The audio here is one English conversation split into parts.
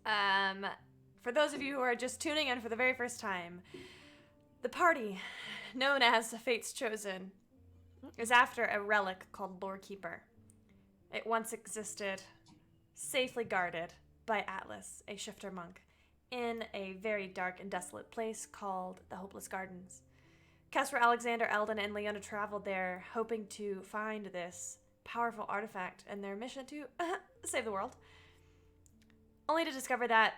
For those of you who are just tuning in for the very first time, the party, known as Fate's Chosen, is after a relic called Lorekeeper. It once existed, safely guarded by Atlas, a shifter monk, in a very dark and desolate place called the Hopeless Gardens. Kesra, Alexander, Eldon, and Leona traveled there, hoping to find this powerful artifact in their mission to save the world. Only to discover that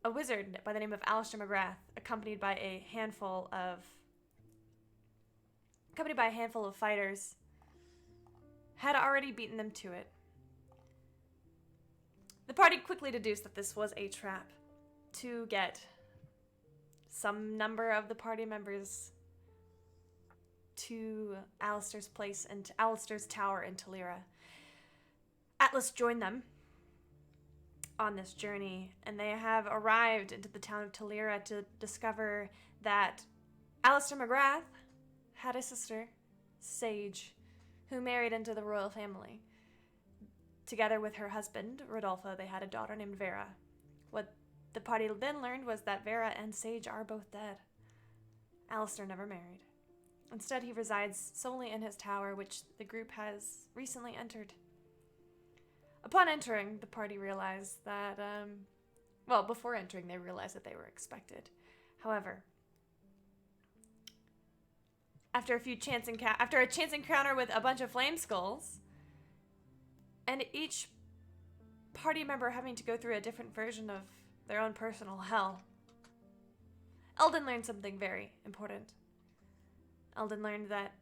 a wizard by the name of Alistair McGrath, accompanied by a handful of fighters, had already beaten them to it. The party quickly deduced that this was a trap to get some number of the party members to Alistair's place and Alistair's tower in Talira. Atlas joined them on this journey, and they have arrived into the town of Talira to discover that Alistair McGrath had a sister, Sage, who married into the royal family. Together with her husband, Rodolfo, they had a daughter named Vera. What the party then learned was that Vera and Sage are both dead. Alistair never married. Instead, he resides solely in his tower, which the group has recently entered. Upon entering, the party realized that, before entering, they realized that they were expected. However, after a chance encounter with a bunch of flame skulls, and each party member having to go through a different version of their own personal hell, Eldon learned something very important. Eldon learned that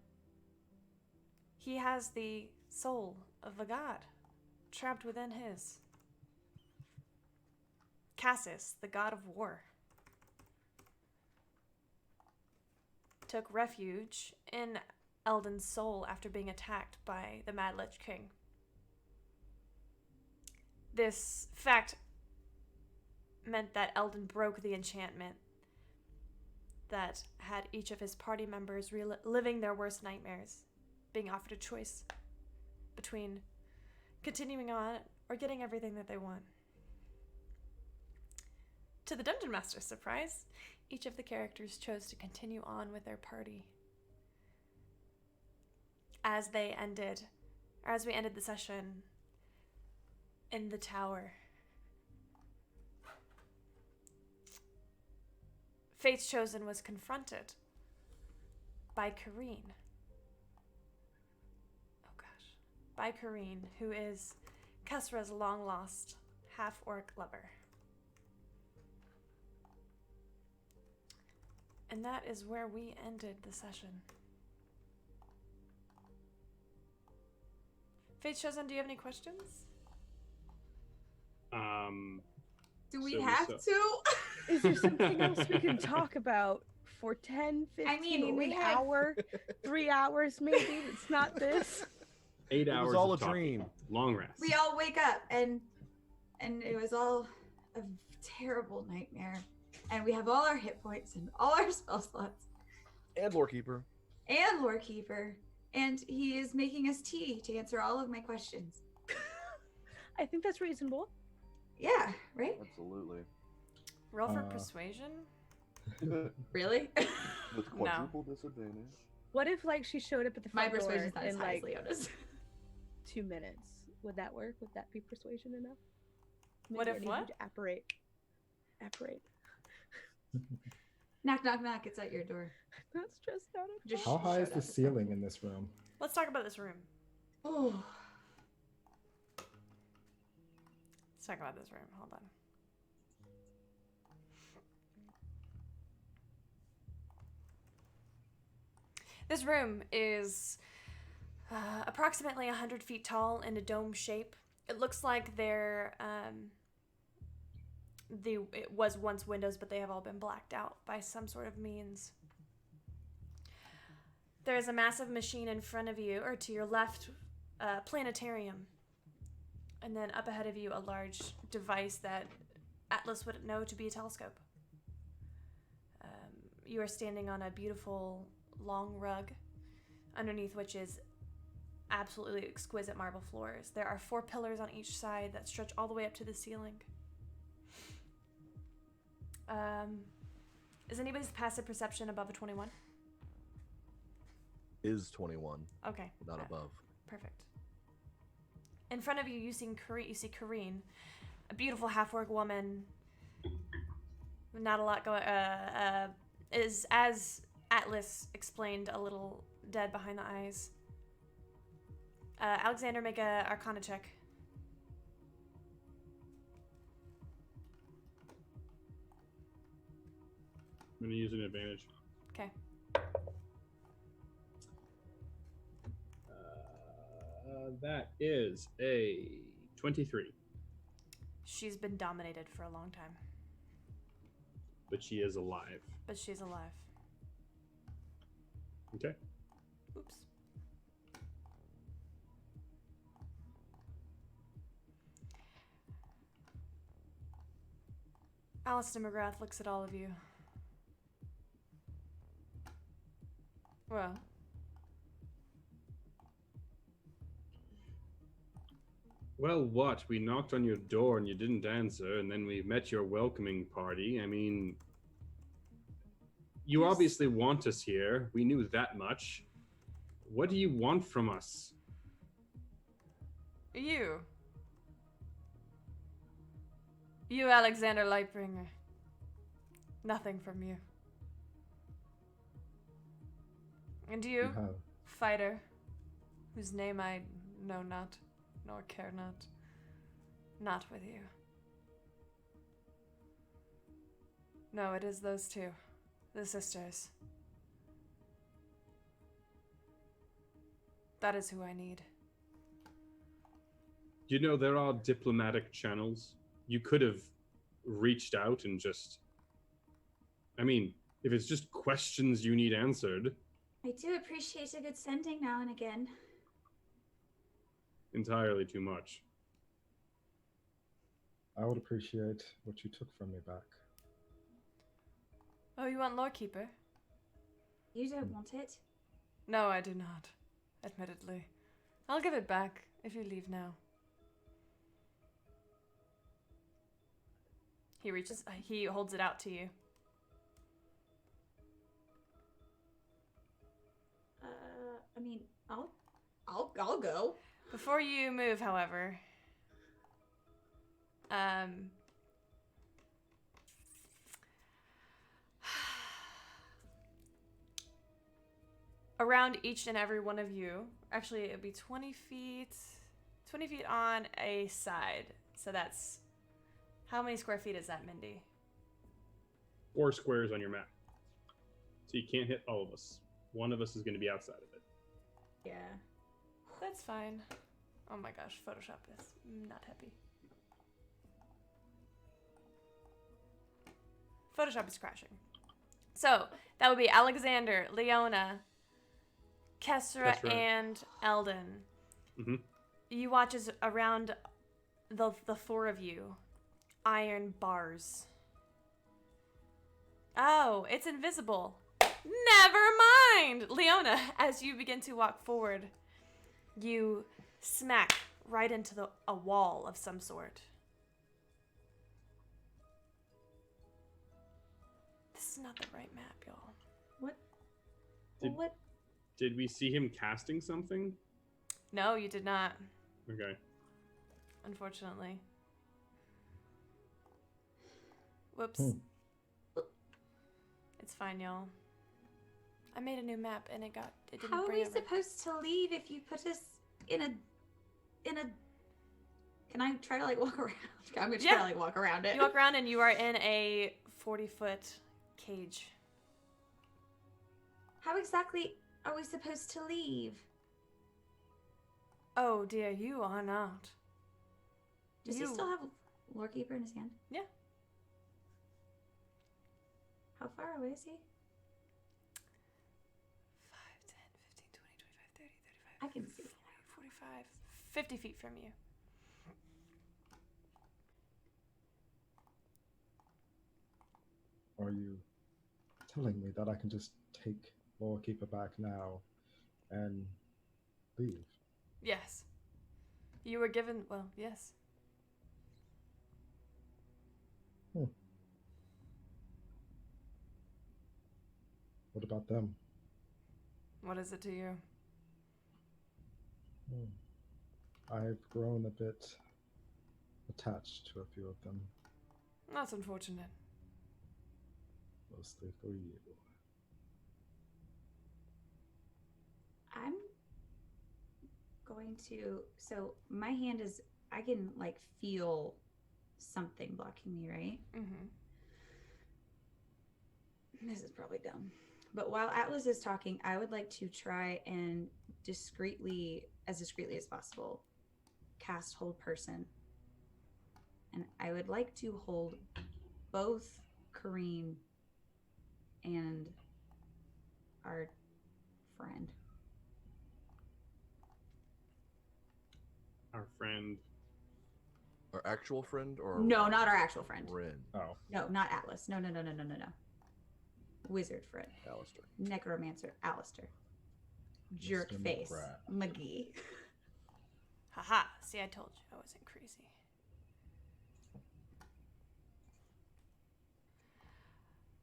he has the soul of a god trapped within his. Cassis, the god of war, took refuge in Eldon's soul after being attacked by the Mad Lich King. This fact meant that Eldon broke the enchantment that had each of his party members living their worst nightmares, being offered a choice between continuing on or getting everything that they want. To the Dungeon Master's surprise, each of the characters chose to continue on with their party. As we ended the session in the tower, Fate's Chosen was confronted by Kareen. By Kareen, who is Kesra's long-lost half-orc lover. And that is where we ended the session. Fate's Chosen, do you have any questions? Do we have to? Is there something else we can talk about for 10, 15, an hour, 3 hours maybe? It's not this. 8 hours. It was all of a talking. dream. Long rest. We all wake up and it was all a terrible nightmare. And we have all our hit points and all our spell slots. And Lorekeeper. And he is making us tea to answer all of my questions. I think that's reasonable. Yeah, right? Absolutely. Roll for persuasion? Really? With quadruple disadvantage. What if she showed up at the My front door persuasion's not as in high as Leona's. 2 minutes? Would that work? Would that be persuasion enough? What if what? Apparate. Knock, knock, knock. It's at your door. I'm not stressed out. Just How high is the ceiling in this room? Let's talk about this room. Oh. Let's talk about this room. Hold on. This room is approximately 100 feet tall in a dome shape. It looks like it was once windows, but they have all been blacked out by some sort of means. There is a massive machine in front of you, or to your left, planetarium. And then up ahead of you, a large device that Atlas would know to be a telescope. You are standing on a beautiful long rug, underneath which is absolutely exquisite marble floors. There are 4 pillars on each side that stretch all the way up to the ceiling. Is anybody's passive perception above a 21? Is 21. Okay. Not above. Perfect. In front of you, you see Kareen, a beautiful half-orc woman. Not a lot going. Is, as Atlas explained, a little dead behind the eyes. Alexander, make a Arcana check. I'm gonna use an advantage. Okay. That is a 23. She's been dominated for a long time. But she is alive. But she's alive. Okay. Oops. Alistair McGrath looks at all of you. Well. Well, what? We knocked on your door and you didn't answer, and then we met your welcoming party. I mean, you obviously want us here. We knew that much. What do you want from us? You, Alexander Lightbringer. Nothing from you. And you, fighter, whose name I know not, nor care not. Not with you. No, it is those two, the sisters. That is who I need. You know, there are diplomatic channels. You could have reached out and just... I mean, if it's just questions you need answered... I do appreciate a good sending now and again. Entirely too much. I would appreciate what you took from me back. Oh, you want Lorekeeper? You don't want it? No, I do not. Admittedly. I'll give it back if you leave now. He reaches, he holds it out to you. I mean, I'll go. Before you move, however, around each and every one of you, actually it'd be 20 feet on a side. So that's, how many square feet is that, Mindy? 4 squares on your map. So you can't hit all of us. One of us is going to be outside of it. Yeah. That's fine. Oh my gosh, Photoshop is not happy. Photoshop is crashing. So, that would be Alexander, Leona, Kesra, and Eldon. Mm-hmm. You watch as around the 4 of you, iron bars. Oh, it's invisible. Never mind! Leona, as you begin to walk forward, you smack right into a wall of some sort. This is not the right map, y'all. What? Did we see him casting something? No, you did not. Okay. Unfortunately. Whoops. It's fine, y'all. I made a new map and it didn't How are bring we it right. supposed to leave if you put us in a Can I try to like walk around? I'm gonna try to like walk around it. You walk around and you are in a 40-foot cage. How exactly are we supposed to leave? Oh dear, you are not. Does he still have a Lorekeeper in his hand? Yeah. How far away is he? 5, 10, 15, 20, 25, 30, 35. I can see. 45, 50 feet from you. Are you telling me that I can just take Lorekeeper back now and leave? Yes. You were given, well, yes. about them? What is it to you? I've grown a bit attached to a few of them. That's unfortunate. Mostly for you. I'm going to. So my hand is. I can like feel something blocking me, right? Mm-hmm. This is probably dumb. But while Atlas is talking, I would like to try and discreetly as possible, cast Hold Person. And I would like to hold both Kareem and our friend. Our friend. Our actual friend or No, not our actual friend. friend? Oh. No, not Atlas. No. Wizard friend. Alistair. Necromancer. Alistair. Jerk Mr. face. McGrath. McGee. Haha. See, I told you I wasn't crazy.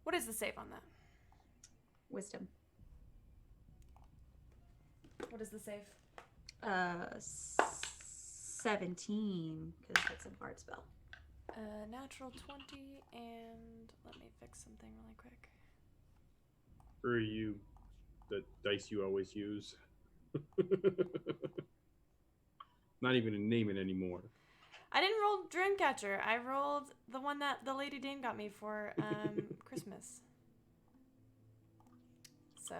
What is the save on that? Wisdom. What is the save? 17, because it's a bard spell. Natural 20, and let me fix something really quick. Or you, the dice you always use. Not even a name it anymore. I didn't roll Dreamcatcher. I rolled the one that the Lady Dane got me for Christmas. So,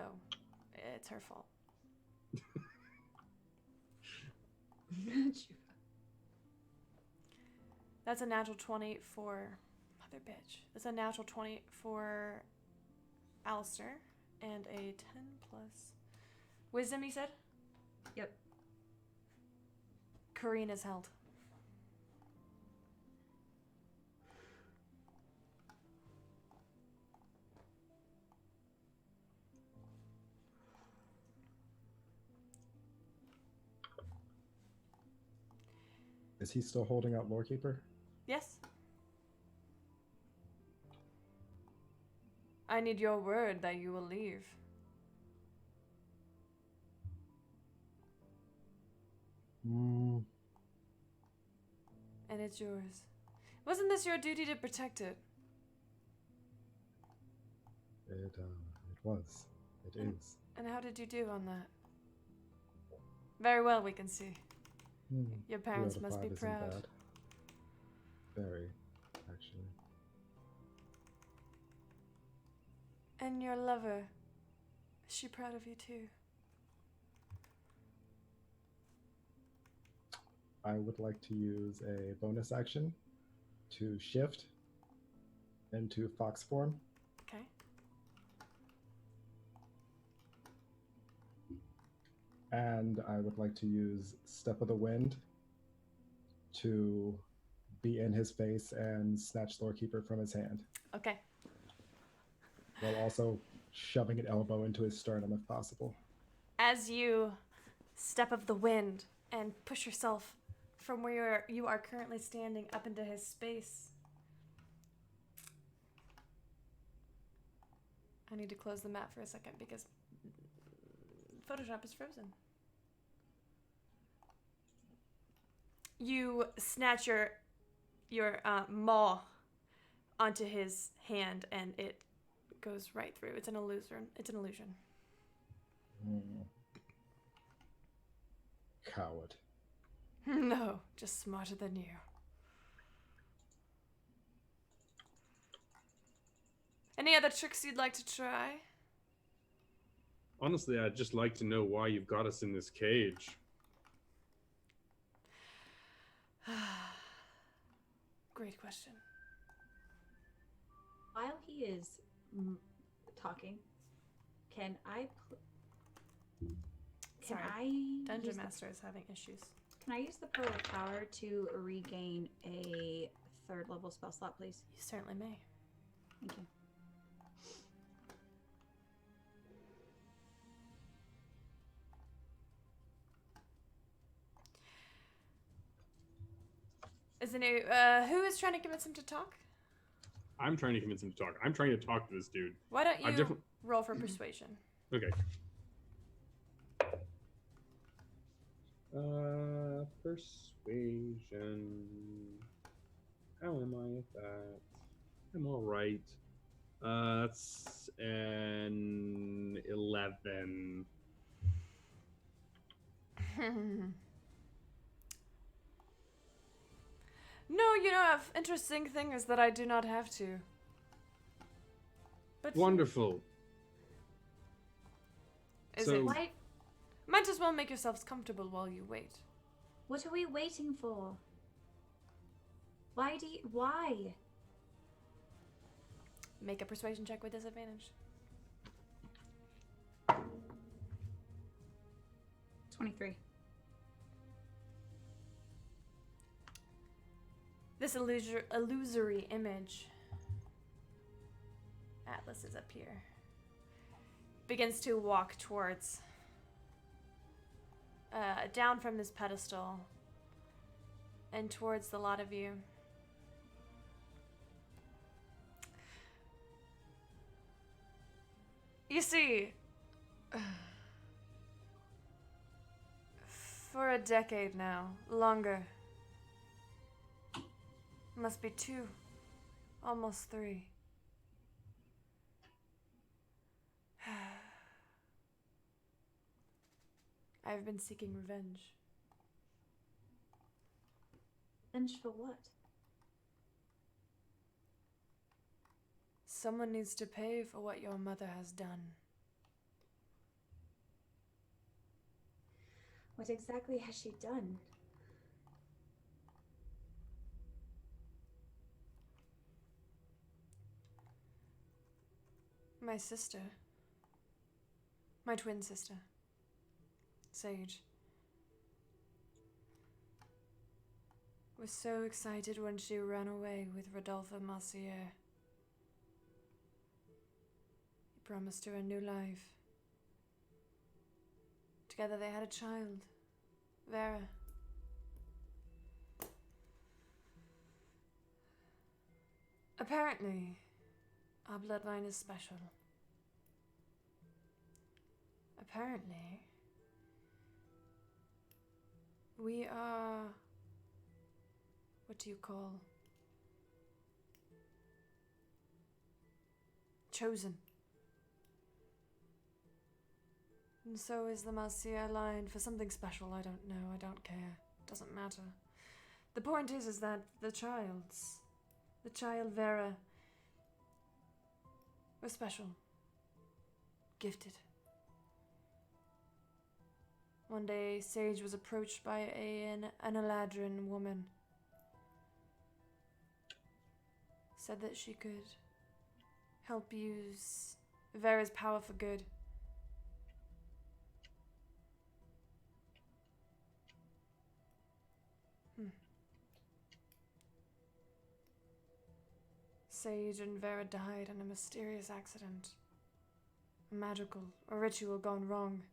it's her fault. That's a natural 20 for... Mother bitch. That's a natural 20 for Alistair. And a 10 plus... Wisdom, you said? Yep. Kareen is held. Is he still holding out Lorekeeper? Yes. I need your word that you will leave. Mm, And it's yours. Wasn't this your duty to protect it? it was. It is. And how did you do on that? Very well, we can see. Your parents Three out of must be five isn't proud. bad. Very, actually. And your lover, is she proud of you too? I would like to use a bonus action to shift into fox form. Okay. And I would like to use Step of the Wind to be in his face and snatch Lorekeeper from his hand, Okay. while also shoving an elbow into his sternum if possible. As you step of the wind and push yourself from where you are currently standing up into his space. I need to close the map for a second because Photoshop is frozen. You snatch your maw onto his hand and it goes right through. It's an illusion. Coward. No, just smarter than you. Any other tricks you'd like to try? Honestly, I'd just like to know why you've got us in this cage. Great question. While he is talking, can I? Dungeon Master is having issues. Can I use the Pearl of Power to regain a 3rd level spell slot, please? You certainly may. Thank you. Who is trying to convince him to talk? I'm trying to convince him to talk. I'm trying to talk to this dude. Why don't I'm you different- roll for persuasion? Okay. Persuasion. How am I at that? I'm all right. That's an 11. No, you know, interesting thing is that I do not have to. But Wonderful. Is So- it? Why? Might as well make yourselves comfortable while you wait. What are we waiting for? Why? Make a persuasion check with disadvantage. 23. This illusory image, Atlas is up here, begins to walk towards, down from this pedestal and towards the lot of you. You see, for a decade now, longer, must be 2, almost 3. I've been seeking revenge. Revenge for what? Someone needs to pay for what your mother has done. What exactly has she done? My sister. My twin sister. Sage. Was so excited when she ran away with Rodolphe Mercier. He promised her a new life. Together they had a child, Vera. Apparently, our bloodline is special. Apparently, we are, what do you call, chosen. And so is the Mercier line for something special. I don't know, I don't care. Doesn't matter. The point is that the child Vera, was special. Gifted. One day, Sage was approached by an Eladrin woman. Said that she could help use Vera's power for good. Sage and Vera died in a mysterious accident. A ritual gone wrong.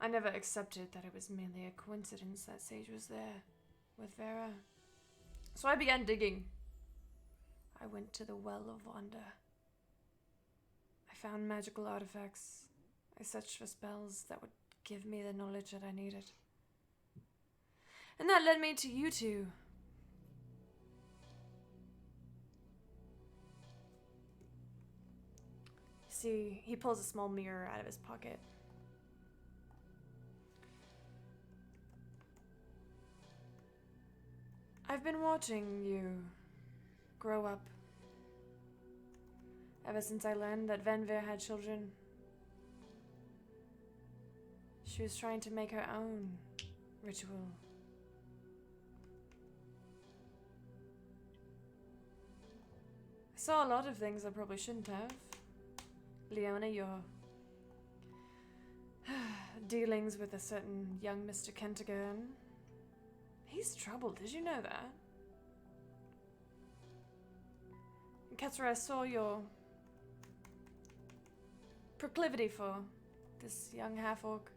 I never accepted that it was merely a coincidence that Sage was there with Vera. So I began digging. I went to the Well of Wonder. I found magical artifacts. I searched for spells that would give me the knowledge that I needed. And that led me to you two. See, he pulls a small mirror out of his pocket. I've been watching you grow up. Ever since I learned that Venvyre had children. She was trying to make her own ritual. I saw a lot of things I probably shouldn't have. Leona, your dealings with a certain young Mr. Kentigern. He's troubled, did you know that? And Kesra, I saw your proclivity for this young half-orc.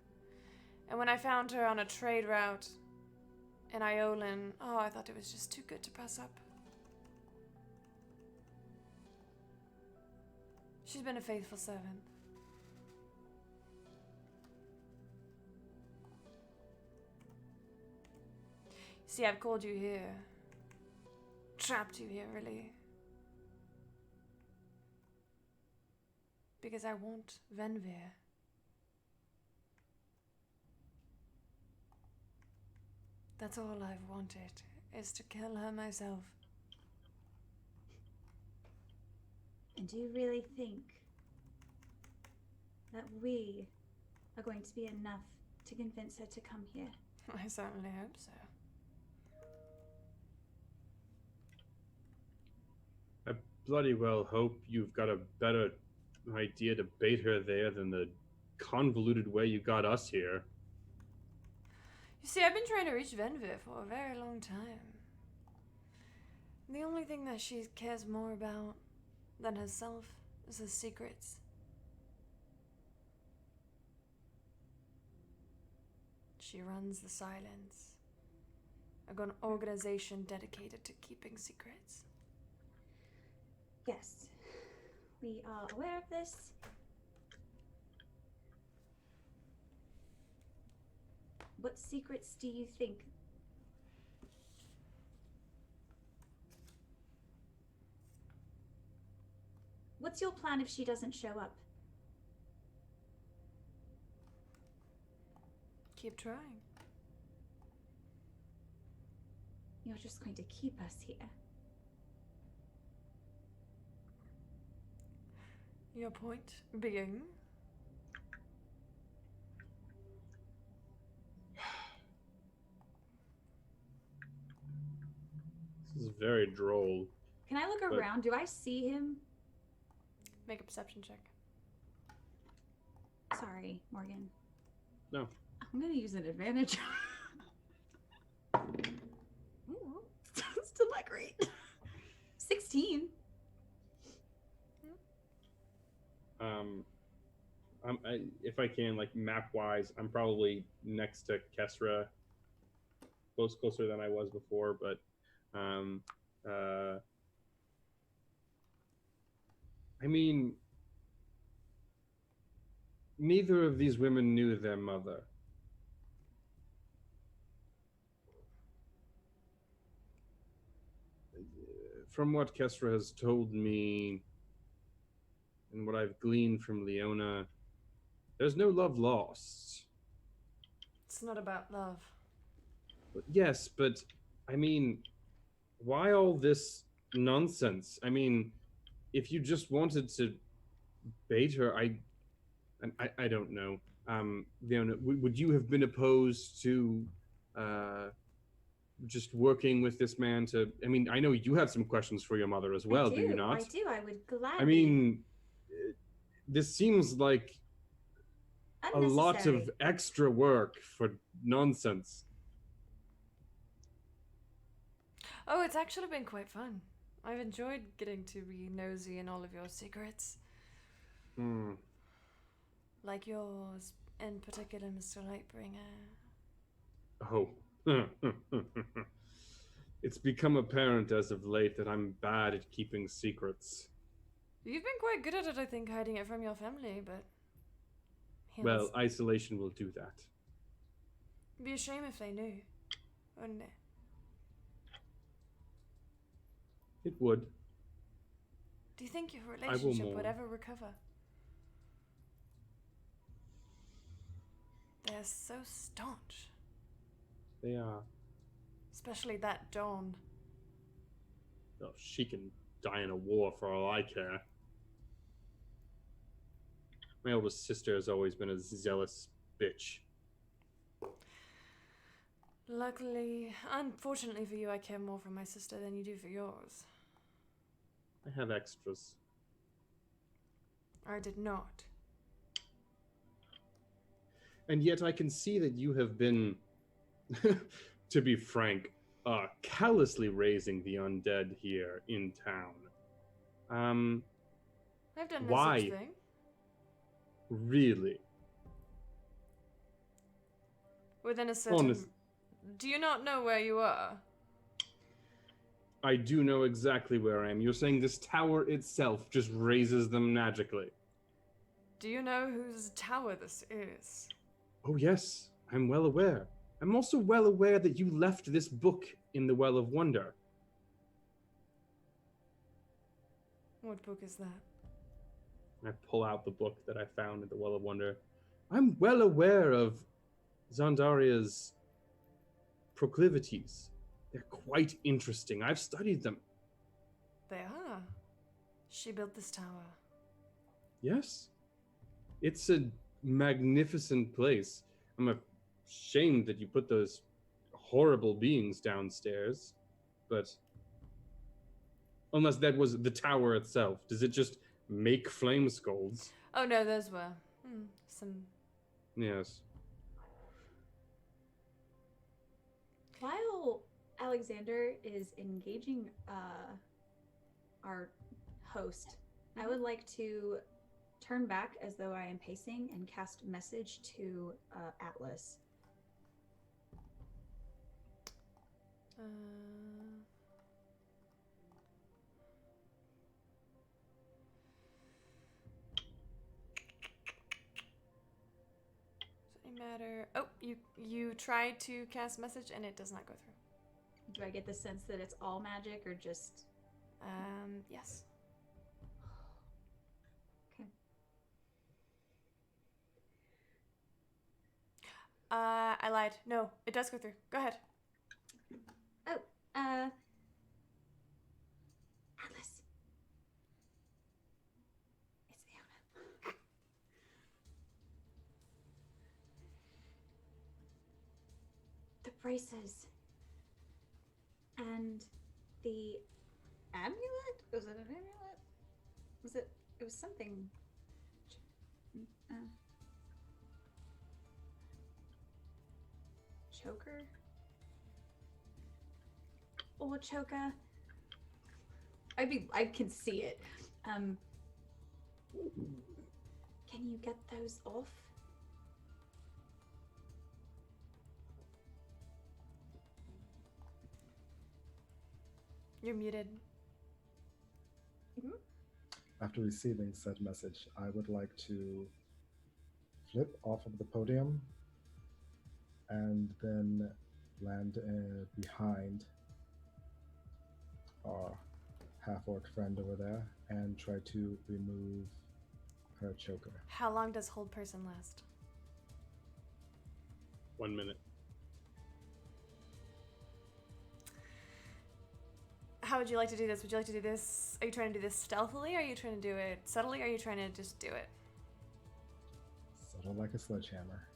And when I found her on a trade route And Iolin, oh, I thought it was just too good to pass up. She's been a faithful servant. See, I've called you here. Trapped you here, really. Because I want Venvyre. That's all I've wanted, is to kill her myself. And do you really think that we are going to be enough to convince her to come here? I certainly hope so. I bloody well hope you've got a better idea to bait her there than the convoluted way you got us here. You see, I've been trying to reach Venvyre for a very long time. The only thing that she cares more about than herself is her secrets. She runs the Silence, an organization dedicated to keeping secrets. Yes, we are aware of this. What secrets do you think? What's your plan if she doesn't show up? Keep trying. You're just going to keep us here. Your point being? This is very droll. Can I look around? Do I see him? Make a perception check. Sorry, Morgan. No. I'm gonna use an advantage. Ooh, still not great. 16. If I can, like map-wise, I'm probably next to Kesra, closer than I was before. But I mean, neither of these women knew their mother. From what Kesra has told me, and what I've gleaned from Leona, there's no love lost. It's not about love. Yes, but I mean, why all this nonsense? I mean, if you just wanted to bait her, I don't know. Leona, would you have been opposed to just working with this man to? I mean, I know you have some questions for your mother as well, do you not? I do. I would gladly. I mean, this seems like a lot of extra work for nonsense. Oh, it's actually been quite fun. I've enjoyed getting to be nosy in all of your secrets. Like yours in particular, Mr. Lightbringer. Oh. It's become apparent as of late that I'm bad at keeping secrets. You've been quite good at it, I think, hiding it from your family, but... Well, isolation will do that. It'd be a shame if they knew, wouldn't it? It would. Do you think your relationship would ever recover? They're so staunch. They are. Especially that Dawn. Oh, she can die in a war for all I care. My oldest sister has always been a zealous bitch. Unfortunately for you, I care more for my sister than you do for yours. I have extras. I did not. And yet I can see that you have been, to be frank, callously raising the undead here in town. I've done no such thing. Really? Within a certain Do you not know where you are? I do know exactly where I am. You're saying this tower itself just raises them magically. Do you know whose tower this is? Oh yes, I'm well aware. I'm also well aware that you left this book in the Well of Wonder. What book is that? I pull out the book that I found at the Well of Wonder. I'm well aware of Zandaria's proclivities. They're quite interesting. I've studied them. They are. She built this tower. Yes. It's a magnificent place. I'm ashamed that you put those horrible beings downstairs, but unless that was the tower itself, does it just make flame skulls? Oh no, those were some. Yes. While Alexander is engaging our host, I would like to turn back as though I am pacing and cast message to Atlas. Does it matter? Oh, you tried to cast message and it does not go through. Do I get the sense that it's all magic or just? Yes. Okay. I lied. No, it does go through. Go ahead. Oh, Atlas. It's Leona. The braces. And the amulet? Was it an amulet? Was it? It was something. Choker? Oh, choker. I can see it. Can you get those off? You're muted. After receiving said message, I would like to flip off of the podium and then land behind our half-orc friend over there and try to remove her choker. How long does hold person last? 1 minute. How would you like to do this? Would you like to do this? Are you trying to do this stealthily? Are you trying to do it subtly? Or are you trying to just do it? Subtle like a sledgehammer.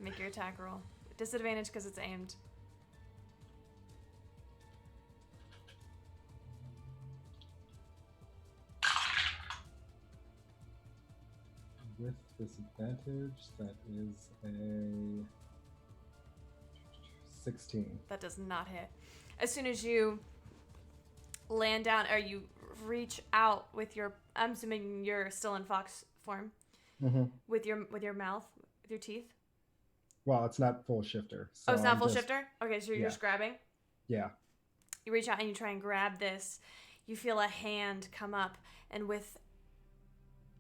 Make your attack roll. Disadvantage because it's aimed. With disadvantage, that is a 16. That does not hit. As soon as you land down, or you reach out with your, I'm assuming you're still in fox form, with your mouth, with your teeth. Well, it's not full shifter. So oh, it's not I'm full just- shifter? Okay, so you're just grabbing? Yeah. You reach out and you try and grab this. You feel a hand come up, and with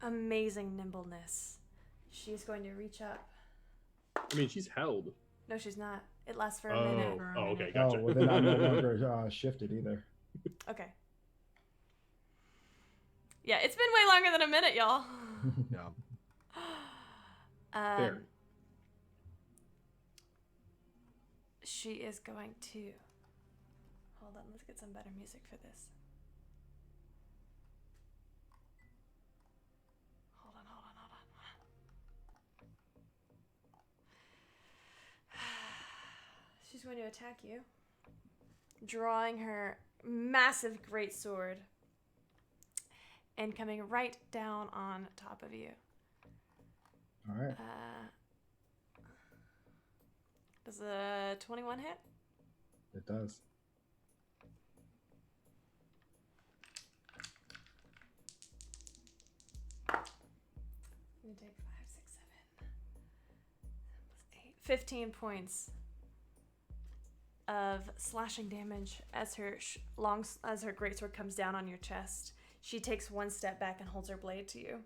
amazing nimbleness, she's going to reach up. I mean, she's held. No, she's not. It lasts for a minute. Oh, okay, gotcha. Oh, well, then I'm no longer shifted either. Okay. Yeah, it's been way longer than a minute, y'all. Yeah. Fair. She is going to... Hold on, let's get some better music for this. Hold on. She's going to attack you, drawing her massive greatsword and coming right down on top of you. All right. Does a 21 hit? It does. I'm gonna take 5, 6, 7. 15 points of slashing damage as her greatsword comes down on your chest. She takes one step back and holds her blade to you.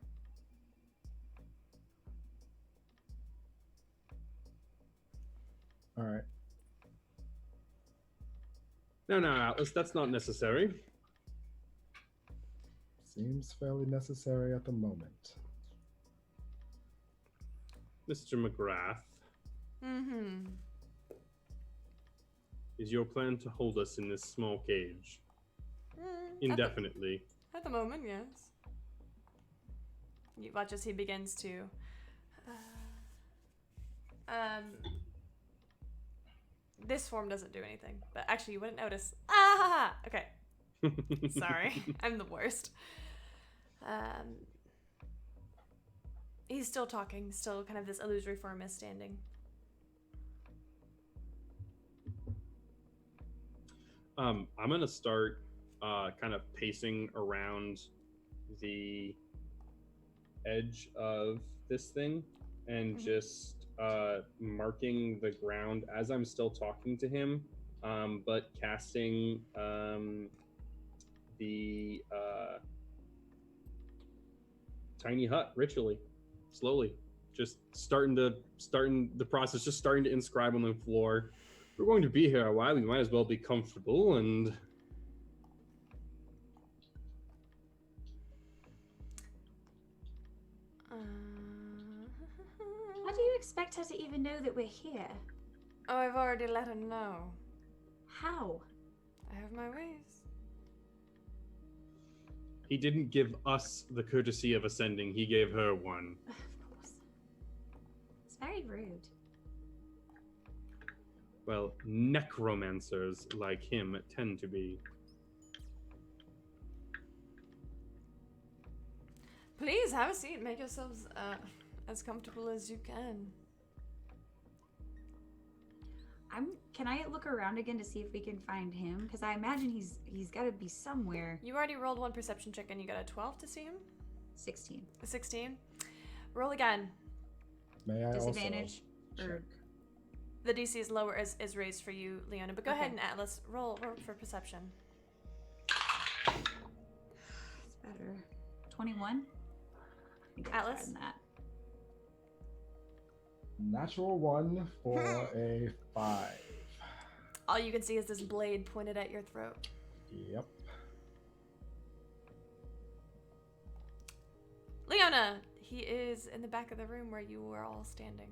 All right. No, Atlas, that's not necessary. Seems fairly necessary at the moment. Mr. McGrath. Mm-hmm. Is your plan to hold us in this small cage indefinitely? At the moment, yes. You watch as he begins to this form doesn't do anything, but actually you wouldn't notice. Ah! Okay. Sorry. I'm the worst. He's still talking, still kind of this illusory form is standing. I'm gonna start kind of pacing around the edge of this thing and just marking the ground as I'm still talking to him, but casting the tiny hut ritually, slowly, just starting the process, just starting to inscribe on the floor. We're going to be here a while. We might as well be comfortable and. How do you expect her to even know that we're here? Oh, I've already let her know. How? I have my ways. He didn't give us the courtesy of ascending. He gave her one. Of course. It's very rude. Well, necromancers like him tend to be. Please have a seat. Make yourselves as comfortable as you can. Can I look around again to see if we can find him? Because I imagine he's got to be somewhere. You already rolled one perception check and you got a 12 to see him? 16. A 16? Roll again. May I Disadvantage? also check? The DC is lower as is raised for you, Leona, but go ahead and Atlas, roll for perception. It's better. 21? Atlas? That. Natural 1 for a 5. All you can see is this blade pointed at your throat. Yep. Leona! He is in the back of the room where you were all standing.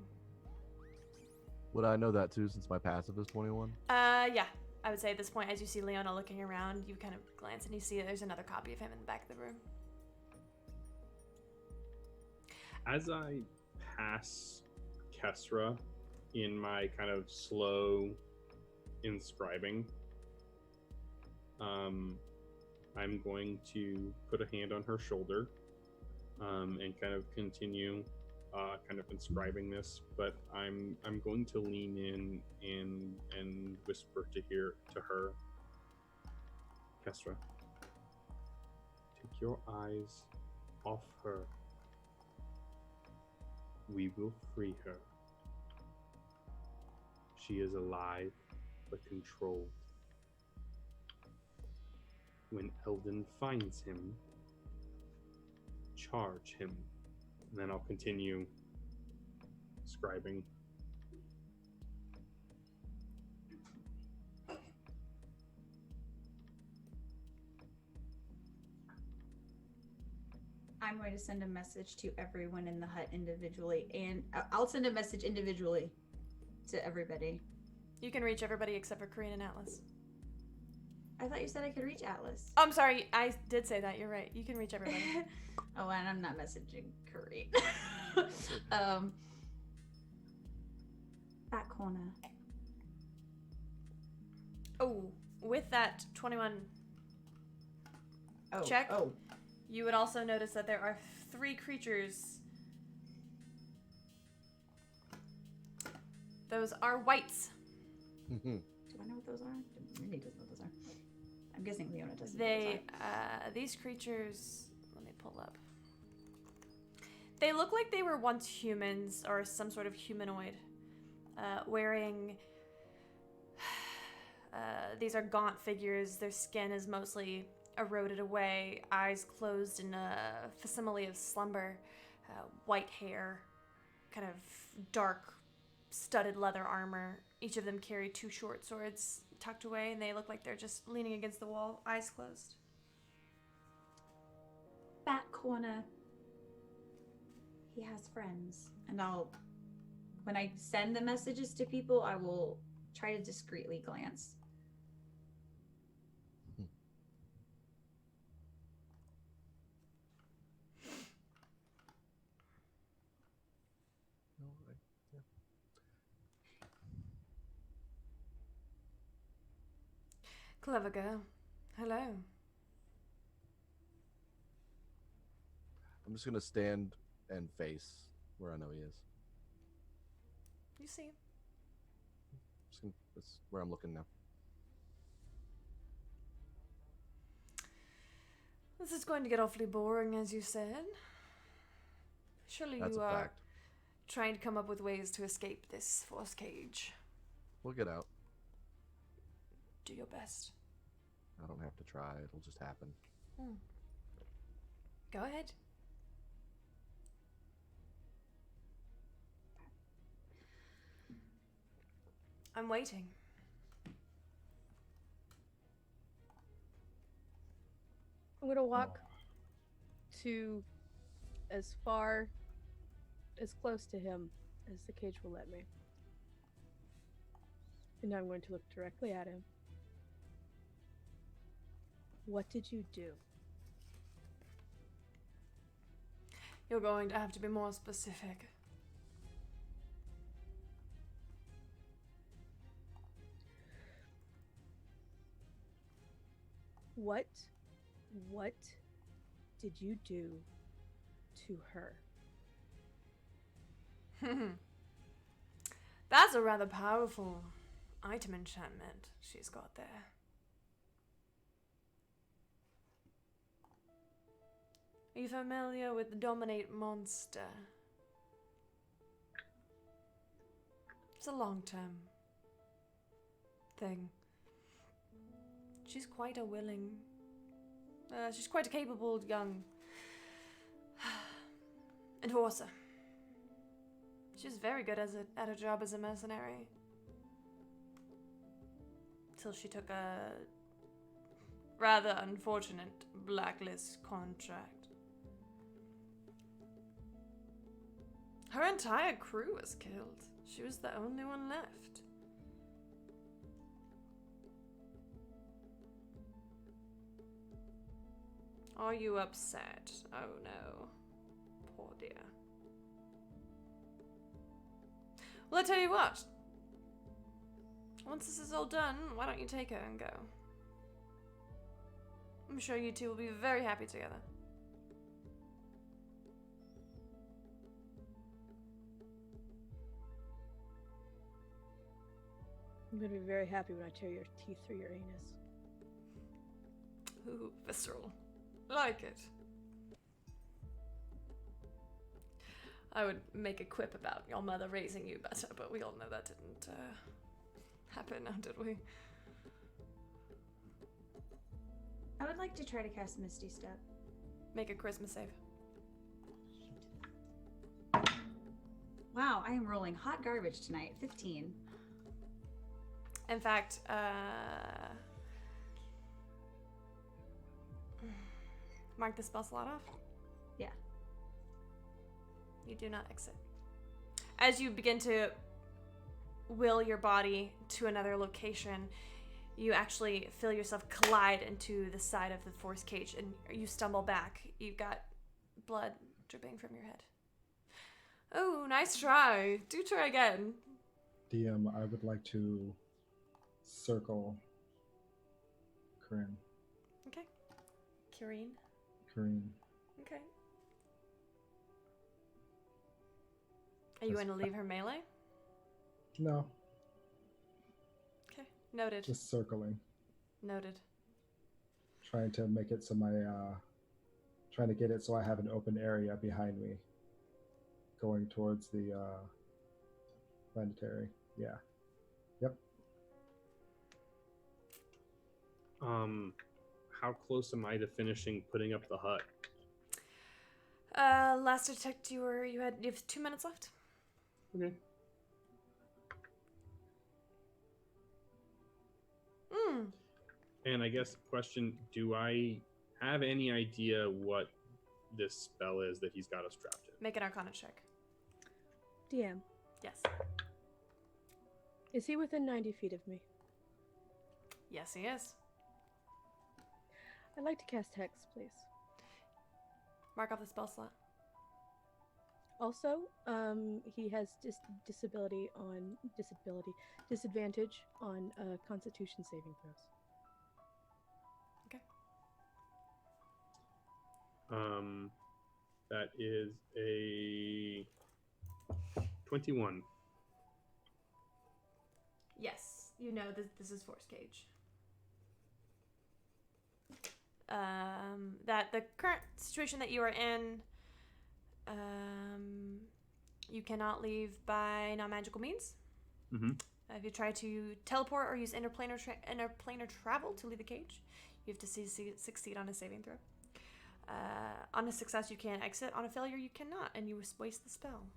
Would I know that too, since my passive is 21? Yeah. I would say at this point, as you see Leona looking around, you kind of glance and you see there's another copy of him in the back of the room. As I pass Kesra in my kind of slow inscribing, I'm going to put a hand on her shoulder and kind of continue kind of inscribing this, but I'm going to lean in and whisper to her, Kesra, take your eyes off her. We will free her. She is alive, but controlled. When Eldon finds him, charge him. And then I'll continue scribing. I'm going to send a message to everyone in the hut individually, and I'll send a message individually to everybody. You can reach everybody except for Corinne and Atlas. I thought you said I could reach Atlas. Oh, I'm sorry. I did say that. You're right. You can reach everybody. Oh, and I'm not messaging Corinne. Back corner. Oh, with that 21 check, you would also notice that there are 3 creatures. Those are whites. Do I know what those are? Mindy doesn't know what those are. I'm guessing Leona doesn't. These creatures, let me pull up. They look like they were once humans or some sort of humanoid. wearing... these are gaunt figures. Their skin is mostly eroded away, eyes closed in a facsimile of slumber, white hair, kind of dark, studded leather armor. Each of them carry 2 short swords tucked away, and they look like they're just leaning against the wall, eyes closed. Back corner. He has friends. And when I send the messages to people, I will try to discreetly glance. Clever girl. Hello. I'm just gonna stand and face where I know he is. You see him. That's where I'm looking now. This is going to get awfully boring, as you said. Surely That's you a are fact. trying to come up with ways to escape this force cage. We'll get out. Do your best. I don't have to try. It'll just happen. Go ahead. I'm waiting. I'm gonna walk to as close to him as the cage will let me. And I'm going to look directly at him. What did you do? You're going to have to be more specific. What did you do to her? That's a rather powerful item enchantment she's got there. Are you familiar with the Dominate monster? It's a long-term thing. She's quite a willing... she's quite a capable young enforcer. She's very good at her job as a mercenary. Till she took a rather unfortunate blacklist contract. Her entire crew was killed. She was the only one left. Are you upset? Oh no. Poor dear. Well, I tell you what. Once this is all done, why don't you take her and go? I'm sure you two will be very happy together. I'm gonna be very happy when I tear your teeth through your anus. Ooh, visceral. Like it. I would make a quip about your mother raising you better, but we all know that didn't happen now, did we? I would like to try to cast Misty Step. Make a Christmas save. Wow, I am rolling hot garbage tonight. 15. In fact, mark the spell slot off. Yeah. You do not exit. As you begin to will your body to another location, you actually feel yourself collide into the side of the force cage and you stumble back. You've got blood dripping from your head. Oh, nice try. Do try again. DM, I would like to circle Corinne. Okay. Kireen. Corinne. Okay. Are you going to leave her melee? No, Okay. Noted. just circling. Noted. Trying to make it so trying to get it so I have an open area behind me going towards the planetary. Yeah. Yep. How close am I to finishing putting up the hut? Last I checked, you have 2 minutes left. Okay. And I guess question, do I have any idea what this spell is that he's got us trapped in? Make an Arcana check. DM, Yes. is he within 90 feet of me? Yes, he is. I'd like to cast Hex, please. Mark off the spell slot. Also, he has disadvantage on Constitution saving throws. That is a 21. Yes, you know this is Force Cage. That the current situation that you are in, you cannot leave by non-magical means. Mm-hmm. If you try to teleport or use interplanar travel to leave the cage, you have to succeed on a saving throw. On a success, you can exit. On a failure, you cannot, and you waste the spell.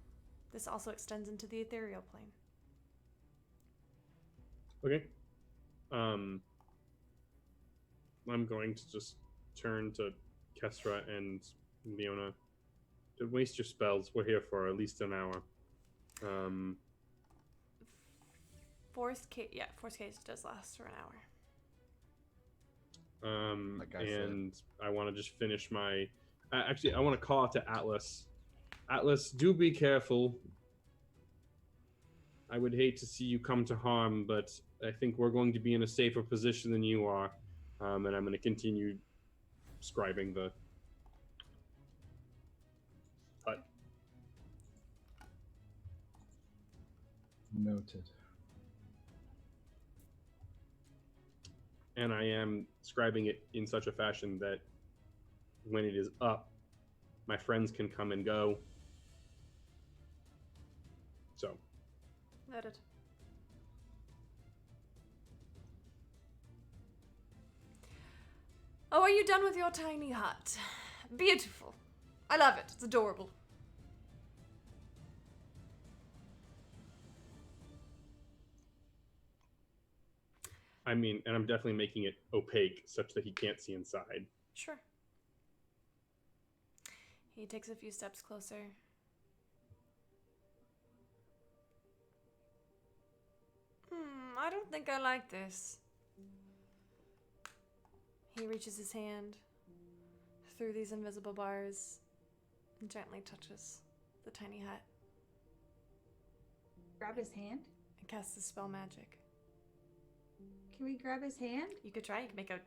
This also extends into the ethereal plane. Okay. I'm going to just turn to Kesra and Leona. Don't waste your spells. We're here for at least an hour. Force cage does last for an hour. Like I and I want to just finish my... actually, I want to call out to Atlas. Atlas, do be careful. I would hate to see you come to harm, but I think we're going to be in a safer position than you are. And I'm going to continue scribing the hut. Noted. And I am scribing it in such a fashion that when it is up, my friends can come and go. So. Noted. Oh, are you done with your tiny hut? Beautiful. I love it. It's adorable. I mean, and I'm definitely making it opaque such that he can't see inside. Sure. He takes a few steps closer. I don't think I like this. He reaches his hand through these invisible bars and gently touches the tiny hut. Grab his hand? And casts the spell magic. Can we grab his hand? You could try. You could make a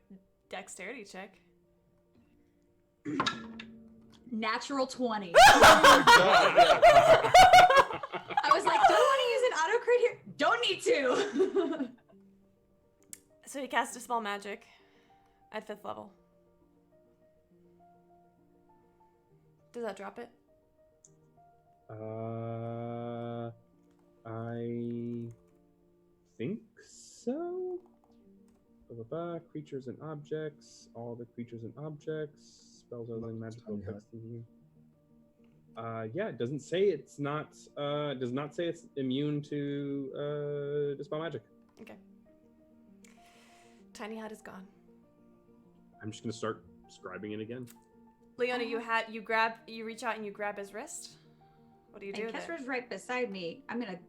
dexterity check. Natural 20. Oh I was like, don't want to use an auto crit here. Don't need to. So he casts a spell magic at 5th level. Does that drop it? I think so. Creatures and objects. All the creatures and objects. Spells other than magical effects. Yeah, it doesn't say it's not. Does not say it's immune to dispel magic. Okay. Tiny hut is gone. I'm just gonna start scribing it again. Leona, you reach out and you grab his wrist. What do you do? And there? Kesra's right beside me. I'm gonna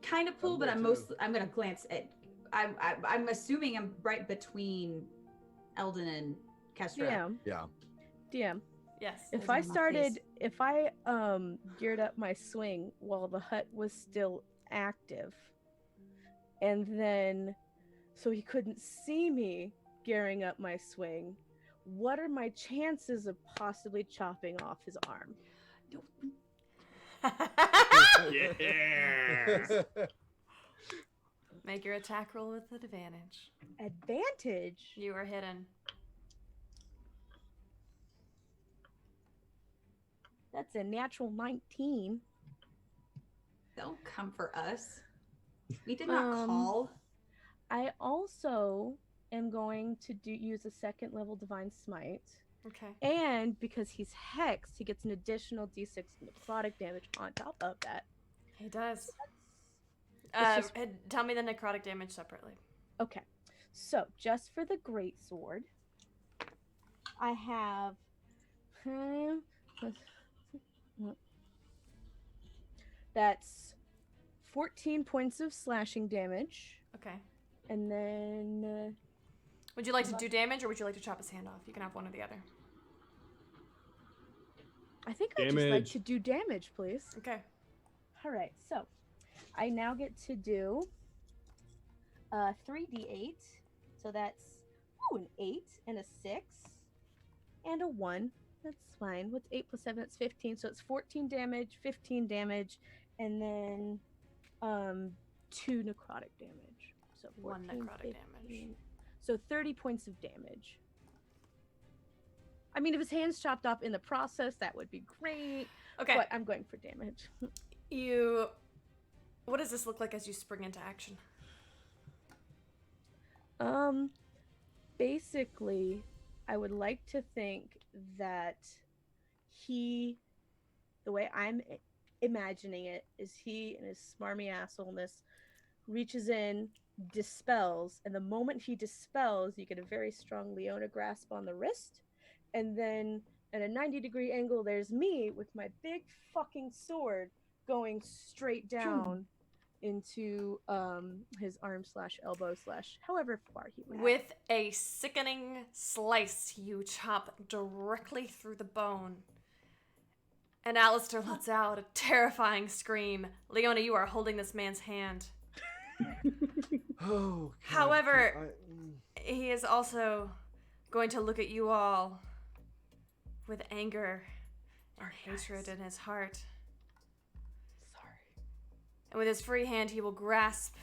kind of pull, but I'm gonna glance at. I'm assuming I'm right between Eldon and Kesra. DM. Yeah. DM. Yes. If Those I geared up my swing while the hut was still active, and then so he couldn't see me gearing up my swing, what are my chances of possibly chopping off his arm? Yeah. Make your attack roll with advantage. Advantage? You are hidden. That's a natural 19. Don't come for us. We did not call. I also am going to use a second level divine smite. Okay. And because he's hexed, he gets an additional d6 necrotic damage on top of that. He does. It's just- Tell me the necrotic damage separately. Okay. So, just for the greatsword, I have that's 14 points of slashing damage. Okay. And then Would you like to do damage or would you like to chop his hand off? You can have one or the other. I think I'd just like Damage. to do damage, please. Okay. All right, so I now get to do 3d8. So that's an 8 and a 6 and a 1. That's fine. What's 8 plus 7? That's 15. So it's 14 damage, 15 damage, and then 2 necrotic damage. So 14, One necrotic 15. damage. So 30 points of damage. I mean, if his hand's chopped off in the process, that would be great. Okay. But I'm going for damage. What does this look like as you spring into action? Basically, I would like to think that the way I'm imagining it, is he and his smarmy assholeness reaches in, dispels, and the moment he dispels, you get a very strong Leona grasp on the wrist, and then at a 90-degree angle, there's me with my big fucking sword going straight down into his arm / elbow / however far he went. With a sickening slice, you chop directly through the bone. And Alistair lets out a terrifying scream. Leona, you are holding this man's hand. Oh. However, he is also going to look at you all with anger and hatred in his heart. Sorry. And with his free hand, he will grasp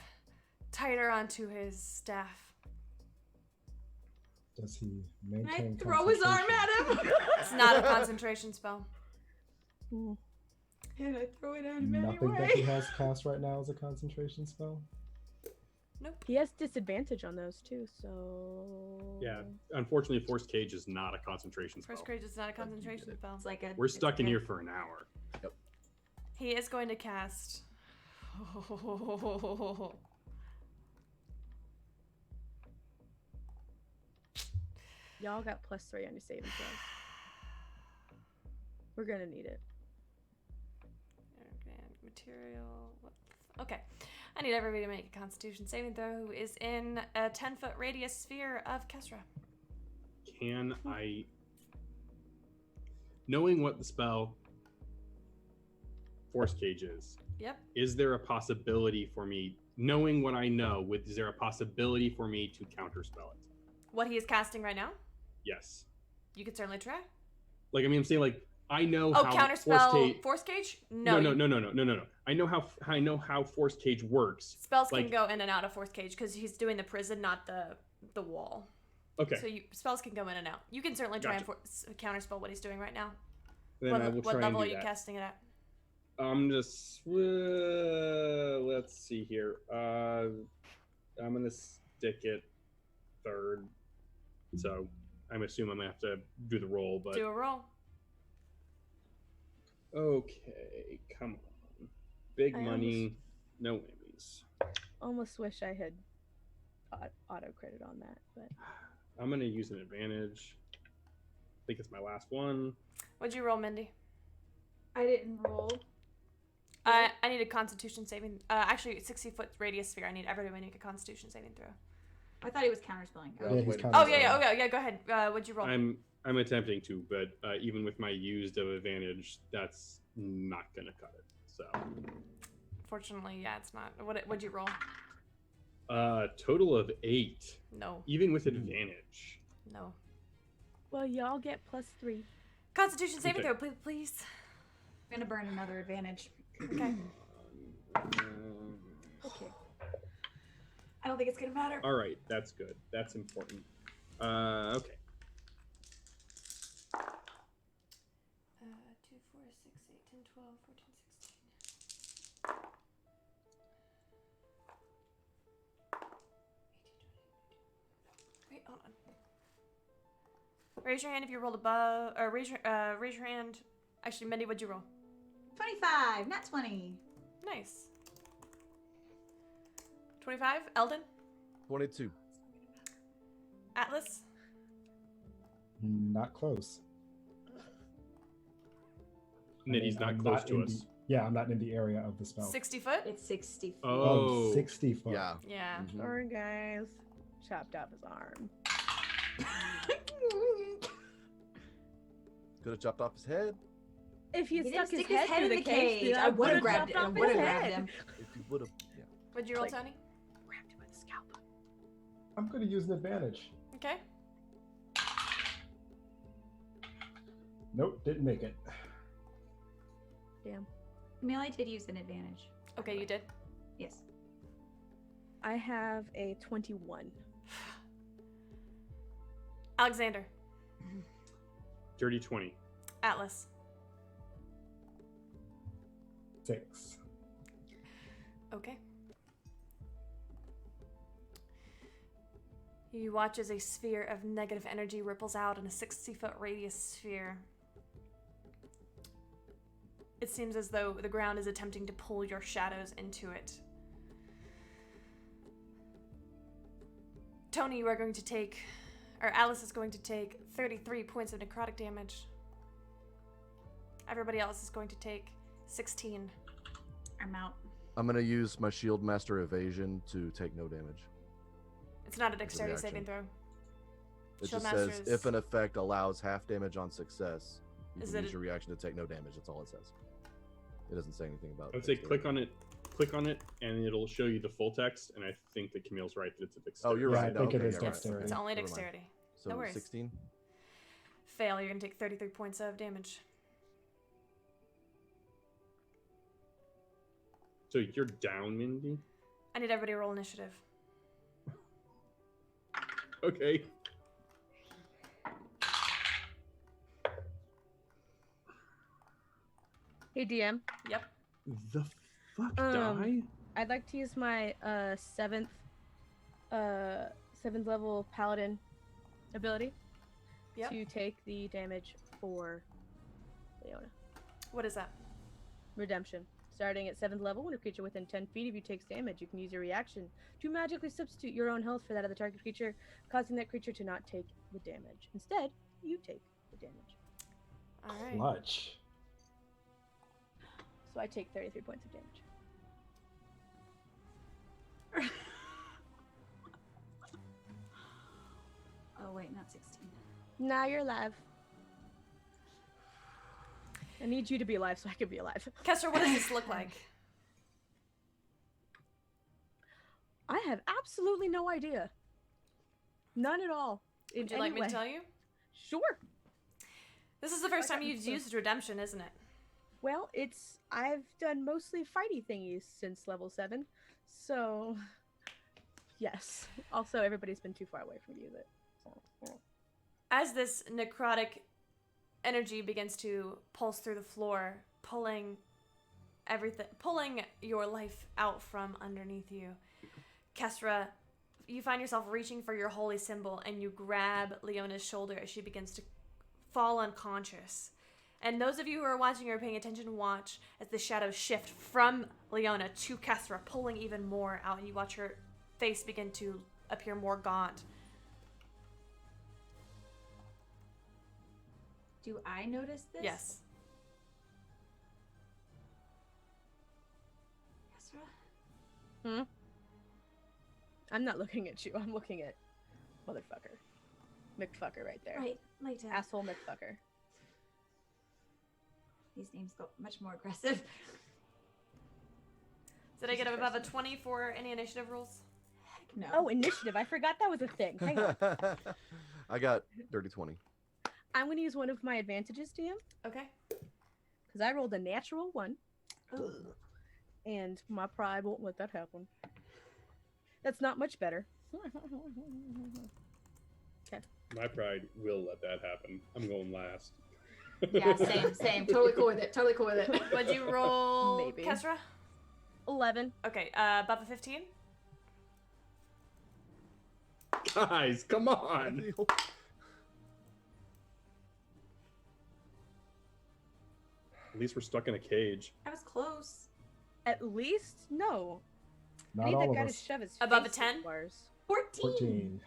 tighter onto his staff. Does he Can I maintain throw his arm concentration? at him? It's not a concentration spell. Can I throw it at him Nothing that he anyway? has cast right now is a concentration spell. Nope. He has disadvantage on those too, so Yeah, unfortunately, Force Cage is not a concentration spell. First grade is not a concentration spell. It's like a. We're stuck in okay. here for an hour. He is going to cast. y'all got +3 on your saving throws. We're gonna need it. Material. Okay. I need everybody to make a Constitution saving throw who is in a 10-foot radius sphere of Kesra. Can I, knowing what the spell Force Cage Yep. is there a possibility for me, knowing what I know, is there a possibility for me to counterspell it? What he is casting right now? Yes. You could certainly try. Like, I mean, I'm saying, like, I know Oh, how counterspell Force Cage? No. I know how Force Cage works. Spells can Like- go in and out of Force Cage because he's doing the prison, not the wall. Okay. So spells can go in and out. You can certainly try Gotcha. and counterspell what he's doing right now. Then I will What try level are and do you that. casting it at? I'm just let's see here. I'm gonna stick it 3rd. So I'm assuming I'm gonna have to do the roll, but Do a roll. okay, come on. Big I money, no whammies. Almost wish I had auto credit on that, but I'm gonna use an advantage. I think it's my last one. What'd you roll, Mindy? I didn't roll. I need a Constitution saving. Actually, 60-foot radius sphere. I need everybody to make a Constitution saving throw. I thought he was counterspelling. Yeah, Yeah, he's wait. kind Oh of. yeah. Go ahead. What'd you roll? I'm attempting to, but even with my used of advantage, that's not gonna cut it. So Fortunately, yeah, it's not. What'd you roll? total of 8, No. even with advantage. No. well, y'all get +3. Constitution saving Okay. throw, please. I'm gonna burn another advantage. Okay. Okay. I don't think it's gonna matter. All right, that's good. That's important. Okay. 2, 4, 6, 8, 10, 12, 14, 16. Wait, hold on. Raise your hand if you rolled above, or raise your hand. Actually, Mindy, what'd you roll? 25, not 20. Nice. 25. Eldon. 22. Atlas. Not close. Nitty's not I'm close to in us. Yeah, I'm not in the area of the spell. 60 foot. It's 60 feet. Oh. 60 foot. Yeah. Yeah. Mhm. Sorry, guys. Chopped off his arm. Could have chopped off his head If he He stuck didn't his stick his head through in the the cage, cage. then I would have would've grabbed it. chopped I off would have his grabbed head. him. if you would have. Yeah. What'd you roll, Like- Tony? Grabbed him by the scalp. I'm going to use an advantage. Okay. Nope, didn't make it. Damn. Melee did use an advantage. Okay, you did. Yes. I have a 21. Alexander. Dirty 20. Atlas. 6. Okay. You watch as a sphere of negative energy ripples out in a 60-foot radius sphere. It seems as though the ground is attempting to pull your shadows into it. Tony, you are going to take, or Alice is going to take 33 points of necrotic damage. Everybody else is going to take 16. I'm out. I'm gonna use my shield master evasion to take no damage. It's not a a dexterity reaction. saving throw. It Shield just says Master's- if an effect allows half damage on success, you Is can it use a- your reaction to take no damage. That's all it says. It doesn't say anything about. I would say dexterity. click on it, and it'll show you the full text. And I think that Camille's right that it's a Oh, dexterity. you're Yeah, right. I think it okay, is yeah, right, dexterity. It's okay, only never mind. dexterity. So No worries. 16. Fail, you're going to take 33 points of damage. So you're down, Mindy. I need everybody to roll initiative. Okay. Hey, DM. Yep. The fuck Um, die? I'd like to use my seventh level paladin ability Yep. to take the damage for Leona. What is that? Redemption. Starting at 7th level, when a creature within 10 feet of you takes damage, you can use your reaction to magically substitute your own health for that of the target creature, causing that creature to not take the damage. Instead, you take the damage. All right. Clutch. So I take 33 points of damage. Oh, wait, not 16. Now you're alive. I need you to be alive so I can be alive. Kesra, what does this look like? I have absolutely no idea. None at all. Would you like me to tell you? Sure. This is the first I time got you've the- used redemption, isn't it? Well, I've done mostly fighty thingies since level 7, so yes. Also, everybody's been too far away from me to use it. So, As this necrotic energy begins to pulse through the floor, pulling your life out from underneath you, Kesra, you find yourself reaching for your holy symbol and you grab Leona's shoulder as she begins to fall unconscious. And those of you who are watching or paying attention watch as the shadows shift from Leona to Kesra, pulling even more out, and you watch her face begin to appear more gaunt. Do I notice this? Yes. Kesra? I'm not looking at you. I'm looking at motherfucker. McFucker right there. Right, later. Asshole McFucker. These names got much more aggressive. Did I get above a 20 for any initiative rules? Heck no. Oh, initiative. I forgot that was a thing. Hang on. I got dirty 20. I'm going to use one of my advantages, DM, Okay. because I rolled a natural 1, Oh. and my pride won't let that happen. That's not much better. My pride will let that happen. I'm going last. Yeah, same. Totally cool with it. Totally cool with it. What'd you roll, Maybe. Kesra? 11. Okay, above a 15? Guys, come on. At least we're stuck in a cage. I was close. At least? No. I Not need all that of guy to us. shove his Above a face in 10? bars. 14. 14.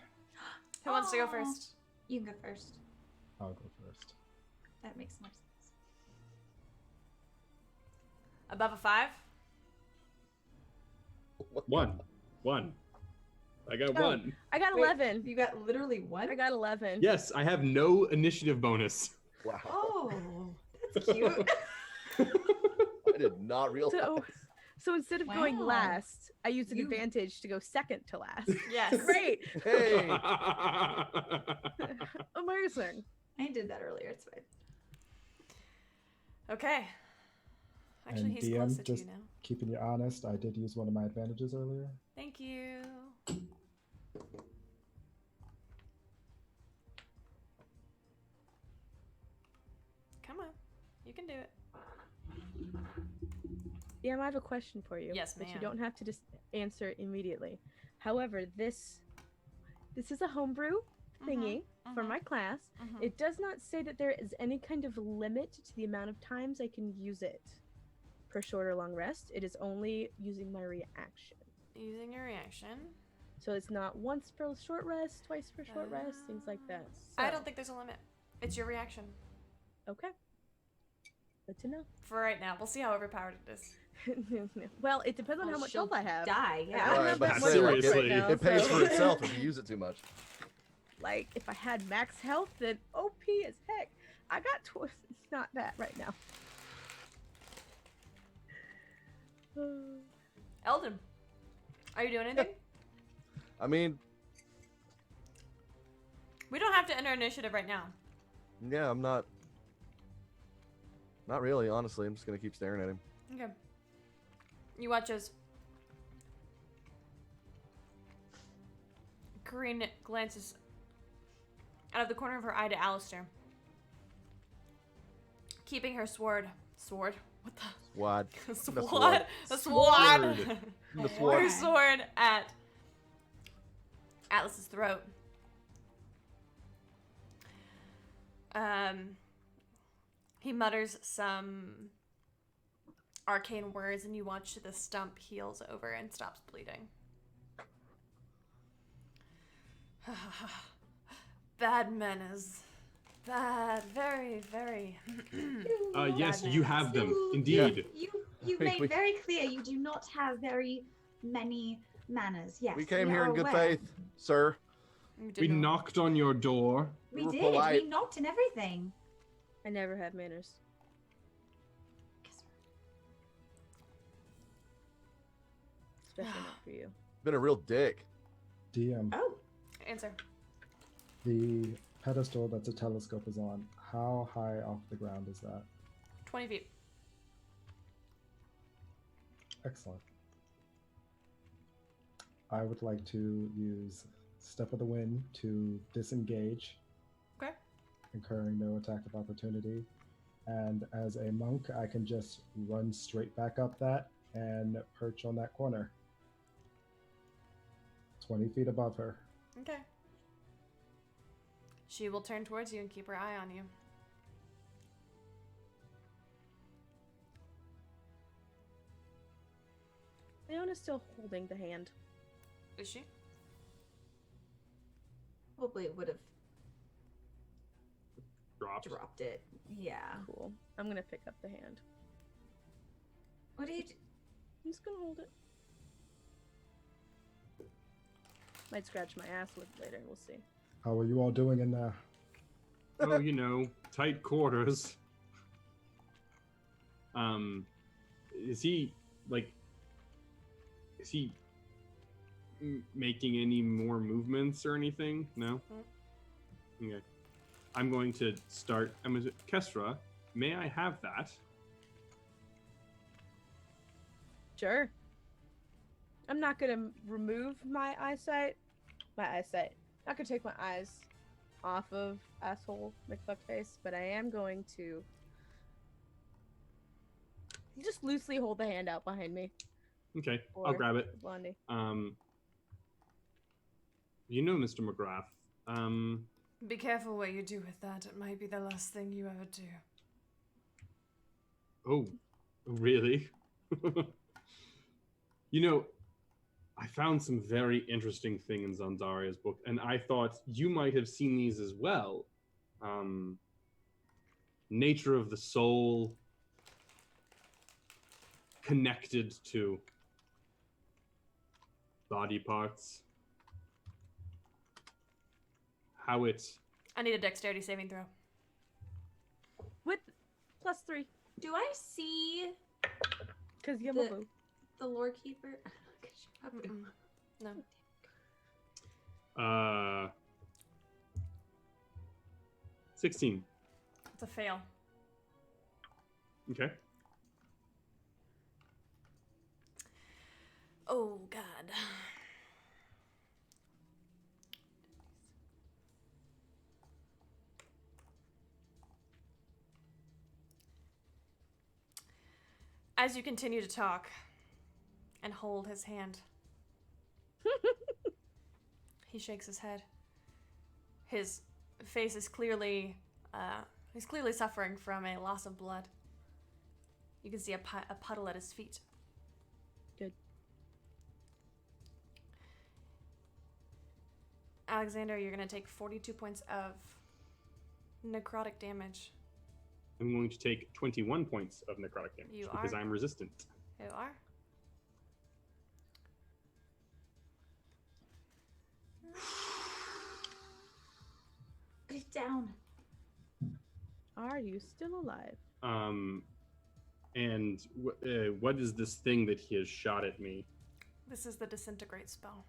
Who wants to go Aw. first? You can go first. I'll go first. That makes more sense. Above a 5? One. I got Oh. one. I got Wait, 11. You got literally one? I got 11. Yes, I have no initiative bonus. Wow. Oh, that's cute. I did not realize. So instead of going Wow. last, I used an You- advantage to go second to last. Yes. Great. Hey. Amazing. I did that earlier. It's fine. Okay. Actually, And he's DM, closer to just- you now. Keeping you honest, I did use one of my advantages earlier. Thank you. Come on. You can do it. Yeah, I have a question for you. Yes, But you ma'am. don't have to just answer it immediately. However, this is a homebrew thingy for my class. Mhm. It does not say that there is any kind of limit to the amount of times I can use it per short or long rest. It is only using my reaction. Using your reaction. So it's not once per short rest, twice per short rest, things like that. I So- don't think there's a limit. It's your reaction. Okay. Good to know. For right now. We'll see how overpowered it is. Well, it depends on Well, how much she'll health I have. Die, I yeah. don't Right, have but that much seriously, health right now, It pays so- for itself if you use it too much. Like, if I had max health, then OP as heck. I got not that right now. Eldon, are you doing anything? I mean, We don't have to enter initiative right now. yeah, I'm not. Not really, honestly. I'm just gonna keep staring at him. Okay. You watch as Corinne glances out of the corner of her eye to Alistair, keeping her sword. Sword? What the? Wad. Sword. sword. A sword. The Her sword. sword at Atlas's throat. He mutters some arcane words, and you watch the stump heals over and stops bleeding. Bad manners. Bad, very, very. Yes, Bad you manners. have them. Indeed. You We- made we- very clear you do not have very many manners. Yes, We came here are in good aware. faith, sir. You did We not- knocked on your door. We We were did. polite. We knocked and everything. I never had manners. Especially not for you. Been a real dick. DM, Oh, Answer. the pedestal that the telescope is on, how high off the ground is that? 20 feet. Excellent. I would like to use Step of the Wind to disengage, Okay. incurring no attack of opportunity. And as a monk, I can just run straight back up that and perch on that corner. 20 feet above her. Okay. She will turn towards you and keep her eye on you. Leona's still holding the hand. Is she? probably would have Dropped. dropped it. Yeah. Cool. I'm gonna pick up the hand. What do you do? I'm just gonna hold it. Might scratch my ass with it later. We'll see. How are you all doing in there? Oh, you know, tight quarters. Is he making any more movements or anything? No. Okay. I'm going to start. Kesra, may I have that? Sure. I'm not gonna remove my eyesight. Not gonna take my eyes off of asshole McFuckface, but I am going to just loosely hold the hand out behind me. Okay, I'll Or- grab it. Blondie. You know, Mr. McGrath, Be careful what you do with that. It might be the last thing you ever do. oh, really? You know, I found some very interesting thing in Zandaria's book, and I thought you might have seen these as well. Nature of the soul connected to body parts. How it... I need a dexterity saving throw. With +3, Do I see because you have a The- boo. the lore keeper? No. 16. It's a fail. Okay. Oh, God. As you continue to talk and hold his hand, he shakes his head. His face is clearly, he's clearly suffering from a loss of blood. You can see a puddle at his feet. Good. Alexander, you're going to take 42 points of necrotic damage. I'm going to take 21 points of necrotic damage You because are? I'm resistant. You are? Get down. Are you still alive? And what is this thing that he has shot at me? This is the disintegrate spell.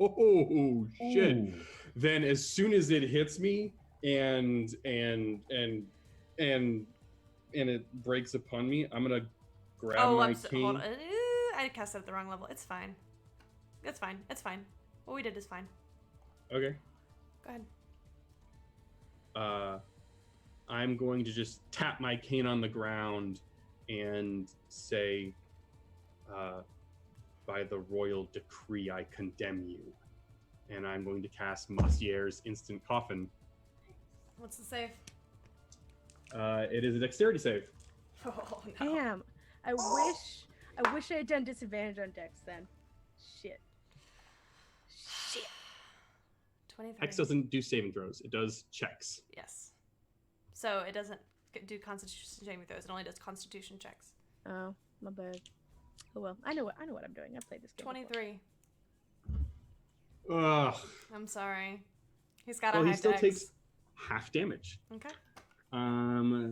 Oh shit! Ooh. Then as soon as it hits me and it breaks upon me, I'm gonna grab my I'm cane. hold on. I cast it at the wrong level. It's fine. It's fine. It's fine. What we did is fine. Okay. Go ahead. I'm going to just tap my cane on the ground and say, by the royal decree, I condemn you. And I'm going to cast Massier's Instant Coffin. What's the save? It is a dexterity save. Oh no. Damn. I wish I had done disadvantage on dex then. Shit. 23. Hex doesn't do saving throws. It does checks. Yes. So it doesn't do Constitution saving throws. It only does Constitution checks. Oh, my bad. Oh well, I know what I'm doing. I played this game. 23. Ugh. I'm sorry. He's got a Well, high he still dex. takes half damage. Okay.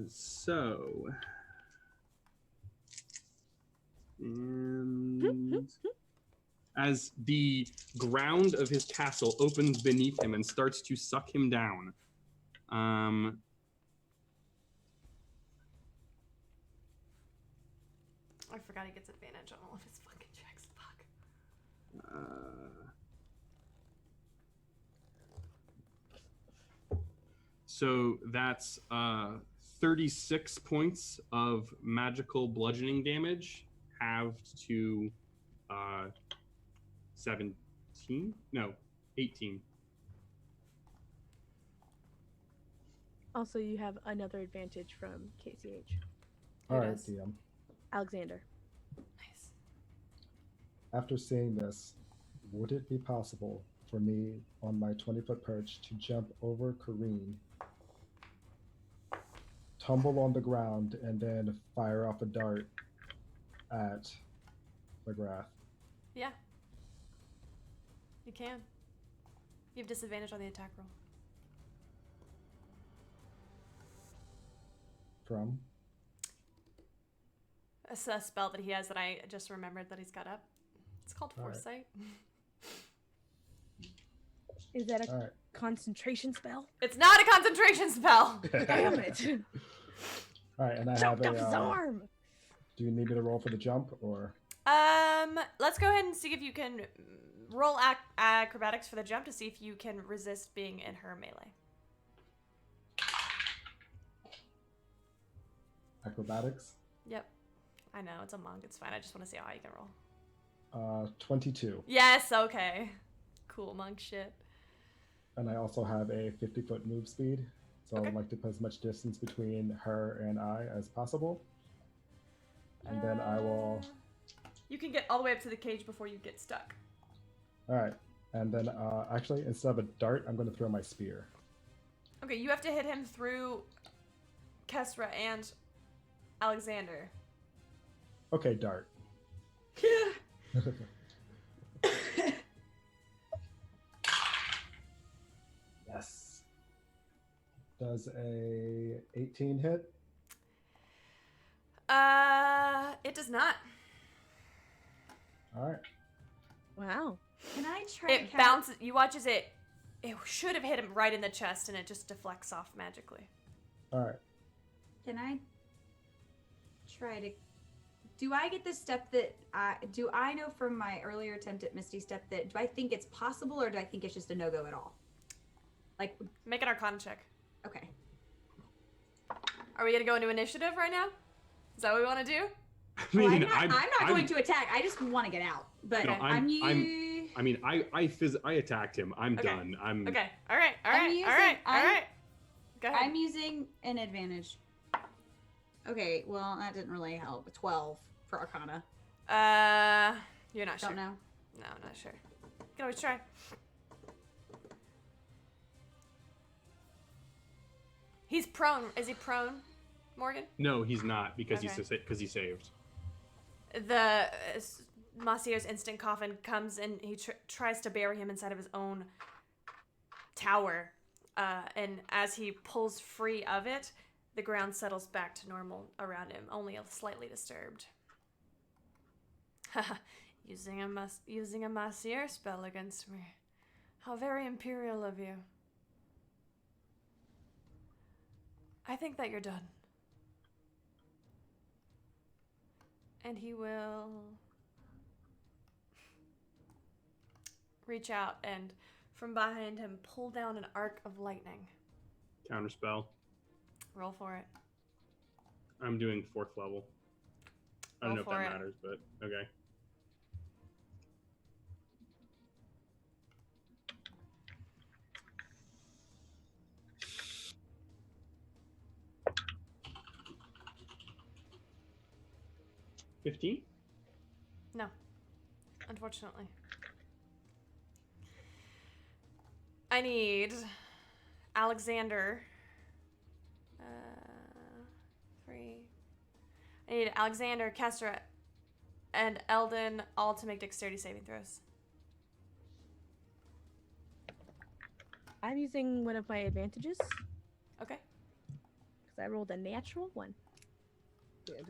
So... And... as the ground of his castle opens beneath him and starts to suck him down. I forgot he gets advantage on all of his fucking checks. Fuck. So that's 36 points of magical bludgeoning damage, halved to 17? No, 18. Also, you have another advantage from KCH. All right, does? DM. Alexander. Nice. After seeing this, would it be possible for me on my 20-foot perch to jump over Kareen, tumble on the ground, and then fire off a dart at McGrath? Yeah. You can. You have disadvantage on the attack roll. From? It's a spell that he has that I just remembered that he's got up. It's called All right. Foresight. Is that a All right. concentration spell? It's not a concentration spell. Damn it! All right, and I have Jumped up his a. arm. Do you need me to roll for the jump or? Let's go ahead and see if you can roll acrobatics for the jump to see if you can resist being in her melee. Acrobatics? Yep. I know, it's a monk. It's fine. I just want to see how high you can roll. 22. Yes, okay. cool monk shit. And I also have a 50-foot move speed, so I Okay. would like to put as much distance between her and I as possible. And then I will. You can get all the way up to the cage before you get stuck. All right. And then actually, instead of a dart, I'm going to throw my spear. Okay, you have to hit him through Kesra and Alexander. Okay, dart. Yes. Does a 18 hit? It does not. All right. Wow. Can I try? It bounces. You watch as it should have hit him right in the chest, and it just deflects off magically. All right. Can I try to? Do I get the step that do I know from my earlier attempt at Misty Step that do I think it's possible or do I think it's just a no-go at all? Like, Make an Arcana check. okay. Are we gonna go into initiative right now? Is that what we want to do? I Well, mean, I'm not going to attack. I just want to get out. But No, I mean, I attacked him. I'm Okay. done. I'm Okay. All right. All I'm right. using- All right. All I'm- right. Go ahead. I'm using an advantage. Okay, well that didn't really help. 12 for Arcana. You're not sure. Don't know. No, I'm not sure. You can always try. He's prone. Is he prone, Morgan? No, he's not because Okay. he saved. The Macier's instant coffin comes and he tries to bury him inside of his own tower. And as he pulls free of it, the ground settles back to normal around him, only slightly disturbed. using a Macier spell against me. How very imperial of you. I think that you're done. And he will reach out and from behind him pull down an arc of lightning. Counterspell. Roll for it. I'm doing 4th level. I don't Roll know if for that it. matters, but okay. $15? No. Unfortunately. I need Alexander. 3. I need Alexander, Kesra, and Eldon all to make dexterity saving throws. I'm using one of my advantages Okay. because I rolled a natural 1. Damage.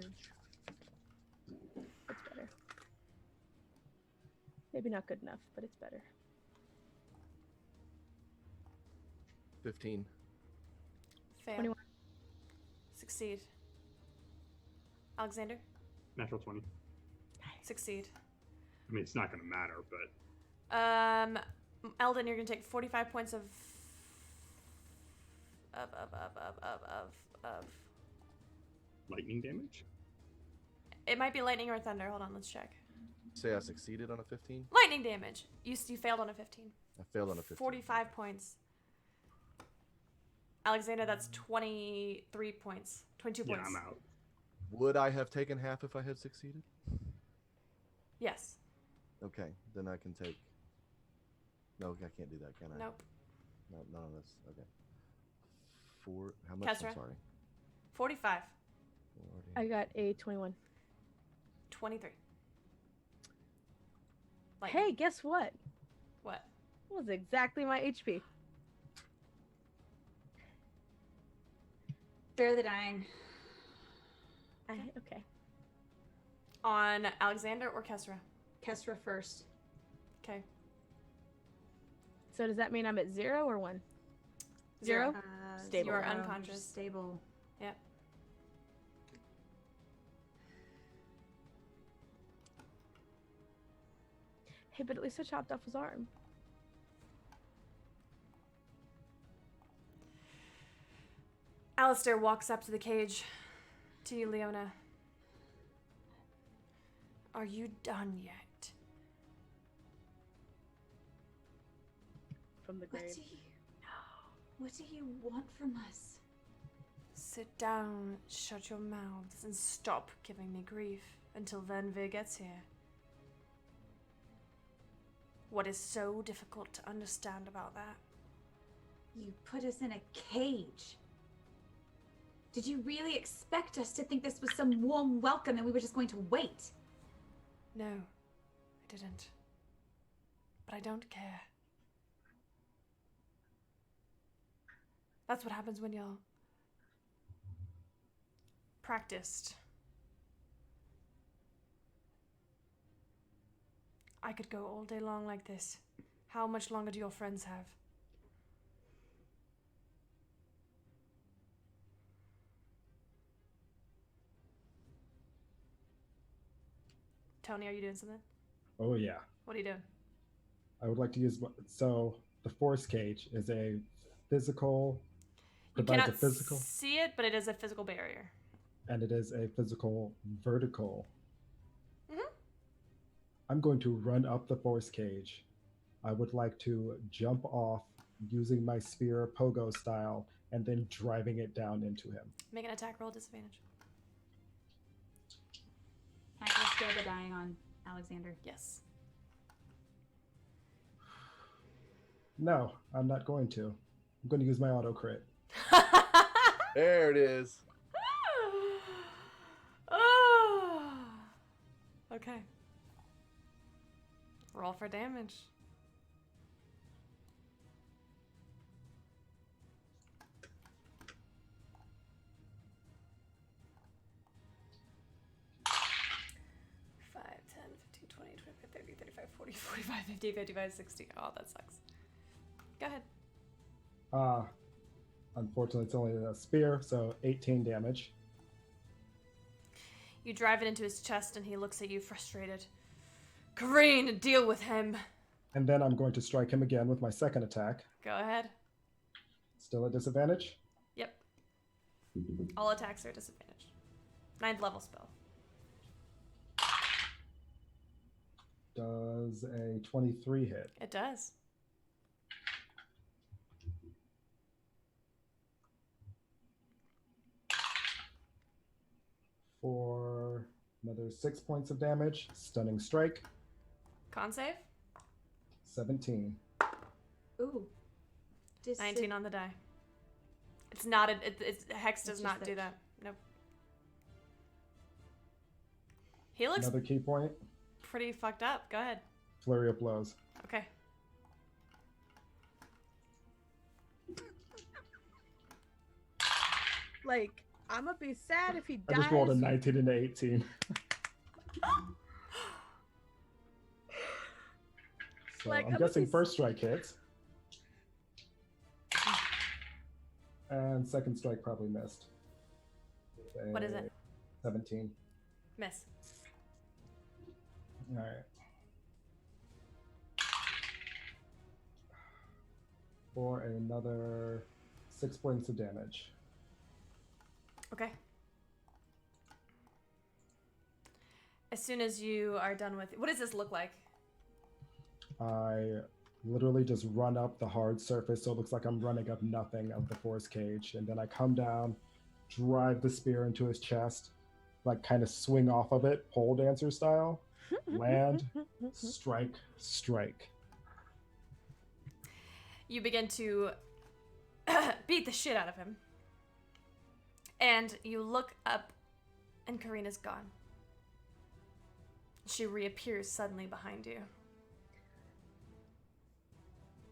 That's better. Maybe not good enough, but it's better. 15. Fail. 21. Succeed. Alexander? Natural 20. Succeed. I mean, it's not going to matter, but Eldon, you're gonna take 45 points of lightning damage? It might be lightning or thunder. Hold on, let's check. Say I succeeded on a 15? Lightning damage. You failed on a 15. I failed on a 15. 45 points. Alexander, that's 23 points. 22 Yeah, points. I'm out. Would I have taken half if I had succeeded? Yes. Okay, then I can take. No, I can't do that, can I? Nope. No, none of this. Okay. 4. How much? Kesra? I'm sorry. 45. 40. I got a 21. 23. Hey, guess what? What? It was exactly my HP. Spare the dying. Okay. On Alexander or Kesra? Kesra first. Okay. So does that mean I'm at 0 or 1? 0? Stable. You are zero, unconscious. Stable. Yep. Hey, but at least I chopped off his arm. Alistair walks up to the cage. To you, Leona. Are you done yet? from the grave. What do you want from us? Sit down, shut your mouths, and stop giving me grief until Venvyre gets here. What is so difficult to understand about that? You put us in a cage. Did you really expect us to think this was some warm welcome and we were just going to wait? No, I didn't. But I don't care. That's what happens when you're practiced. I could go all day long like this. How much longer do your friends have? Tony, are you doing something? Oh yeah. What are you doing? I would like to use so the force cage is a physical. You Provides cannot a physical, see it, but it is a physical barrier. and it is a physical vertical. Mhm. I'm going to run up the force cage. I would like to jump off using my spear pogo style and then driving it down into him. Make an attack roll disadvantage. Can I cast Scare the Dying on Alexander? Yes. No, I'm not going to. I'm going to use my auto crit. There it is. Oh. Okay. Roll for damage. Five, 10, 15, 20, 25, 30, 35, 40, 45, 50, 55, 60. Oh, that sucks. Go ahead. Unfortunately, it's only a spear, so 18 damage. You drive it into his chest and he looks at you frustrated. Kareen, deal with him. And then I'm going to strike him again with my second attack. Go ahead. Still at disadvantage. Yep. All attacks are disadvantaged. 9th level spell. Does a 23 hit? It does. For another 6 points of damage. Stunning strike. Con save? 17. Ooh. 19 on the die. It's not it's Hex does It's not just do that- that. Nope. He looks Another key point. pretty fucked up. Go ahead. Flurry of blows. Okay. Like, I'm gonna be sad if he I dies. just rolled a 19 and an 18. So Like, I'm I'm guessing gonna be- first strike hits. And second strike probably missed. What is it? 17. Miss. All right. For another 6 points of damage. Okay. As soon as you are done with... What does this look like? I literally just run up the hard surface, so it looks like I'm running up nothing of the force cage, and then I come down, drive the spear into his chest, like kind of swing off of it, pole dancer style, land, strike, strike. You begin to beat the shit out of him. And you look up, and Karina's gone. She reappears suddenly behind you.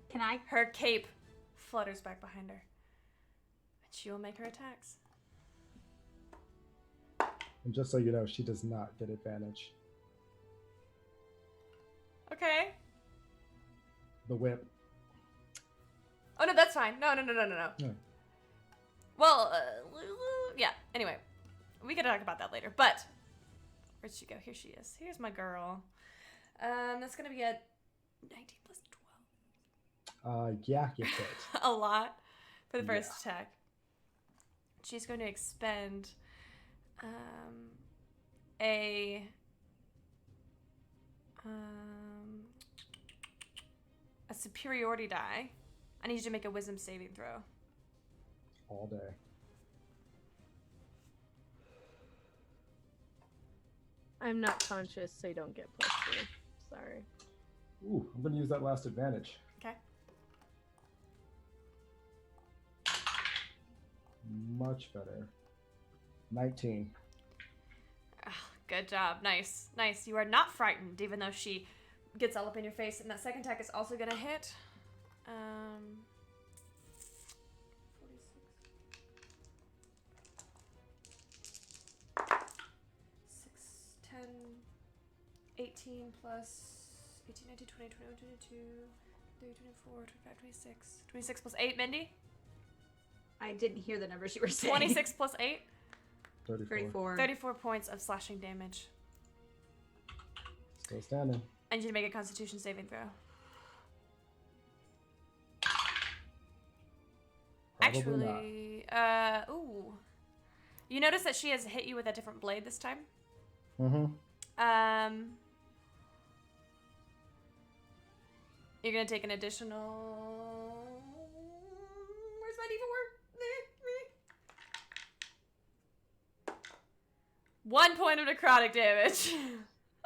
Can I? Her cape flutters back behind her. And she will make her attacks. And just so you know, she does not get advantage. Okay. The whip. Oh, no, that's fine. No. Yeah. Well, yeah. Anyway, we can talk about that later. But where'd she go? Here she is. Here's my girl. That's gonna be a 19 plus 12. Yeah, you could. A lot for the first attack. She's going to expend a superiority die I need you to make a wisdom saving throw. All day. I'm not conscious, so you don't get +3. Sorry. Ooh, I'm gonna use that last advantage. Okay. Much better. 19. Good job. Nice. Nice. You are not frightened, even though she gets all up in your face. And that second attack is also going to hit. 46. 6, 10, 18 plus 18, 19, 20, 21, 22, 23, 24, 25, 26. 26 plus 8, Mindy? I didn't hear the numbers you were saying. 26 plus 8? 34. 34 points of slashing damage. Still standing. I need you to make a Constitution saving throw. Probably Actually, ooh. You notice that she has hit you with a different blade this time? not. Mm-hmm. You're gonna take an additional... Where's my D4? 1 point of necrotic damage.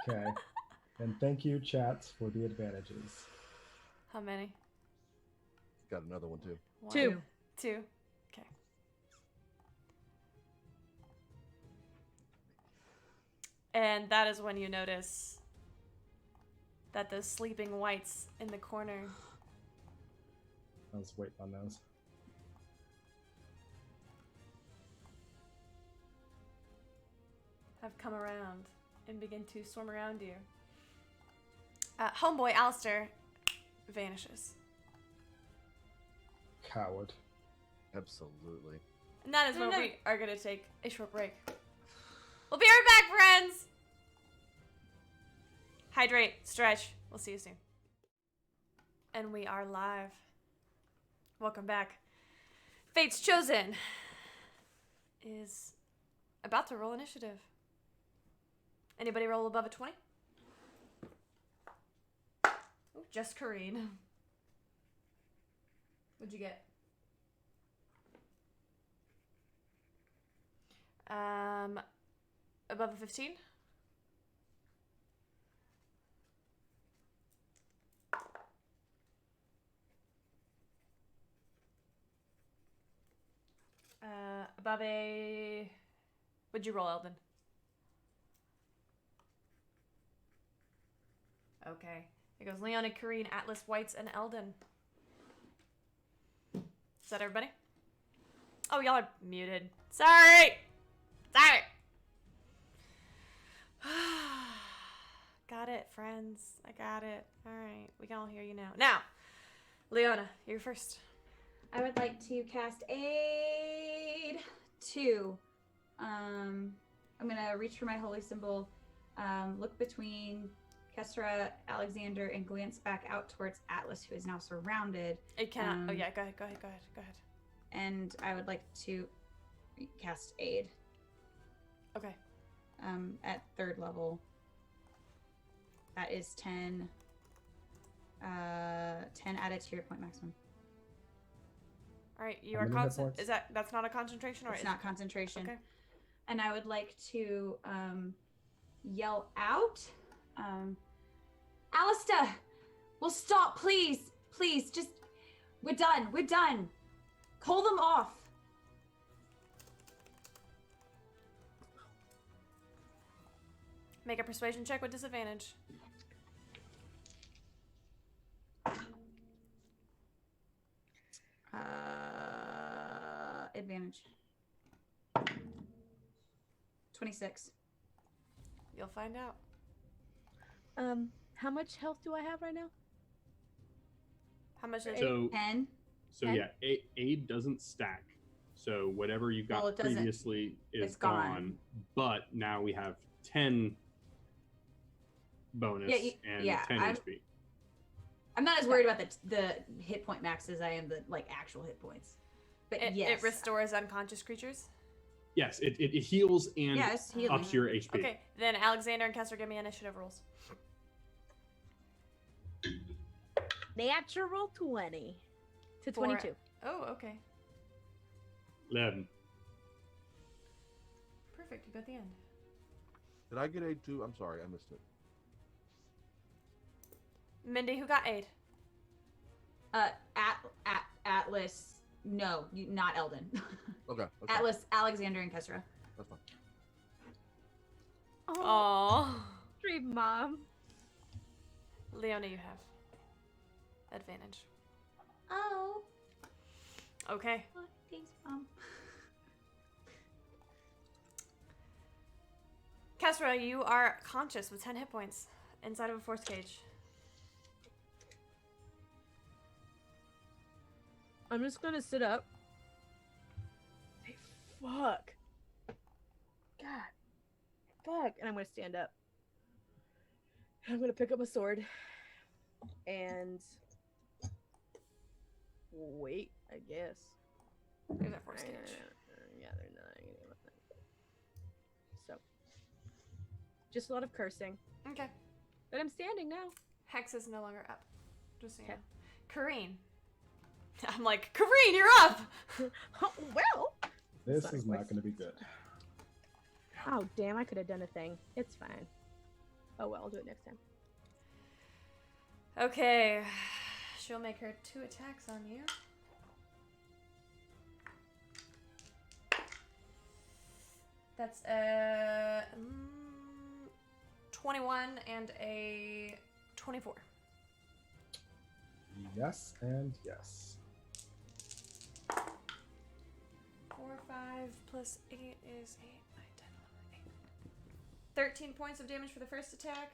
Okay. And thank you, chat, for the advantages. How many? Got another one too. 2. 2. Okay. And that is when you notice that the sleeping whites in the corner I was waiting on those. have come around and begin to swarm around you. Homeboy Alistair vanishes. Coward. Absolutely. And that is No, where no. we are going to take a short break. We'll be right back, friends! Hydrate, stretch. We'll see you soon. And we are live. Welcome back. Fate's Chosen is about to roll initiative. Anybody roll above a 20? Ooh, just Kareen. What'd you get? Above a 15? Above a... What'd you roll, Eldon? Okay. It goes Leona, Kareen, Atlas, Whites, and Eldon. Is that everybody? Oh, y'all are muted. Sorry! Sorry! Got it, friends. I got it. Alright, we can all hear you now. Now, Leona, you're first. I would like to cast Aid 2. I'm gonna reach for my holy symbol, look between Kesra, Alexander, and glance back out towards Atlas, who is now surrounded. It cannot. Oh yeah, go ahead. And I would like to cast Aid. Okay. At 3rd level. That is 10. 10 added to your point maximum. All right, you How are many hit constant. points? Is that's not a concentration, or It's is not concentration. Okay. And I would like to yell out, Alistair, well, stop, please, just, we're done. Call them off. Make a persuasion check with disadvantage. Advantage. 26. You'll find out. How much health do I have right now? How much is So 10. So Okay. yeah, aid doesn't stack. So whatever you got Well, it doesn't. previously is It's gone. But now we have 10 bonus and 10 HP. I'm not as worried about the hit point max as I am the actual hit points. But it? yes. It restores unconscious creatures. Yes, it heals and Yes, healing. ups your HP. Okay, then Alexander and Kessler, give me initiative rolls. Natural 20. To For- 22. Oh, okay. 11. Perfect. You got the end. Did I get aid too? I'm sorry, I missed it. Mindy, who got aid? Atlas. No, not Eldon. Okay. Atlas, Alexander, and Kesra. That's fine. Oh, Oh. dream mom. Leona, you have advantage. Oh. Okay. Oh, thanks, Mom. Kesra, you are conscious with 10 hit points inside of a force cage. I'm just gonna sit up. Say, fuck. God. Fuck. And I'm gonna stand up. And I'm gonna pick up a sword. And wait, I guess. There's that force cage. Yeah, they're not. So, just a lot of cursing. Okay. But I'm standing now. Hex is no longer up. Just so you Okay. know. Kareen. I'm like, Kareen, you're up! Oh, well. This Sorry, is not boys. going to be good. Oh, damn, I could have done a thing. It's fine. Oh, well, I'll do it next time. Okay. She'll make her 2 attacks on you. That's a 21 and a 24. Yes and yes. 4, 5 plus 8 is 8, 9, 10, 11, 13 points of damage for the first attack.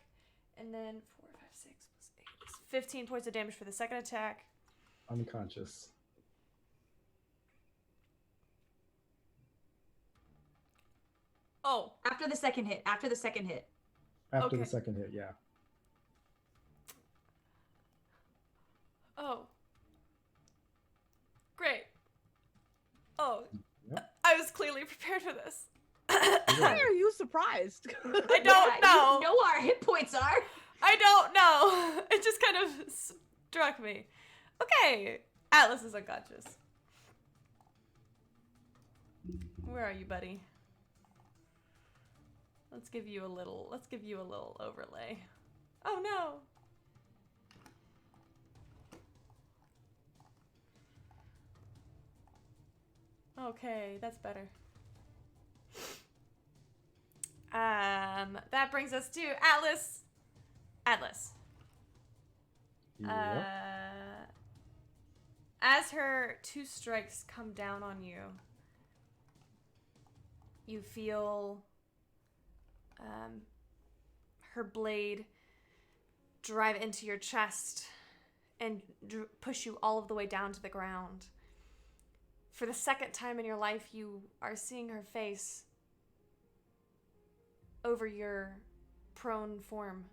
And then 4, 5, 6 plus 8 is 15 points of damage for the second attack. Unconscious. Oh, After the second hit. After Okay. the second hit, yeah. oh. Great. Oh, Yep. I was clearly prepared for this. Why are you surprised? I don't know. You know what our hit points are. I don't know. It just kind of struck me. Okay, Atlas is unconscious. Where are you, buddy? Let's give you a little overlay. Oh no. Okay, that's better. That brings us to Atlas. Yep. As her 2 strikes come down on you, you feel her blade drive into your chest and push you all of the way down to the ground. For the second time in your life, you are seeing her face over your prone form.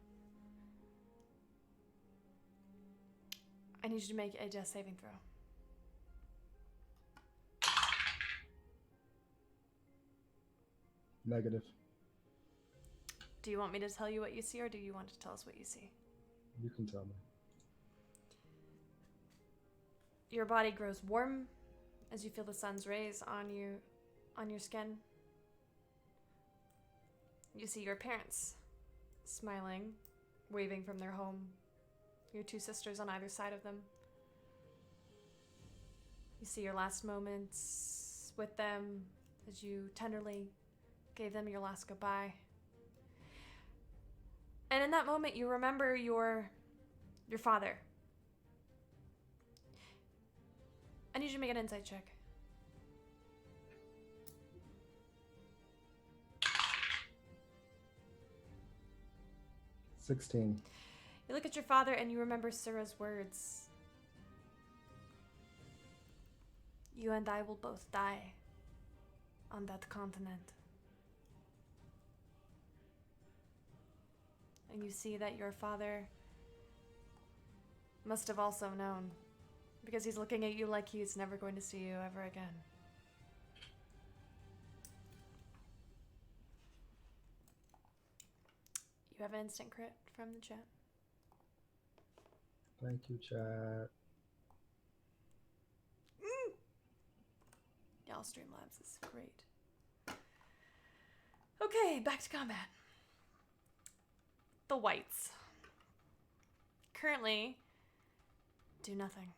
I need you to make a death saving throw. Negative. Do you want me to tell you what you see, or do you want to tell us what you see? You can tell me. Your body grows warm as you feel the sun's rays on your skin. You see your parents smiling, waving from their home. Your 2 sisters on either side of them. You see your last moments with them as you tenderly gave them your last goodbye. And in that moment, you remember your father. I need you to make an insight check. $16. You look at your father and you remember Sura's words. You and I will both die on that continent. And you see that your father must have also known, because he's looking at you like he's never going to see you ever again. You have an instant crit from the chat. Thank you, chat. Streamlabs is great. Okay, back to combat. The whites currently do nothing.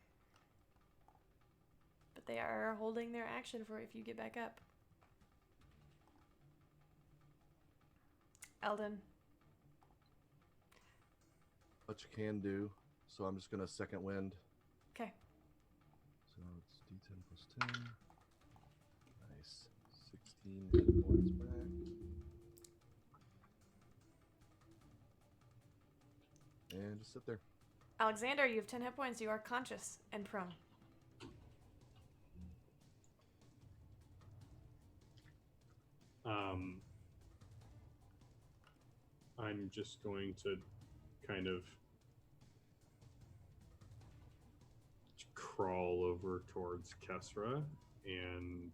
But they are holding their action for if you get back up. Eldon. What you can do. So I'm just gonna second wind. Okay. So it's D10 plus 10. Nice. 16 hit points back. And just sit there. Alexander, you have 10 hit points. You are conscious and prone. I'm just going to kind of crawl over towards Kesra and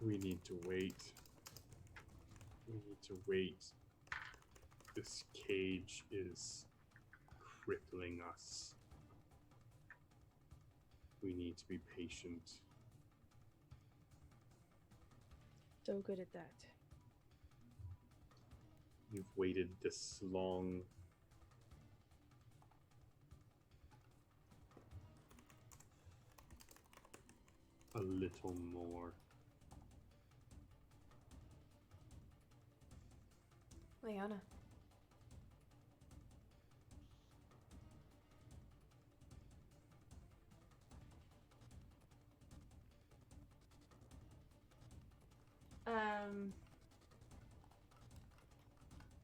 we need to wait. We need to wait. This cage is crippling us. We need to be patient. So good at that. You've waited this long. A little more. Leona.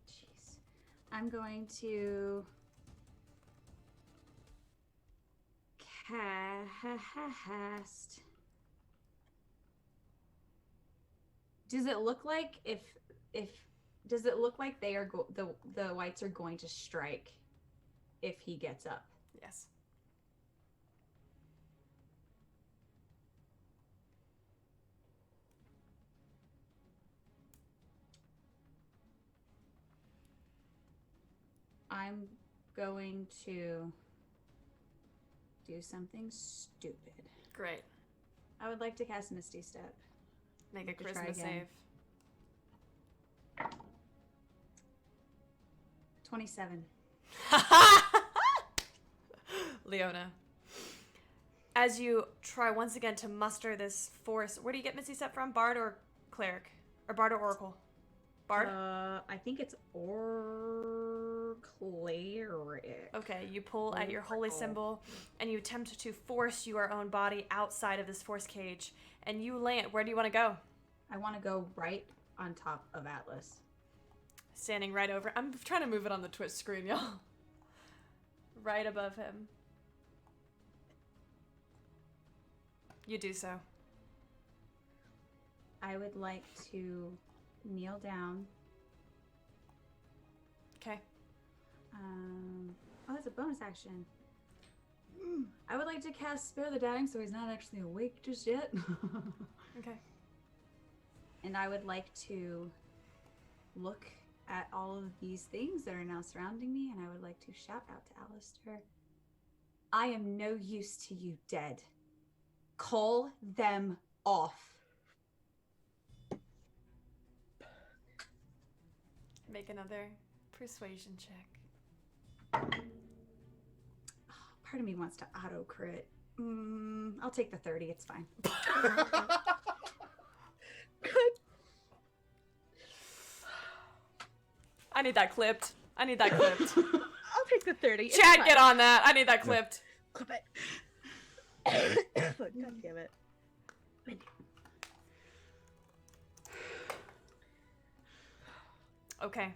Jeez. I'm going to cast. Does it look like does it look like they are the whites are going to strike if he gets up? Yes. I'm going to do something stupid. Great. I would like to cast Misty Step. Make a To try charisma again. save. 27. Leona. As you try once again to muster this force, where do you get Misty Step from? Bard or cleric? Or Bard or Oracle? Bard? I think it's cleric. Okay, you pull at your holy Oracle. symbol and you attempt to force your own body outside of this force cage. And you land. Where do you want to go? I want to go right on top of Atlas. Standing right over. I'm trying to move it on the Twitch screen, y'all. Right above him. You do so. I would like to kneel down. Okay. Oh, that's a bonus action. I would like to cast Spare the Dying so he's not actually awake just yet. Okay. And I would like to look at all of these things that are now surrounding me, and I would like to shout out to Alistair, I am no use to you, dead. Call them off. Make another persuasion check. Part of me wants to auto crit. I'll take the 30. It's fine. I need that clipped. I need that clipped. I'll take the 30. It's Chad, fine. get on that. I need that clipped. Clip it. God damn it. Okay.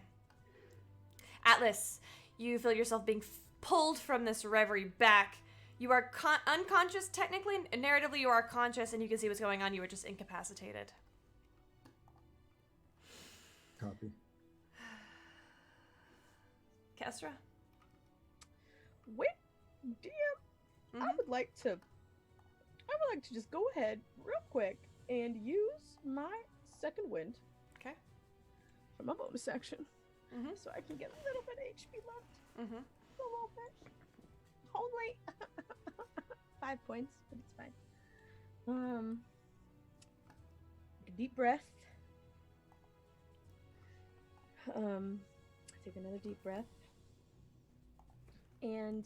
Atlas, you feel yourself being pulled from this reverie back. You are unconscious, technically. Narratively, you are conscious and you can see what's going on. You are just incapacitated. Copy. Kesra? Wait, DM, I would like to just go ahead real quick and use my second wind. Okay. For my bonus action. Mm-hmm. So I can get a little bit of HP left. Mm-hmm. A little bit. only 5 points, but it's fine. Take a deep breath. Take another deep breath. And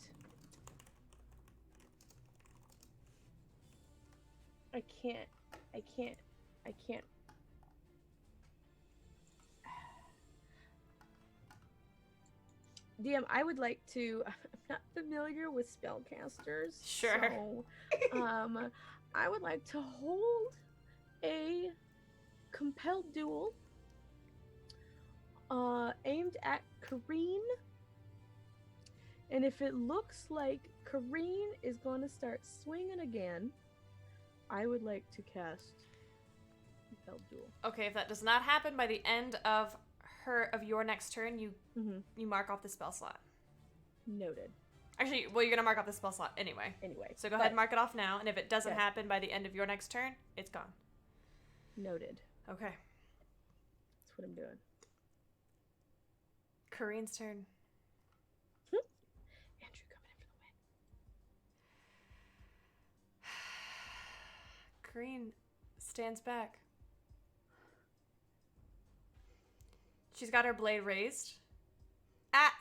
I can't. DM, I would like to. I'm not familiar with spellcasters. Sure. So, I would like to hold a compelled duel aimed at Kareen. And if it looks like Kareen is going to start swinging again, I would like to cast compelled duel. Okay, if that does not happen by the end of your next turn, you mark off the spell slot. Noted. Actually, well, you're gonna mark off the spell slot anyway. So go ahead and mark it off now, and if it doesn't happen by the end of your next turn, it's gone. Noted. Okay. That's what I'm doing. Kareen's turn. Andrew coming in for the win. Kareen stands back. She's got her blade raised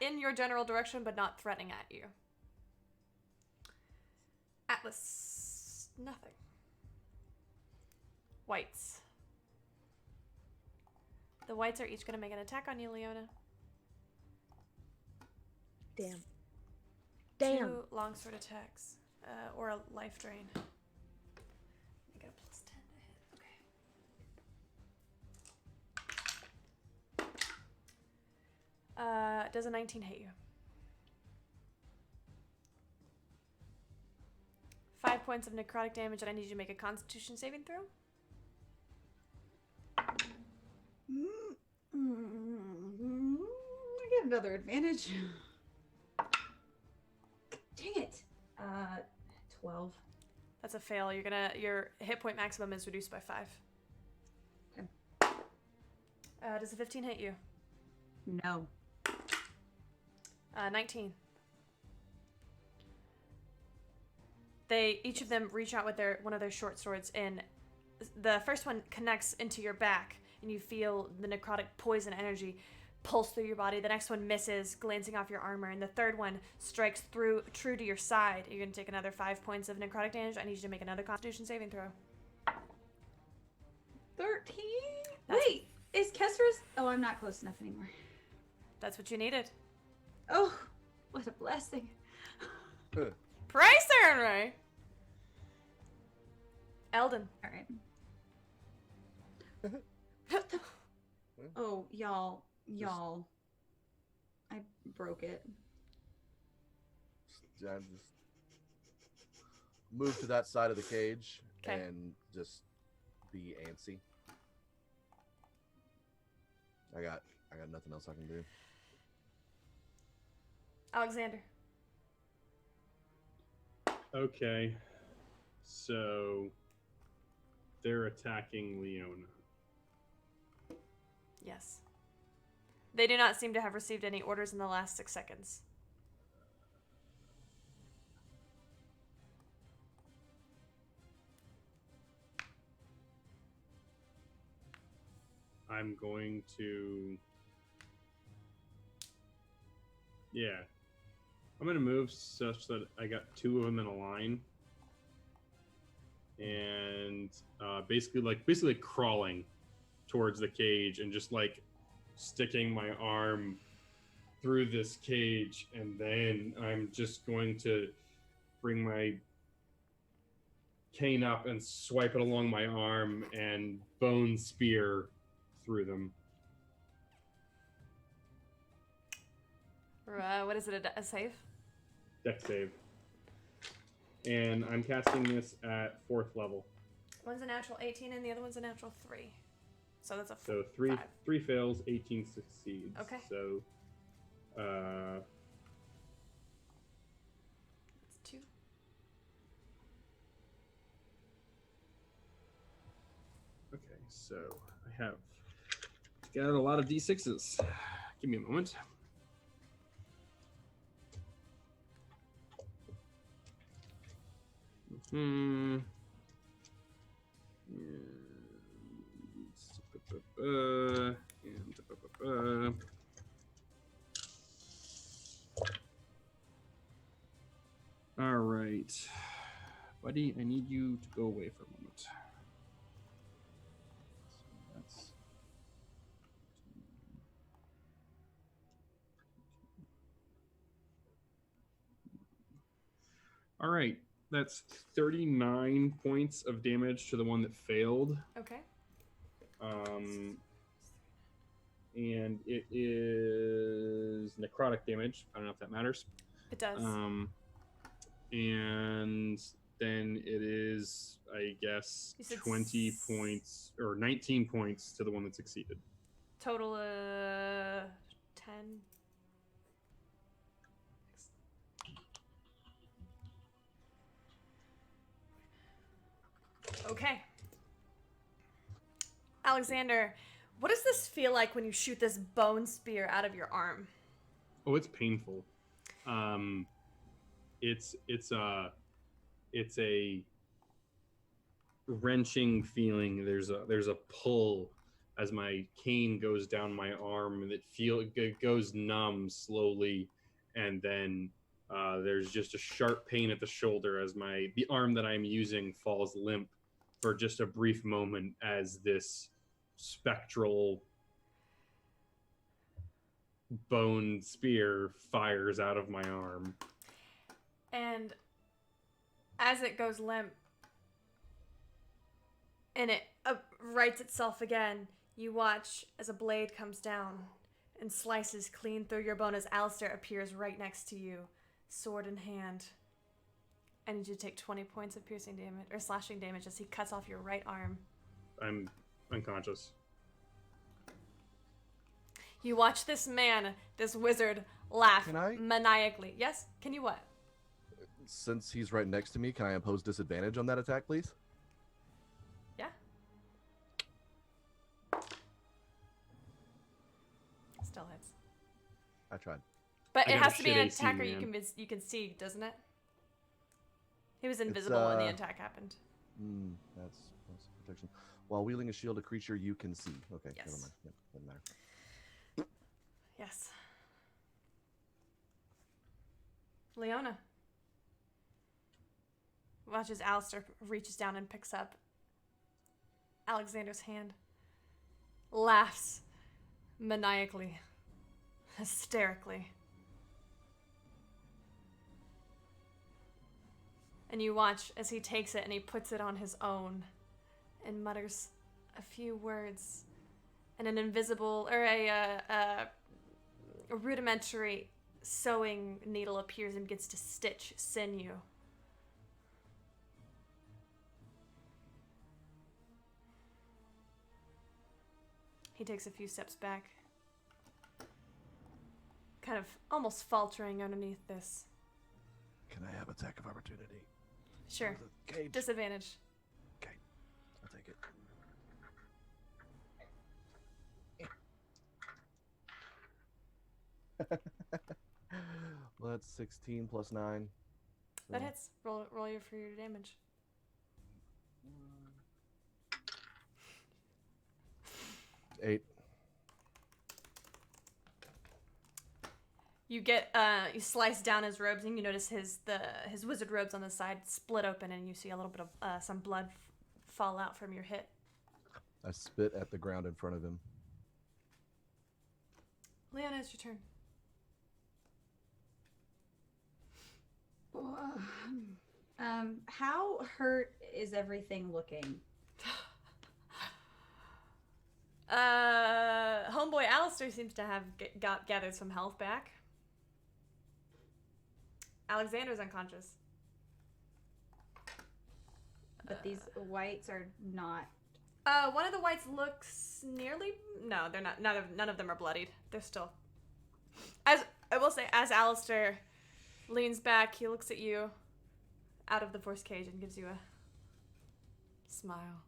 in your general direction, but not threatening at you. Atlas, nothing. Whites. The whites are each going to make an attack on you, Leona. Damn. 2 longsword attacks, or a life drain. I got a plus 10 to hit. Okay. Does a 19 hit you? 5 points of necrotic damage, and I need you to make a Constitution saving throw. I get another advantage. Dang it. 12. That's a fail. Your hit point maximum is reduced by 5. Okay. Does a 15 hit you? No. 19. Each of them reach out with one of their short swords, and the first one connects into your back, and you feel the necrotic poison energy pulse through your body. The next one misses, glancing off your armor, and the third one strikes true to your side. You're going to take another 5 points of necrotic damage. I need you to make another Constitution saving throw. 13? Wait, is Kesra's... Oh, I'm not close enough anymore. That's what you needed. Oh, what a blessing. Price earn, right? Eldon. All right. Oh, y'all. I broke it. Just move to that side of the cage and just be antsy. I got nothing else I can do. Alexander. Okay. So they're attacking Leona. Yes. They do not seem to have received any orders in the last 6 seconds. I'm going to... Yeah. I'm going to move such that I got 2 of them in a line. And basically crawling towards the cage and just like sticking my arm through this cage, and then I'm just going to bring my cane up and swipe it along my arm and bone spear through them. What is it, a save? Dex save. And I'm casting this at 4th level. One's a natural 18 and the other one's a natural 3. So that's a So 5. 3 fails, 18 succeeds. Okay. So It's 2. okay, so I have got a lot of d6s. Give me a moment. Hmm. All right, buddy. I need you to go away for a moment. So that's all right. That's 39 points of damage to the one that failed. Okay. And it is necrotic damage. I don't know if that matters. It does. And then it is, I guess, You said 20 points or 19 points to the one that succeeded. Total 10. Okay. Alexander, what does this feel like when you shoot this bone spear out of your arm? Oh, it's painful. It's a wrenching feeling. There's a pull as my cane goes down my arm, and it goes numb slowly, and then there's just a sharp pain at the shoulder as the arm that I'm using falls limp for just a brief moment as this spectral bone spear fires out of my arm. And as it goes limp and it rights itself again, you watch as a blade comes down and slices clean through your bone as Alistair appears right next to you, sword in hand. I need you to take 20 points of piercing damage or slashing damage as he cuts off your right arm. I'm unconscious. You watch this man, this wizard, laugh Can I? maniacally. Yes? Can you what? Since he's right next to me, can I impose disadvantage on that attack, please? Yeah. Still hits. I tried. But I it got has a to be shit an AC, attacker man. you can see, doesn't it? He was invisible when the attack happened. That's protection. While wielding a shield, a creature you can see. Okay, Yes. never mind. Yep, doesn't matter. Yes. Leona. Watches Alistair reaches down and picks up Alexander's hand. Laughs maniacally, hysterically. And you watch as he takes it and he puts it on his own and mutters a few words. And an invisible, or a rudimentary sewing needle appears and begins to stitch sinew. He takes a few steps back, kind of almost faltering underneath this. Can I have attack of opportunity? Sure. The cage. Disadvantage. Okay, I'll take it. Well, that's 16 plus 9. That So- hits. Roll your for your damage. Eight. You get you slice down his robes and you notice his wizard robes on the side split open and you see a little bit of some blood fall out from your hit. I spit at the ground in front of him. Leona, it's your turn. How hurt is everything looking? Homeboy Alistair seems to have gathered some health back. Alexander's unconscious. But these whites are not. One of the whites looks nearly. No, they're not. None of them are bloodied. They're still. As I will say, as Alistair leans back, he looks at you out of the force cage and gives you a smile.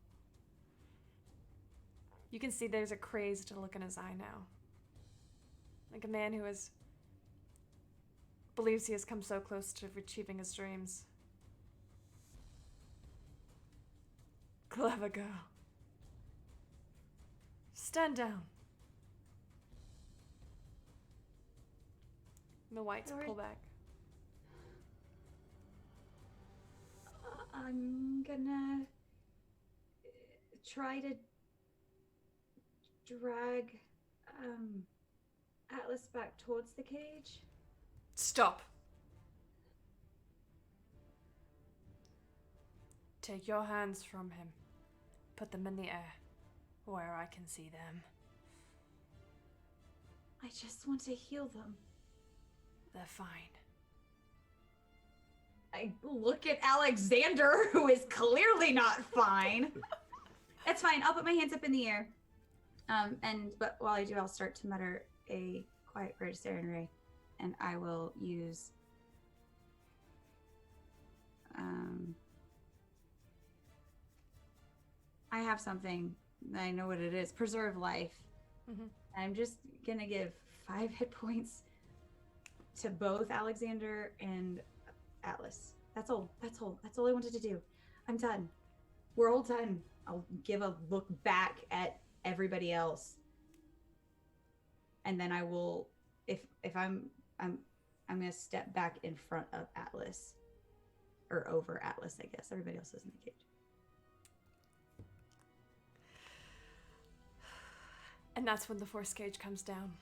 You can see there's a crazed look in his eye now. Like a man who believes he has come so close to achieving his dreams. Clever girl. Stand down. The whites Sorry. pull back. I'm gonna try to drag Atlas back towards the cage. Stop. Take your hands from him. Put them in the air, where I can see them. I just want to heal them. They're fine. I look at Alexander, who is clearly not fine. That's fine. I'll put my hands up in the air. But while I do, I'll start to mutter a quiet prayer to Saren Ray, and I will use I have something. I know what it is. Preserve life. Mm-hmm. I'm just gonna give 5 hit points to both Alexander and Atlas. That's all. That's all I wanted to do. I'm done. We're all done. I'll give a look back at everybody else, and then I will. If I'm gonna step back in front of Atlas, or over Atlas, I guess. Everybody else is in the cage. And that's when the force cage comes down.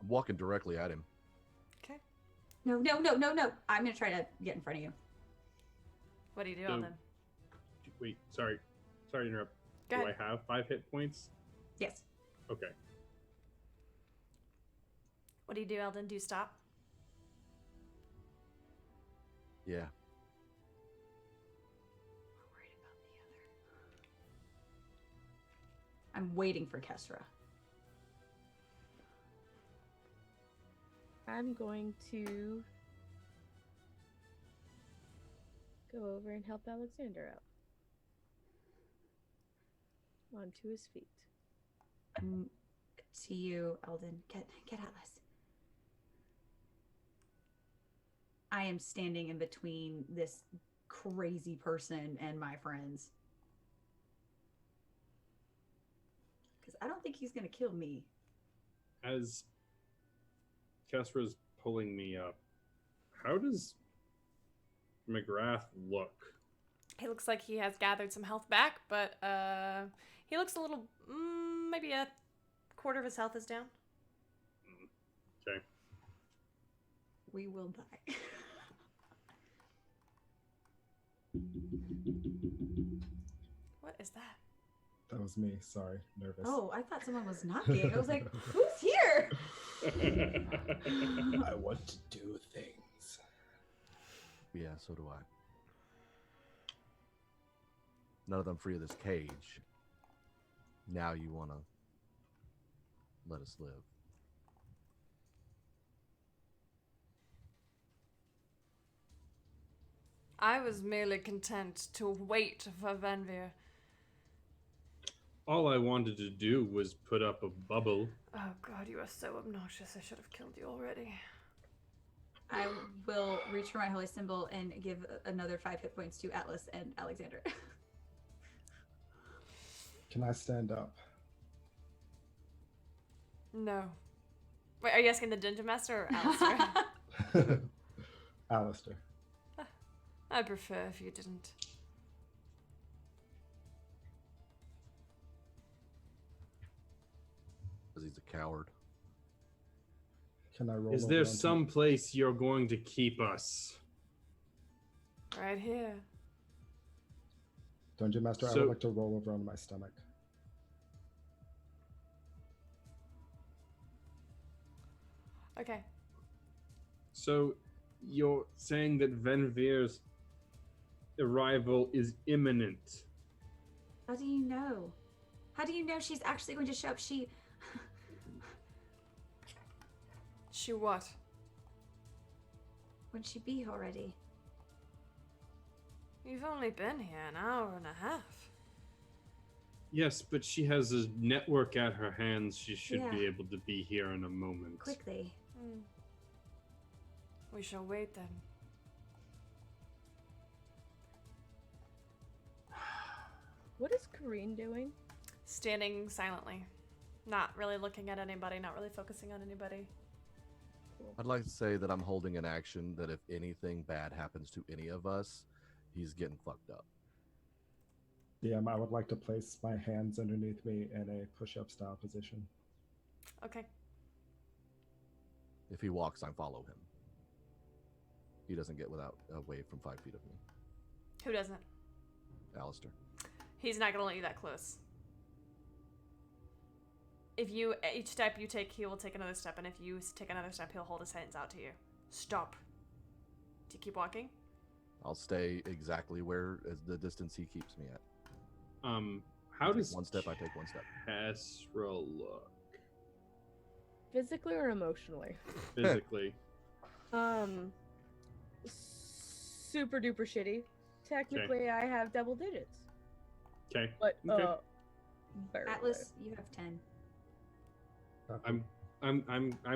I'm walking directly at him. Okay. No. I'm gonna try to get in front of you. What do you do, So- Alden? Wait, sorry to interrupt. Go Do ahead. I have 5 hit points? Yes. Okay. What do you do, Eldon? Do you stop? Yeah. I'm worried about the other. I'm waiting for Kesra. I'm going to go over and help Alexander out. Onto his feet. To you, Eldon. Get Atlas. I am standing in between this crazy person and my friends. Because I don't think he's going to kill me. As Kesra's pulling me up, how does McGrath look? He looks like he has gathered some health back, but he looks a little, maybe a quarter of his health is down. Okay. We will die. What is that? That was me. Sorry, nervous. Oh, I thought someone was knocking. I was like, who's here? I want to do things. Yeah, so do I. None of them free of this cage. Now you want to let us live. I was merely content to wait for Venvyre. All I wanted to do was put up a bubble. Oh god, you are so obnoxious. I should have killed you already. I will reach for my holy symbol and give another 5 hit points to Atlas and Alexander. Can I stand up? No. Wait, are you asking the Dungeon Master or Alistair? Alistair. I'd prefer if you didn't. Because he's a coward. Can I roll? Is over there onto- some place you're going to keep us? Right here. Dungeon Master, I So- would like to roll over on my stomach. Okay. So you're saying that Venvyre's arrival is imminent? How do you know? How do you know she's actually going to show up? She what? would she be already? You've only been here an hour and a half. Yes, but she has a network at her hands. She should be Yeah. able to be here in a moment. Quickly. We shall wait then. What is Kareen doing? Standing silently. Not really looking at anybody, not really focusing on anybody. I'd like to say that I'm holding an action that if anything bad happens to any of us, he's getting fucked up. DM, I would like to place my hands underneath me in a push-up style position. Okay. If he walks, I follow him. He doesn't get away from 5 feet of me. Who doesn't? Alistair. He's not gonna let you that close. If you, each step you take, he will take another step, and if you take another step, he'll hold his hands out to you. Stop. Do you keep walking? I'll stay exactly where is the distance he keeps me at. How Take does one step, I take one step. Kesra look? Physically or emotionally? Physically. Super duper shitty. Technically, I have double digits, Okay. but Okay. barely. Atlas, you have 10. I'm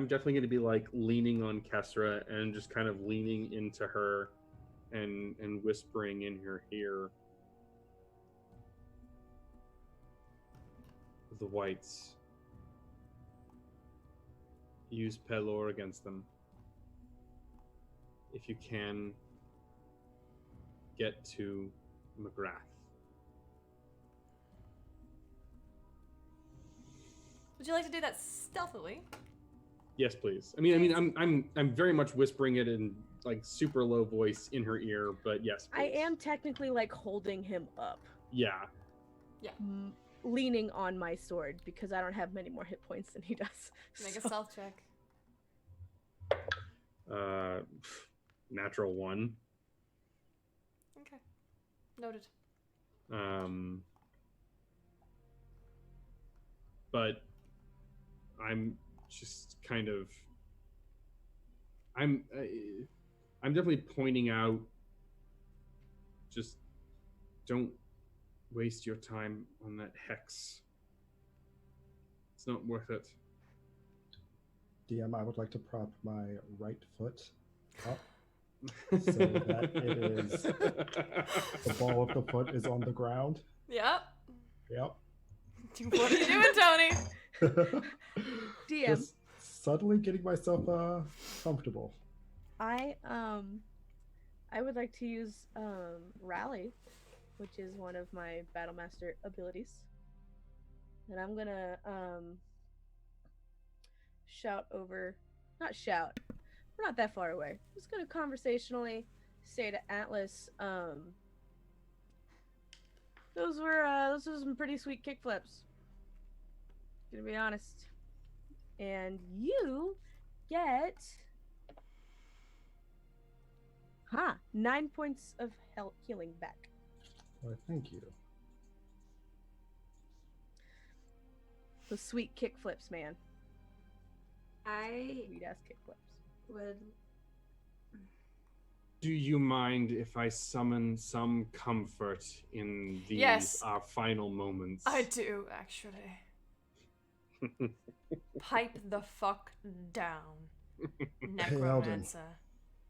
definitely going to be like leaning on Kesra and just kind of leaning into her and whispering in her ear. The whites. Use Pelor against them. If you can, get to McGrath. Would you like to do that stealthily? Yes, please. I mean, I'm very much whispering it in like super low voice in her ear, but yes, I please. am technically like holding him up, Yeah. leaning on my sword because I don't have many more hit points than he does. Make a So- stealth check. Natural 1. Okay. Noted. But I'm just kind of I'm definitely pointing out, just don't waste your time on that hex. It's not worth it. DM, I would like to prop my right foot up so that it is the ball of the foot is on the ground. Yep. Yep. What are you doing, Tony? DM, Just suddenly getting myself comfortable. I would like to use rally, which is one of my battlemaster abilities, and I'm gonna shout over, not shout, we're not that far away. I'm just gonna conversationally say to Atlas, those were some pretty sweet kickflips, gonna be honest, and you get 9 points of healing back. Why, thank you. Those sweet kickflips, man. I Sweet ass kickflips. would. Do you mind if I summon some comfort in these Yes. our final moments? I do, actually. Pipe the fuck down, necromancer.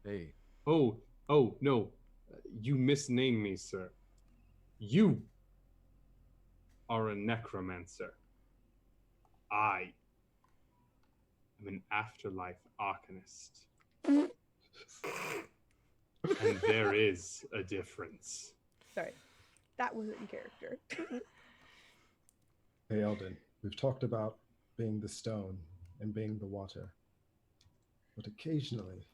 Hey, Oh, no. You misnamed me, sir. You are a necromancer. I am an afterlife arcanist. And there is a difference. Sorry, that wasn't in character. Hey, Eldon, we've talked about being the stone and being the water. But occasionally,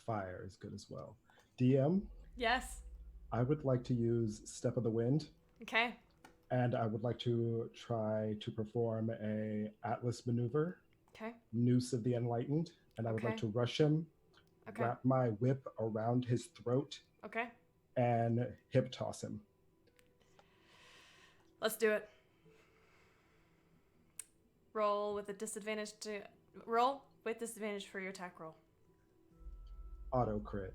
fire is good as well. DM, Yes. I would like to use Step of the Wind, Okay. and I would like to try to perform a Atlas maneuver, Okay. Noose of the Enlightened, and I would like Okay. to rush him, Okay. wrap my whip around his throat, Okay. and hip toss him. Let's do it. Roll with a disadvantage to roll with disadvantage for your attack roll. Auto crit.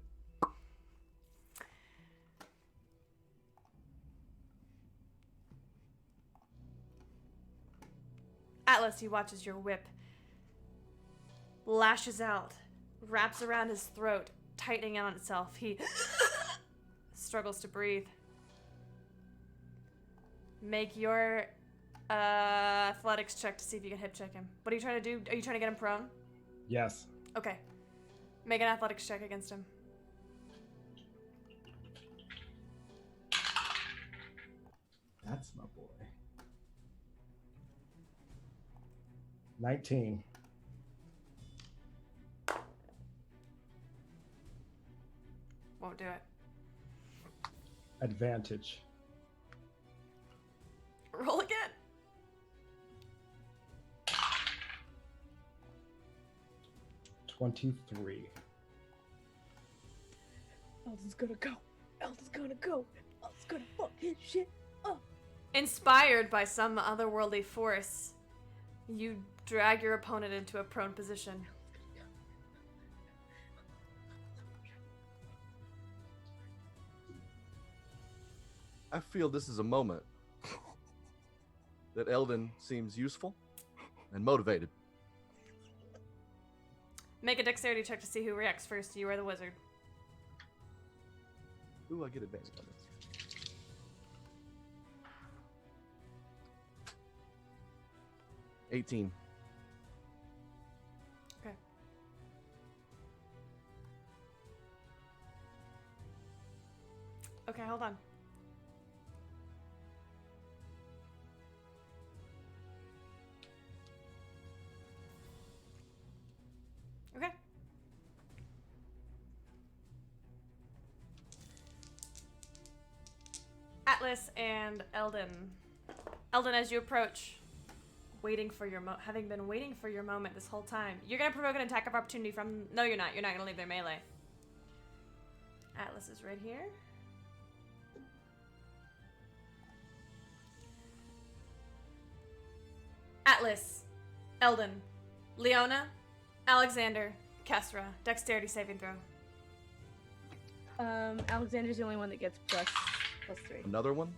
Atlas, he watches your whip lashes out, wraps around his throat, tightening on itself. He struggles to breathe. Make your athletics check to see if you can hip check him. What are you trying to do? Are you trying to get him prone? Yes. Okay. Make an athletics check against him. That's my boy. 19. Won't do it. Advantage. Roll again. $23. Eldon's gonna go. Eldon's gonna go. Eldon's gonna fuck his shit up. Inspired by some otherworldly force, you drag your opponent into a prone position. I feel this is a moment that Eldon seems useful and motivated. Make a dexterity check to see who reacts first. You are the wizard. Ooh, I get advantage on this. $18. Okay. Okay, hold on. Okay. Atlas and Eldon. Eldon, as you approach, waiting for your having been waiting for your moment this whole time, you're gonna provoke an attack of opportunity from. No, you're not. You're not gonna leave their melee. Atlas is right here. Atlas, Eldon, Leona, Alexander, Kesra. Dexterity saving throw. Alexander's the only one that gets plus 3. Another one?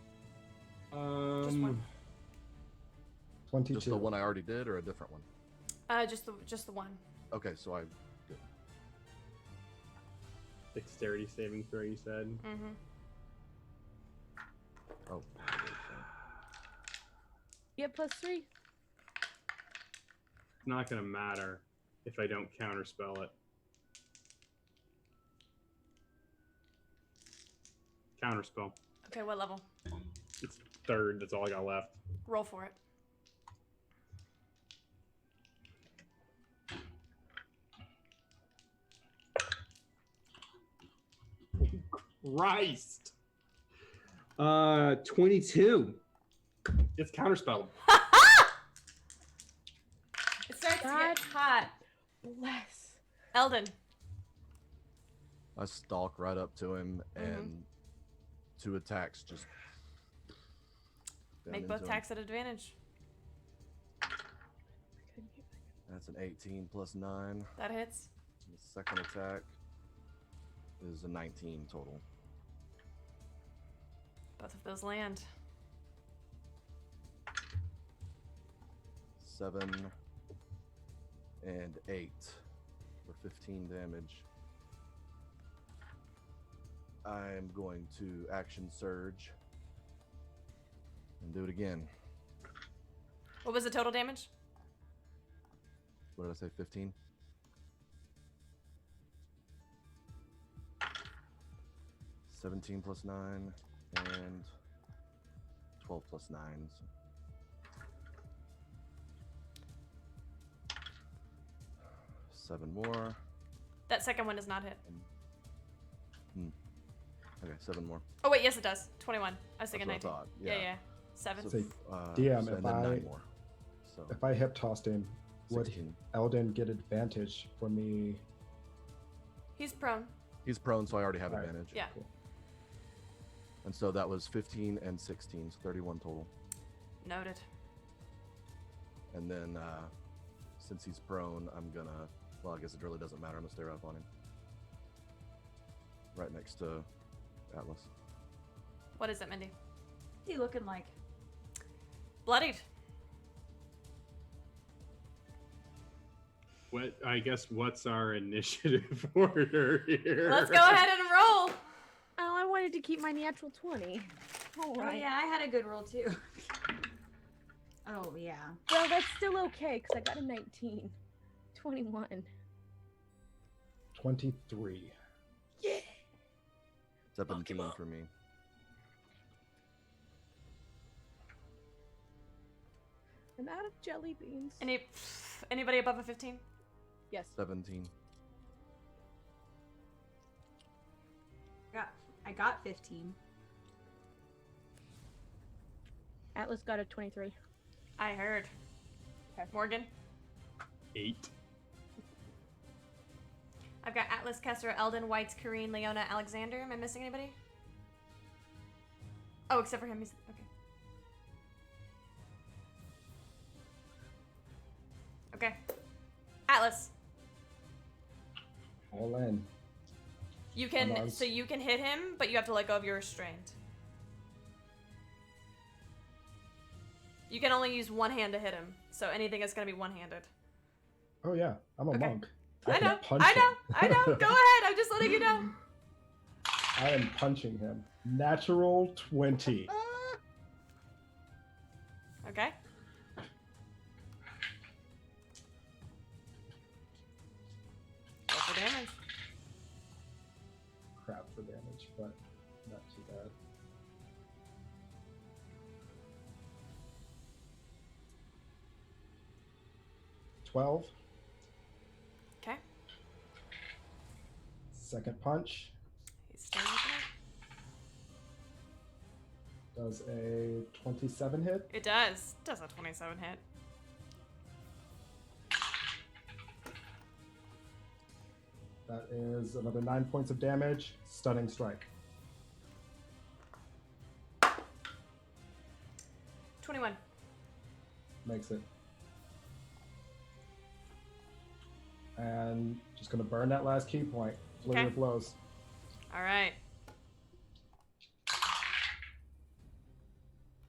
Just one. 22. Just the one I already did, or a different one? Just the one. Okay, so I did. Dexterity saving throw, you said? Mm-hmm. Oh. Yeah, plus 3. It's not gonna matter if I don't counterspell it. Counterspell. Okay, what level? It's third, that's all I got left. Roll for it. Christ! 22. It's counterspelled. It starts to God. get hot. Bless. Eldon. I stalk right up to him and 2 attacks just down Make both into him. attacks at advantage. That's an 18 plus 9. That hits. The second attack is a 19 total. Both of those land. 7 and 8 for 15 damage. I'm going to action surge and do it again. What was the total damage? What did I say? 15? $17 plus 9 and 12 plus 9. 7 more. That second one does not hit. Okay, 7 more. Oh wait, yes it does. 21. I was thinking That's what I 19. thought, Yeah, yeah. 7. So, Say, DM, and if then I- 9 more. So If I hip tossed him, would 16. Eldon get advantage for me? He's prone. He's prone, so I already have Alright. advantage. Yeah. Cool. And so that was 15 and 16, so 31 total. Noted. And then since he's prone, I'm gonna. Well, I guess it really doesn't matter. I'm gonna stay right up on him. Right next to Atlas. What is it, Mindy? What's he looking like? Bloodied. What's our initiative order here? Let's go ahead and roll. Oh, I wanted to keep my natural 20. All Oh right. yeah, I had a good roll too. Oh yeah. Well, that's still okay, because I got a 19. 21. 23. Yeah! 17 for me. I'm out of jelly beans. Anybody above a 15? Yes. 17. I got 15. Atlas got a 23. I heard. Okay. Morgan? 8. I've got Atlas, Kesra, Eldon, Whites, Kareen, Leona, Alexander. Am I missing anybody? Oh, except for him. He's okay. Okay. Atlas, All in. you can Unarmed. so you can hit him, but you have to let go of your restraint. You can only use one hand to hit him, so anything is going to be one-handed. Oh yeah, I'm a Okay. monk. I can know. punch I him. know. I know. Go ahead. I'm just letting you know. I am punching him. Natural 20. Okay. Roll for damage. Crap for damage, but not too bad. $12. Okay. Second punch He's staying with does a 27 hit. it. It does. Does a 27 hit. That is another 9 points of damage. Stunning strike. 21. Makes it. And just gonna burn that last key point. Flurry Okay. of blows. All right.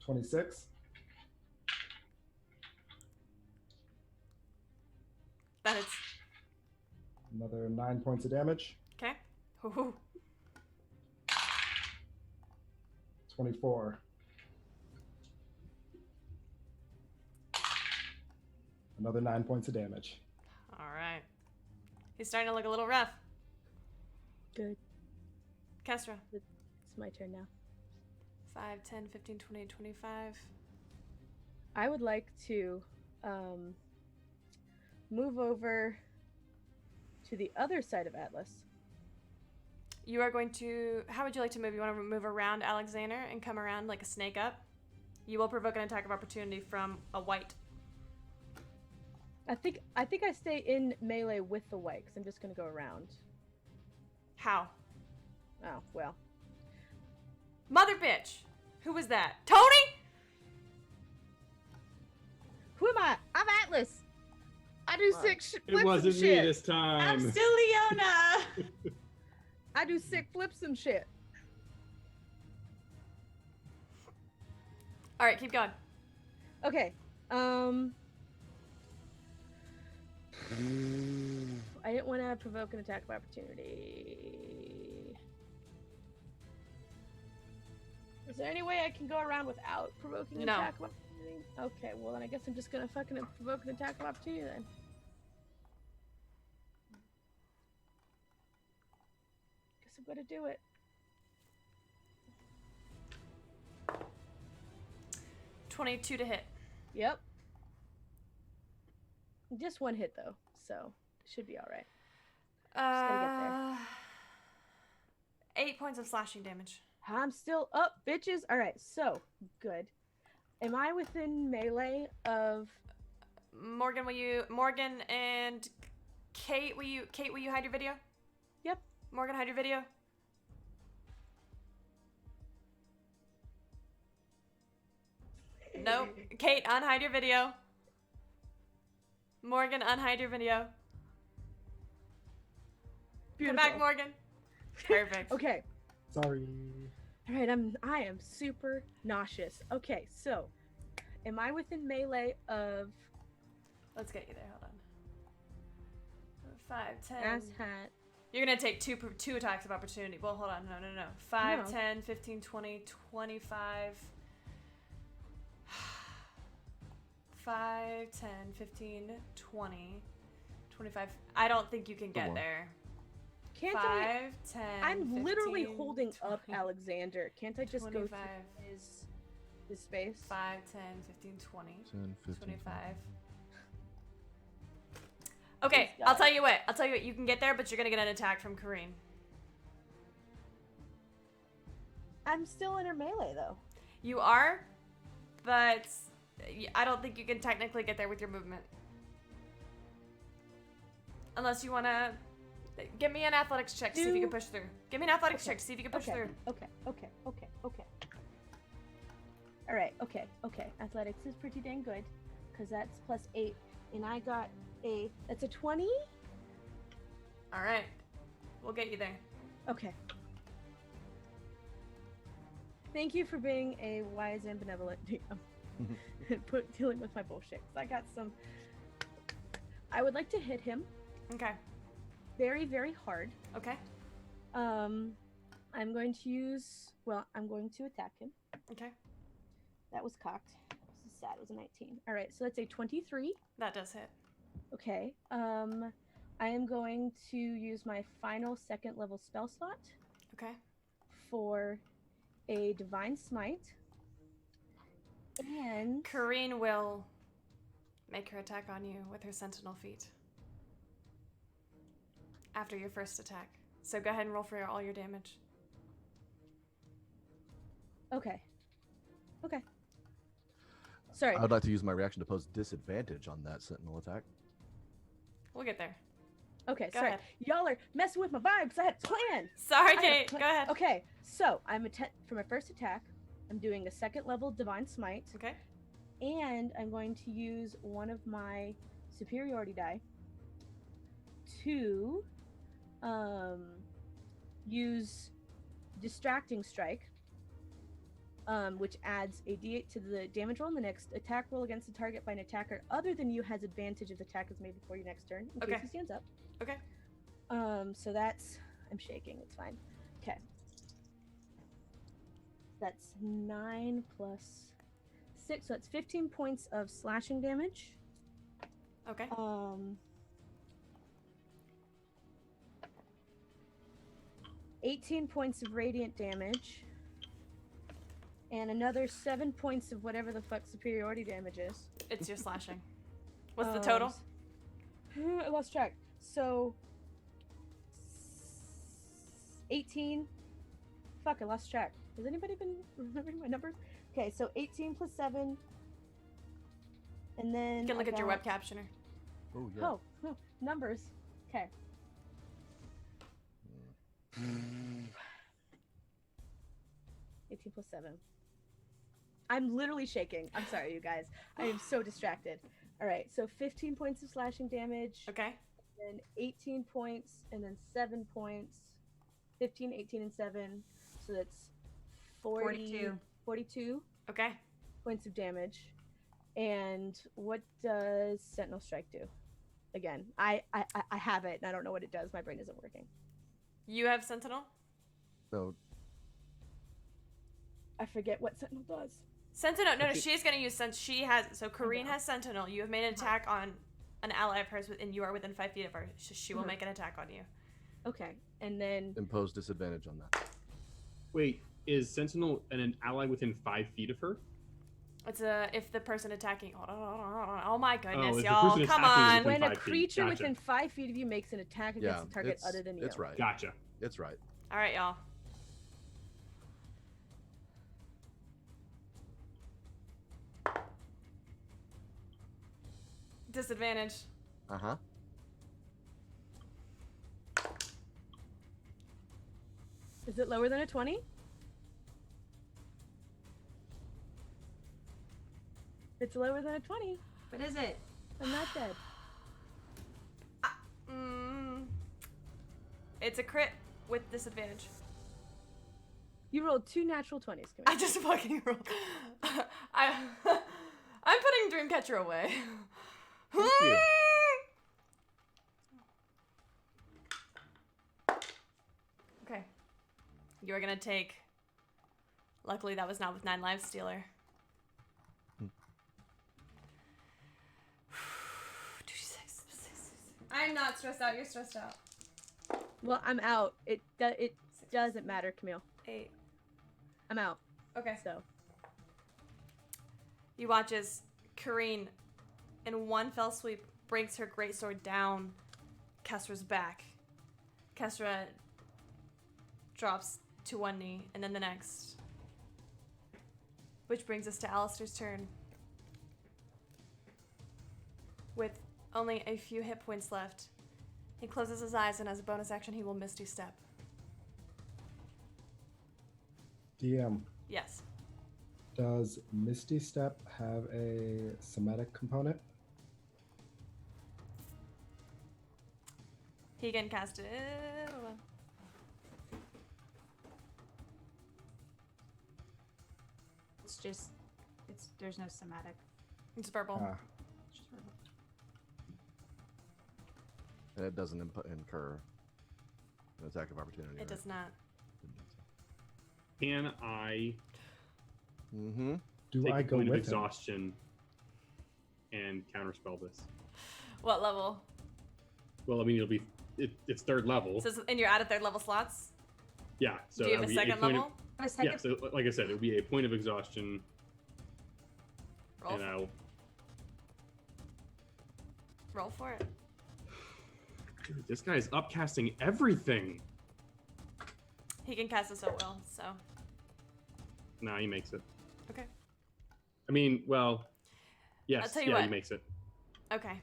26. That is Another 9 points of damage. okay. Ooh. 24. Another 9 points of damage. All right. He's starting to look a little rough. Good. Kesra. It's my turn now. 5, 10, 15, 20, 25. I would like to move over to the other side of Atlas. You are going to. How would you like to move? You want to move around Alexander and come around like a snake up? You will provoke an attack of opportunity from a white. I think I stay in melee with the white because I'm just gonna go around. How? Oh well. Mother bitch! Who was that? Tony? Who am I? I'm Atlas. I do sick It flips wasn't and me shit. this time. I'm still Leona. I do sick flips and shit. All right, keep going. Okay. I didn't want to provoke an attack of opportunity. Is there any way I can go around without provoking an No. attack of opportunity? Okay, well then I guess I'm just gonna fucking provoke an attack of opportunity then. Guess I'm gonna do it. 22 to hit. Yep. Just one hit though, so should be all right. gotta get 8 points of slashing damage. I'm still up, bitches. All right, so good. Am I within melee of? Morgan and Kate, will you hide your video? Yep. Morgan, hide your video. Nope. Kate, unhide your video. Morgan, unhide your video. Beautiful. Come back, Morgan. Perfect. Okay. Sorry. All right. I am super nauseous. Okay, so am I within melee of? Let's get you there. Hold on. 5, 10. Ass hat. You're going to take two attacks of opportunity. Well, hold on. No. 5, No. 10, 15, 20, 25. 5, 10, 15, 20, 25. I don't think you can get Come on. there. Can't 5, I? 10, I'm literally 15, holding up 20, Alexander. Can't I just go 25. through his space? 5, 10, 15, 20, 10, 15, 25. 20. Okay, This I'll guy. tell you what. You can get there, but you're gonna get an attack from Kareen. I'm still in her melee though. You are, but I don't think you can technically get there with your movement. Unless you wanna give me an athletics check to see if you can push through. Give me an athletics check to see if you can push Okay. through. Okay. All right. Okay. Athletics is pretty dang good, cause that's +8, and I got that's a 20. All right, we'll get you there. Okay. Thank you for being a wise and benevolent DM and dealing with my bullshit. 'Cause I got some. I would like to hit him Okay. very, very hard. Okay. I'm going to use. Well, I'm going to attack him. Okay. That was cocked. This is sad. It was a 19. All right, so that's a 23. That does hit. Okay. I am going to use my final second level spell slot Okay. for a divine smite. And Kareen will make her attack on you with her sentinel feet after your first attack. So go ahead and roll for all your damage. okay. Sorry. I would like to use my reaction to pose disadvantage on that sentinel attack. We'll get there. Okay, Go sorry. ahead. Y'all are messing with my vibes. I had a plan. Sorry, I had a Kate. plan. Go ahead. Okay, so for my first attack, I'm doing a second level divine smite, Okay. and I'm going to use one of my superiority die to use distracting strike, which adds a d8 to the damage roll. And the next attack roll against the target by an attacker other than you has advantage if the attack is made before your next turn, in Okay. case he stands up. Okay. So that's, I'm shaking, it's fine. Okay. That's 9 plus 6, so that's 15 points of slashing damage. Okay. 18 points of radiant damage. And another 7 points of whatever the fuck superiority damage is. It's your slashing. What's the total? I lost track. So 18. Fuck, I lost track. Has anybody been remembering my numbers? Okay, so 18 plus 7. And then You can look I at your got- web captioner. Oh yeah. Oh, numbers. Okay. 18 plus 7. I'm literally shaking. I'm sorry, you guys. I am so distracted. All right, so 15 points of slashing damage, Okay. then 18 points, and then 7 points. 15, 18, and 7. So that's 42 Okay. points of damage. And what does Sentinel Strike do? Again, I have it, and I don't know what it does. My brain isn't working. You have Sentinel? So I forget what Sentinel does. Sentinel. No, she's going to use She has. So Kareen has Sentinel. You have made an attack on an ally of hers, and you are within 5 feet of her. She will make an attack on you. Okay, and then impose disadvantage on that. Wait, is Sentinel an ally within 5 feet of her? It's if the person attacking. Hold on. Oh my if goodness, the y'all! person Come attacking is on. within when a 5 feet, creature gotcha. within 5 feet of you makes an attack against a target other than you. It's right. Gotcha. It's right. All right, y'all. Disadvantage. Uh-huh. Is it lower than a 20? It's lower than a 20. What is it? I'm not dead. It's a crit with disadvantage. You rolled 2 natural 20s. I just fucking rolled. I'm putting Dreamcatcher away. Thank you. You're gonna take... Luckily, that was not with 9 lives stealer. I'm not stressed out. You're stressed out. Well, I'm out. It doesn't matter, Camille. 8. I'm out. Okay. So You watch as Kareen, in one fell sweep, breaks her greatsword down Kesra's back. Kesra drops to one knee, and then the next. Which brings us to Alistair's turn. With only a few hit points left, he closes his eyes, and as a bonus action, he will Misty Step. DM, Yes. does Misty Step have a somatic component? He can cast it. There's no somatic. It's verbal. Ah, It's just verbal. And it doesn't incur an attack of opportunity. It does not. Can I Mm-hmm. do take I a go point of with him? exhaustion and counterspell this? What level? Well, I mean, it's third level. So, and you're out of 3rd level slots? Yeah. So Do you have that'll a be second point level? A second. Yeah. So like I said, it would be a point of exhaustion, Roll, and I'll. roll for it. Dude, this guy's upcasting everything. He can cast this at will, so. Nah, he makes it. Okay. I mean, well, yes, I'll tell you yeah, he what. makes it. Okay.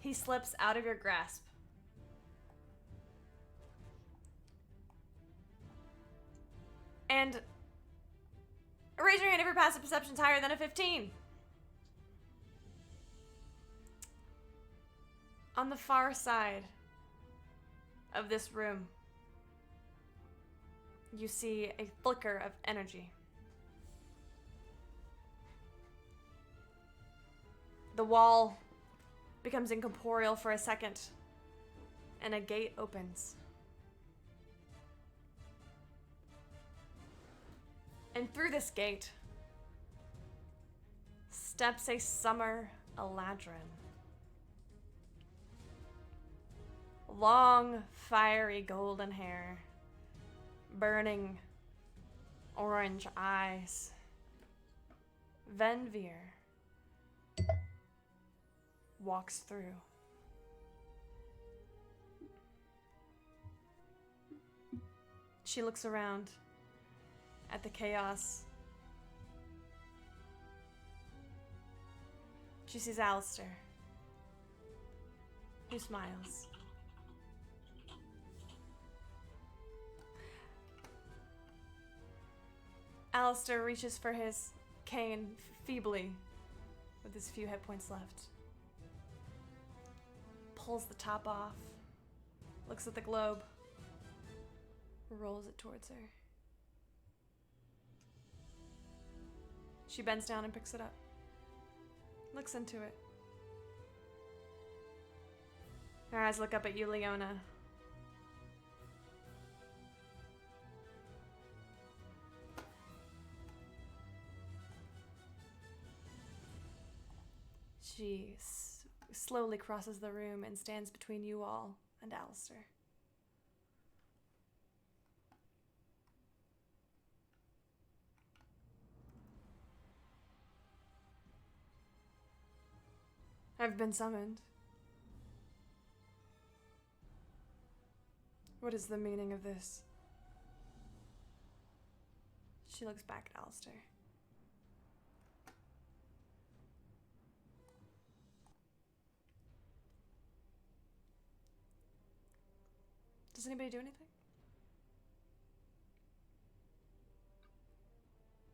He slips out of your grasp. And raise your hand if your passive perception's higher than a 15. On the far side of this room, you see a flicker of energy. The wall becomes incorporeal for a second, and a gate opens. And through this gate steps a summer Eladrin. Long, fiery golden hair, burning orange eyes. Venvyre walks through. She looks around at the chaos. She sees Alistair, who smiles. Alistair reaches for his cane feebly, with his few hit points left. Pulls the top off, looks at the globe, rolls it towards her. She bends down and picks it up, looks into it. Her eyes look up at you, Leona. She slowly crosses the room and stands between you all and Alistair. I've been summoned. What is the meaning of this? She looks back at Alistair. Does anybody do anything?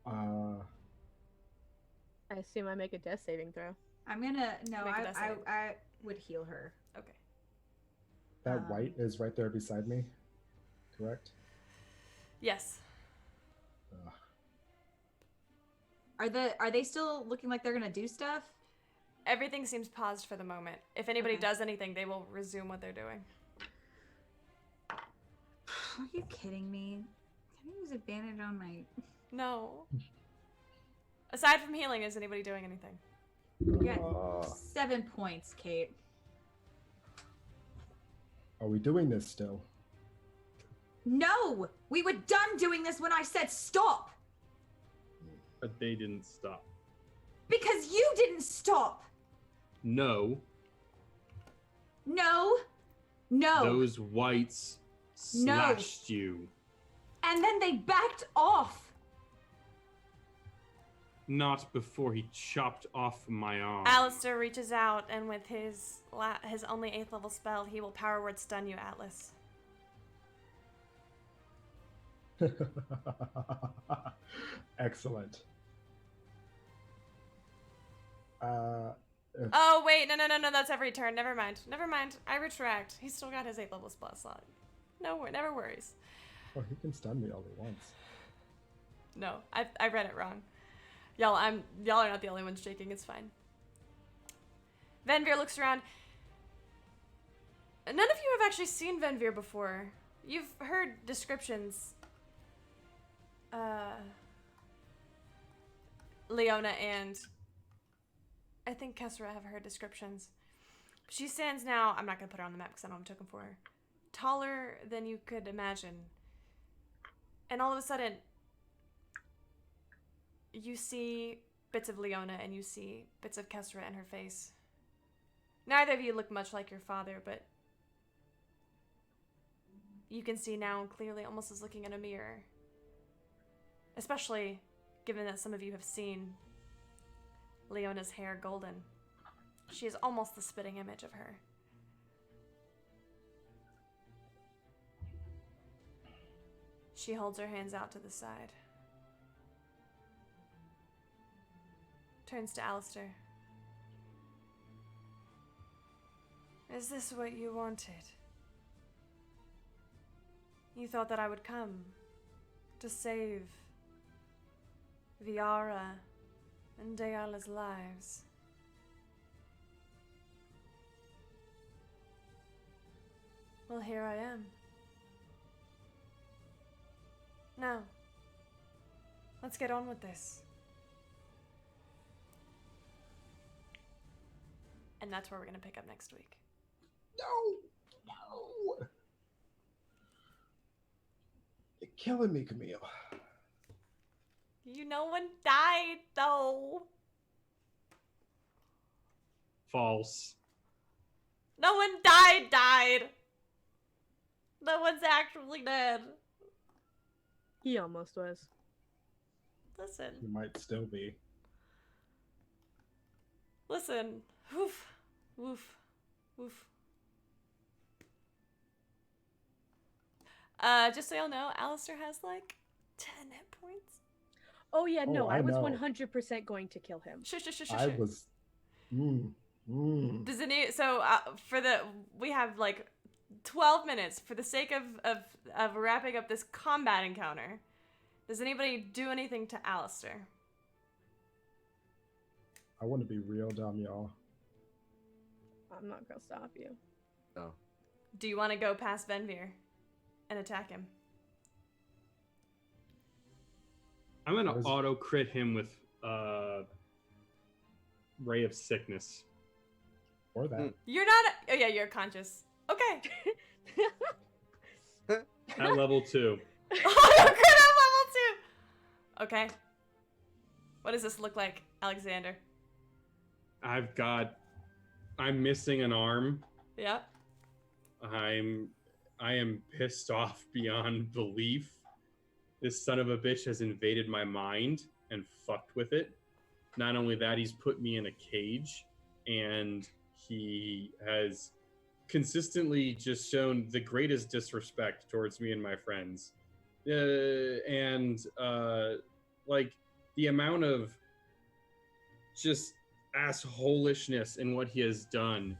I assume I make a death saving throw. I'm gonna no. Make a death save. I would heal her. Okay. that white is right there beside me, correct? Yes. Ugh. Are they still looking like they're gonna do stuff? Everything seems paused for the moment. If anybody Okay. does anything, they will resume what they're doing. Are you kidding me? Can I use advantage on my... No. Aside from healing, is anybody doing anything? You got 7 points, Kate. Are we doing this still? No! We were done doing this when I said stop! But they didn't stop. Because you didn't stop! No. No! No! Those whites slashed you. And then they backed off! Not before he chopped off my arm. Alistair reaches out, and with his only 8th level spell, he will power word stun you, Atlas. Excellent. Oh, wait, no, that's every turn. Never mind. I retract. He's still got his 8th level spell slot. No, never worries. Oh, he can stun me all he wants. No, I read it wrong. Y'all are not the only ones shaking. It's fine. Venvyre looks around. None of you have actually seen Venvyre before. You've heard descriptions. Leona and I think Kesra have heard descriptions. She stands now, I'm not going to put her on the map because I don't have a token for her, taller than you could imagine. And all of a sudden, you see bits of Leona and you see bits of Kesra in her face. Neither of you look much like your father, but you can see now clearly, almost as looking in a mirror. Especially given that some of you have seen Leona's hair golden. She is almost the spitting image of her. She holds her hands out to the side. Turns to Alistair. Is this what you wanted? You thought that I would come to save Viara and Dayala's lives. Well, here I am. Now, let's get on with this. And that's where we're going to pick up next week. No! You're killing me, Camille. No one died, though. False. No one died. No one's actually dead. He almost was. Listen. You might still be. Listen. Woof. Woof. Woof. Just so y'all know, Alistair has like 10 hit points. Oh yeah, no, I I was know. 100% going to kill him. Shush. I was. Does any we have like 12 minutes for the sake of wrapping up this combat encounter. Does anybody do anything to Alistair? I want to be real dumb, y'all. I'm not gonna stop you. No. Do you want to go past Venvyre and attack him? I'm gonna auto crit him with Ray of Sickness. Or that. You're not. Oh yeah, you're conscious. Okay. At level 2. Auto crit at level 2. Okay. What does this look like, Alexander? I'm missing an arm. Yeah. I am pissed off beyond belief. This son of a bitch has invaded my mind and fucked with it. Not only that, he's put me in a cage, and he has consistently just shown the greatest disrespect towards me and my friends. Like, the amount of just assholishness in what he has done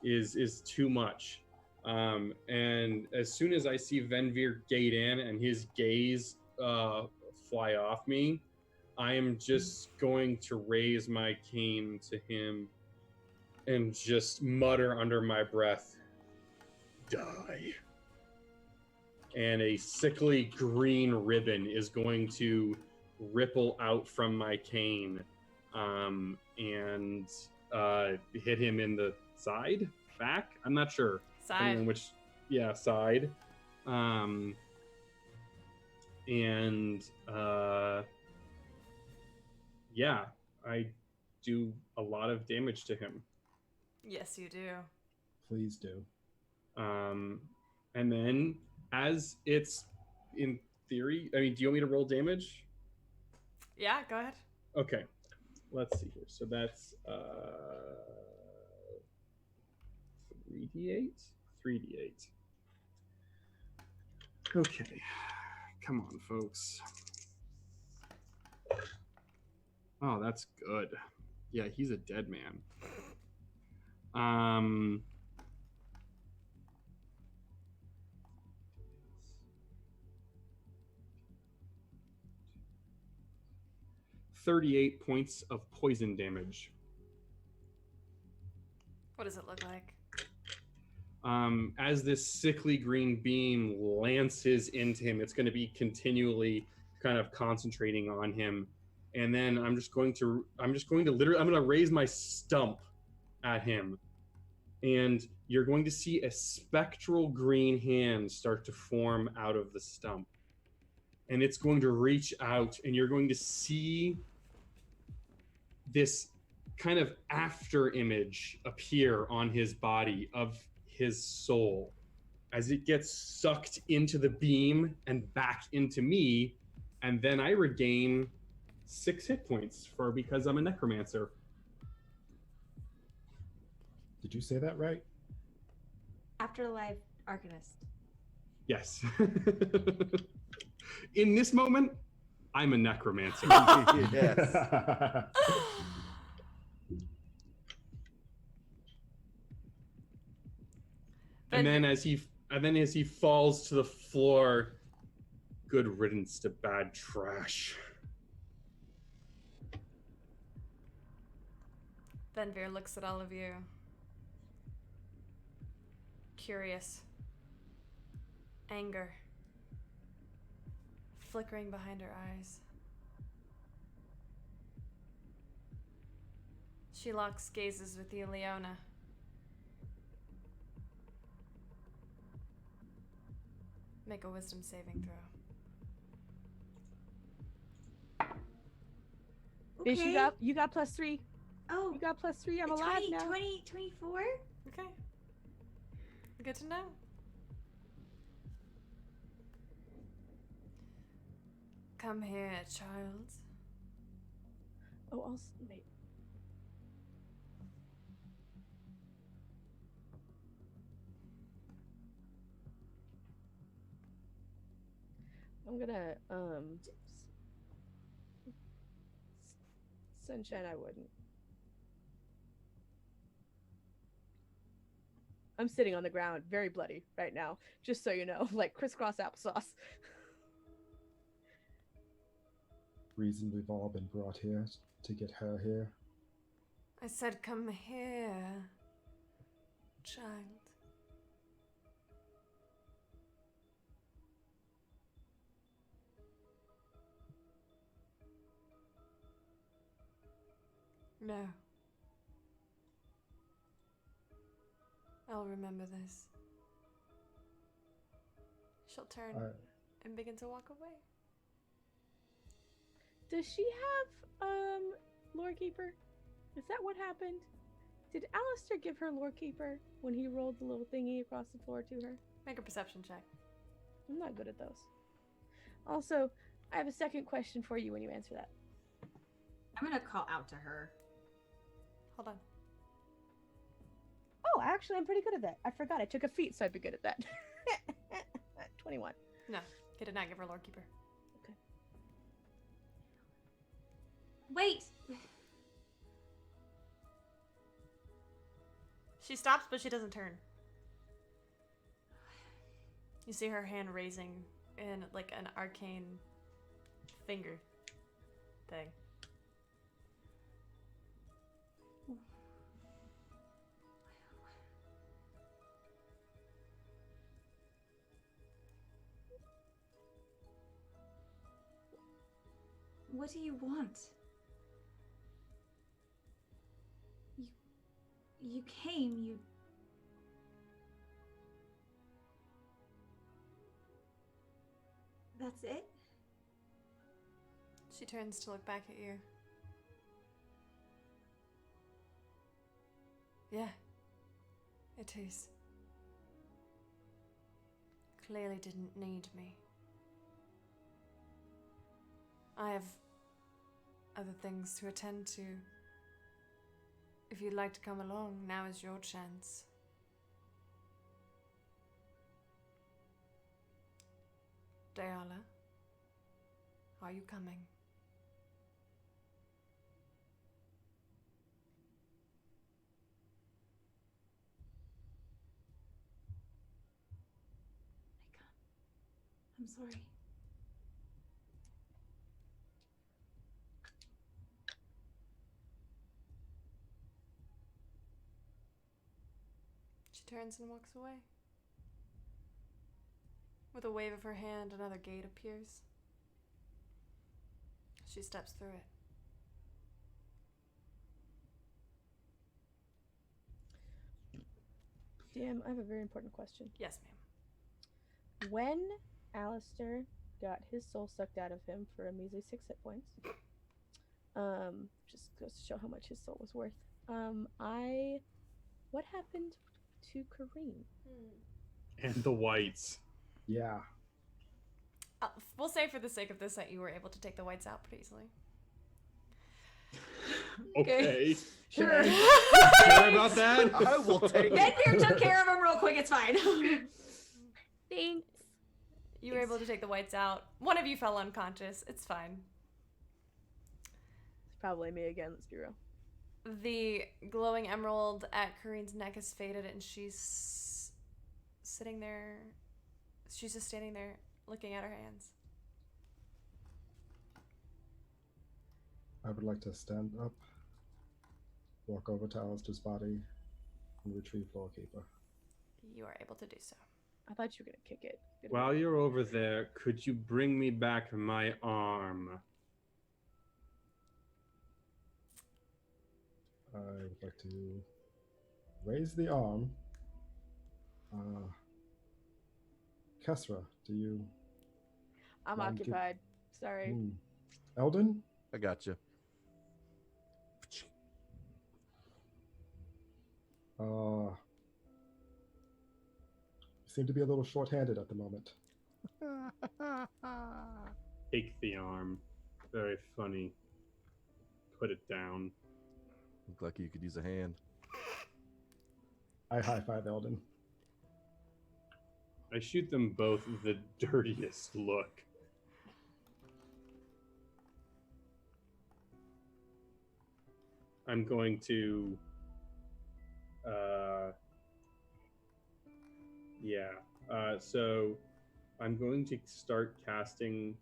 is too much. And as soon as I see Venvyre gate in and his gaze fly off me, I am just going to raise my cane to him and just mutter under my breath, "Die." and a sickly green ribbon is going to ripple out from my cane and hit him in the side, back. I'm not sure. Side. On which, yeah, side. Yeah, I do a lot of damage to him. Yes, you do. Please do. And then, as it's in theory, I mean, do you want me to roll damage? Yeah, go ahead. Okay, let's see here. So that's 3d8? 3d8. Okay, come on, folks. Oh, that's good. Yeah, he's a dead man. 38 points of poison damage. What does it look like? As this sickly green beam lances into him, it's going to be continually kind of concentrating on him. And then I'm going to raise my stump at him. And you're going to see a spectral green hand start to form out of the stump. And it's going to reach out, and you're going to see this kind of after image appear on his body of his soul as it gets sucked into the beam and back into me, and then I regain 6 hit points because I'm a necromancer. Did you say that right? Afterlife Arcanist. Yes. In this moment, I'm a necromancer. Yes. And then as he falls to the floor, good riddance to bad trash. Venvyre looks at all of you. Curious. Anger. Flickering behind her eyes. She locks gazes with you, Leona. Make a wisdom saving throw. Bitch, you got +3. Oh, You got +3. I'm 20, alive now. 24? Okay. Good to know. Come here, child. Oh, I'll wait. I'm gonna Sunshine, I wouldn't. I'm sitting on the ground, very bloody right now, just so you know, like crisscross applesauce. Reason we've all been brought here to get her here. I said, come here, child. No. I'll remember this. She'll turn and begin to walk away. Does she have Lorekeeper? Is that what happened? Did Alistair give her Lorekeeper when he rolled the little thingy across the floor to her? Make a perception check. I'm not good at those. Also, I have a second question for you when you answer that. I'm gonna call out to her. Hold on. Oh, actually, I'm pretty good at that. I forgot. I took a feat, so I'd be good at that. 21. No, he did not give her Lord Keeper. Okay. Wait! She stops, but she doesn't turn. You see her hand raising in like an arcane finger thing. What do you want? You came, you... That's it? She turns to look back at you. Yeah, it is. Clearly didn't need me. I have other things to attend to. If you'd like to come along, now is your chance. Diala, are you coming? I can't. I'm sorry. She turns and walks away. With a wave of her hand, another gate appears. She steps through it. DM, I have a very important question. Yes, ma'am. When Alistair got his soul sucked out of him for a measly 6 hit points, just goes to show how much his soul was worth. What happened to Kareem? And the whites. Yeah. We'll say for the sake of this that you were able to take the whites out pretty easily. Okay. Sure. Sure about that? I will take it. Venvyre took care of him real quick, it's fine. Thanks. You were able to take the whites out. One of you fell unconscious. It's fine. It's probably me again, let's be real. The glowing emerald at Kareen's neck has faded, and she's sitting there. She's just standing there looking at her hands. I would like to stand up, walk over to Alistair's body, and retrieve Lawkeeper. You are able to do so. I thought you were gonna kick it. Good While work. you're over there, could you bring me back my arm? I would like to raise the arm. Kesra, do you... I'm Mind you- occupied. Sorry. Eldon? I got you. You seem to be a little short-handed at the moment. Take the arm. Very funny. Put it down. Look like you could use a hand. I high-five Eldon. I shoot them both the dirtiest look. I'm going to so I'm going to start casting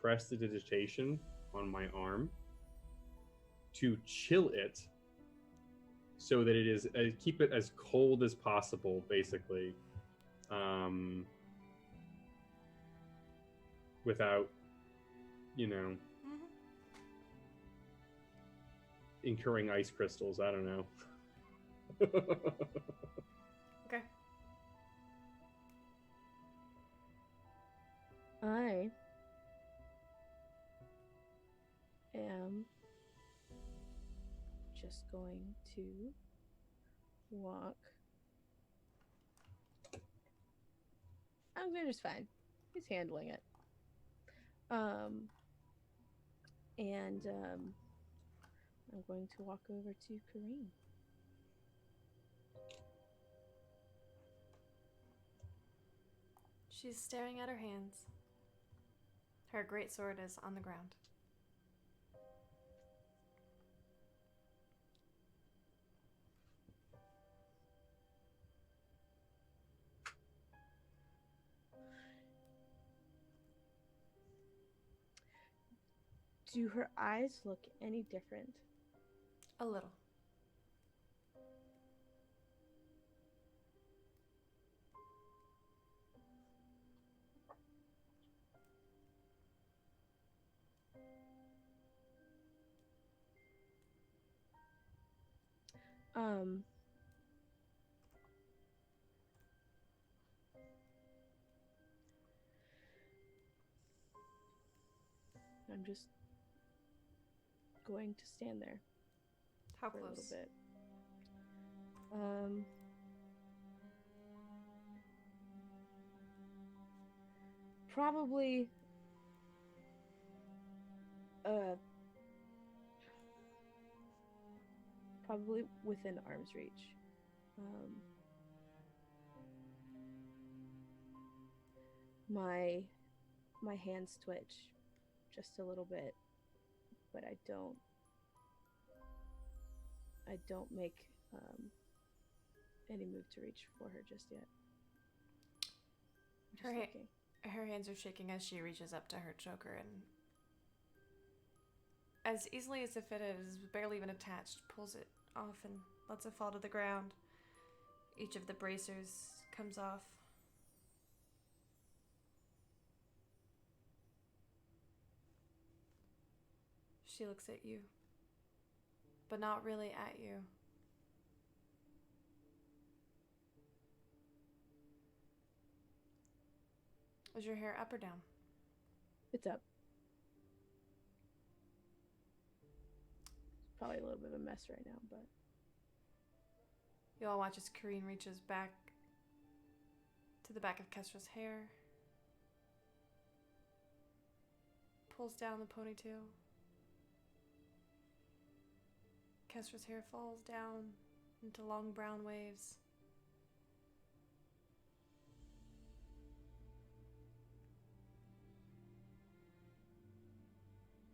prestidigitation on my arm to chill it so that it is keep it as cold as possible, basically, without, incurring ice crystals. I don't know. Okay. I am just going to walk. Alexander's fine. He's handling it. I'm going to walk over to Kareem. She's staring at her hands. Her greatsword is on the ground. Do her eyes look any different? A little. Um, I'm just going to stand there How for a little close? bit. Probably probably within arm's reach. My hands twitch just a little bit, but I don't make any move to reach for her just yet. I'm just looking. Her hands are shaking as she reaches up to her choker and, as easily as if it is barely even attached, pulls it off and lets it fall to the ground. Each of the bracers comes off. She looks at you, but not really at you. Is your hair up or down? It's up. It's probably a little bit of a mess right now, but You all watch as Kareen reaches back to the back of Kesra's hair, pulls down the ponytail. Kesra's hair falls down into long brown waves.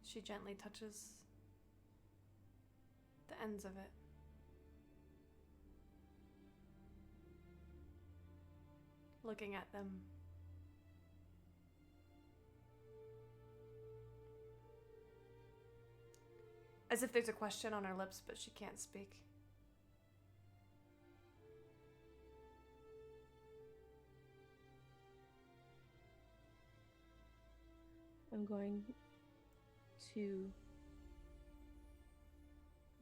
She gently touches the ends of it. Looking at them. As if there's a question on her lips, but she can't speak. I'm going to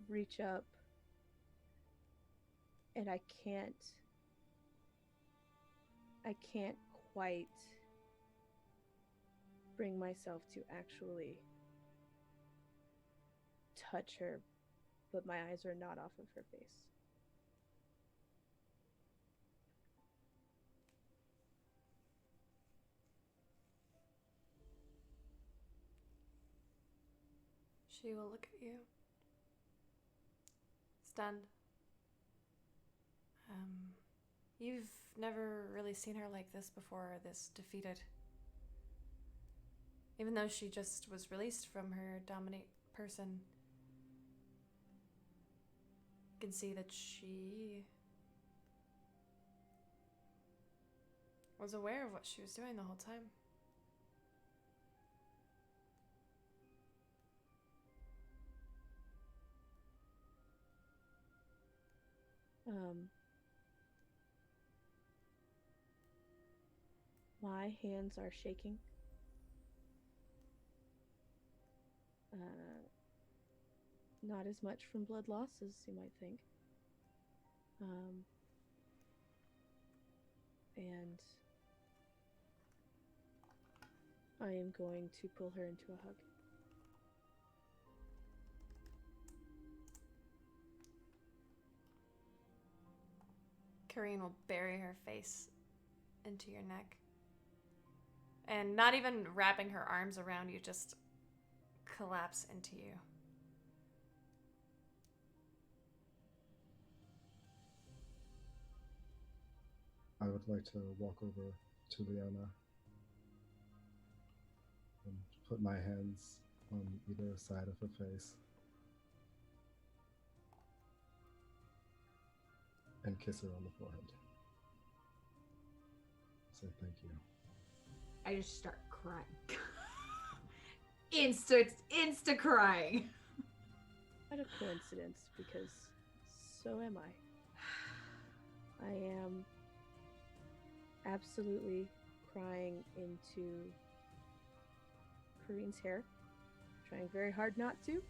reach up, and I can't quite bring myself to actually touch her, but my eyes are not off of her face. She will look at you, stunned. You've never really seen her like this before, this defeated. Even though she just was released from her dominate person, you can see that she was aware of what she was doing the whole time. My hands are shaking. Not as much from blood loss as you might think. And I am going to pull her into a hug. Kareen will bury her face into your neck. And not even wrapping her arms around you, just collapse into you. I would like to walk over to Leona and put my hands on either side of her face and kiss her on the forehead. Say thank you. I just start crying. Insta crying. What a coincidence, because so am I. I am absolutely crying into Kareen's hair. Trying very hard not to.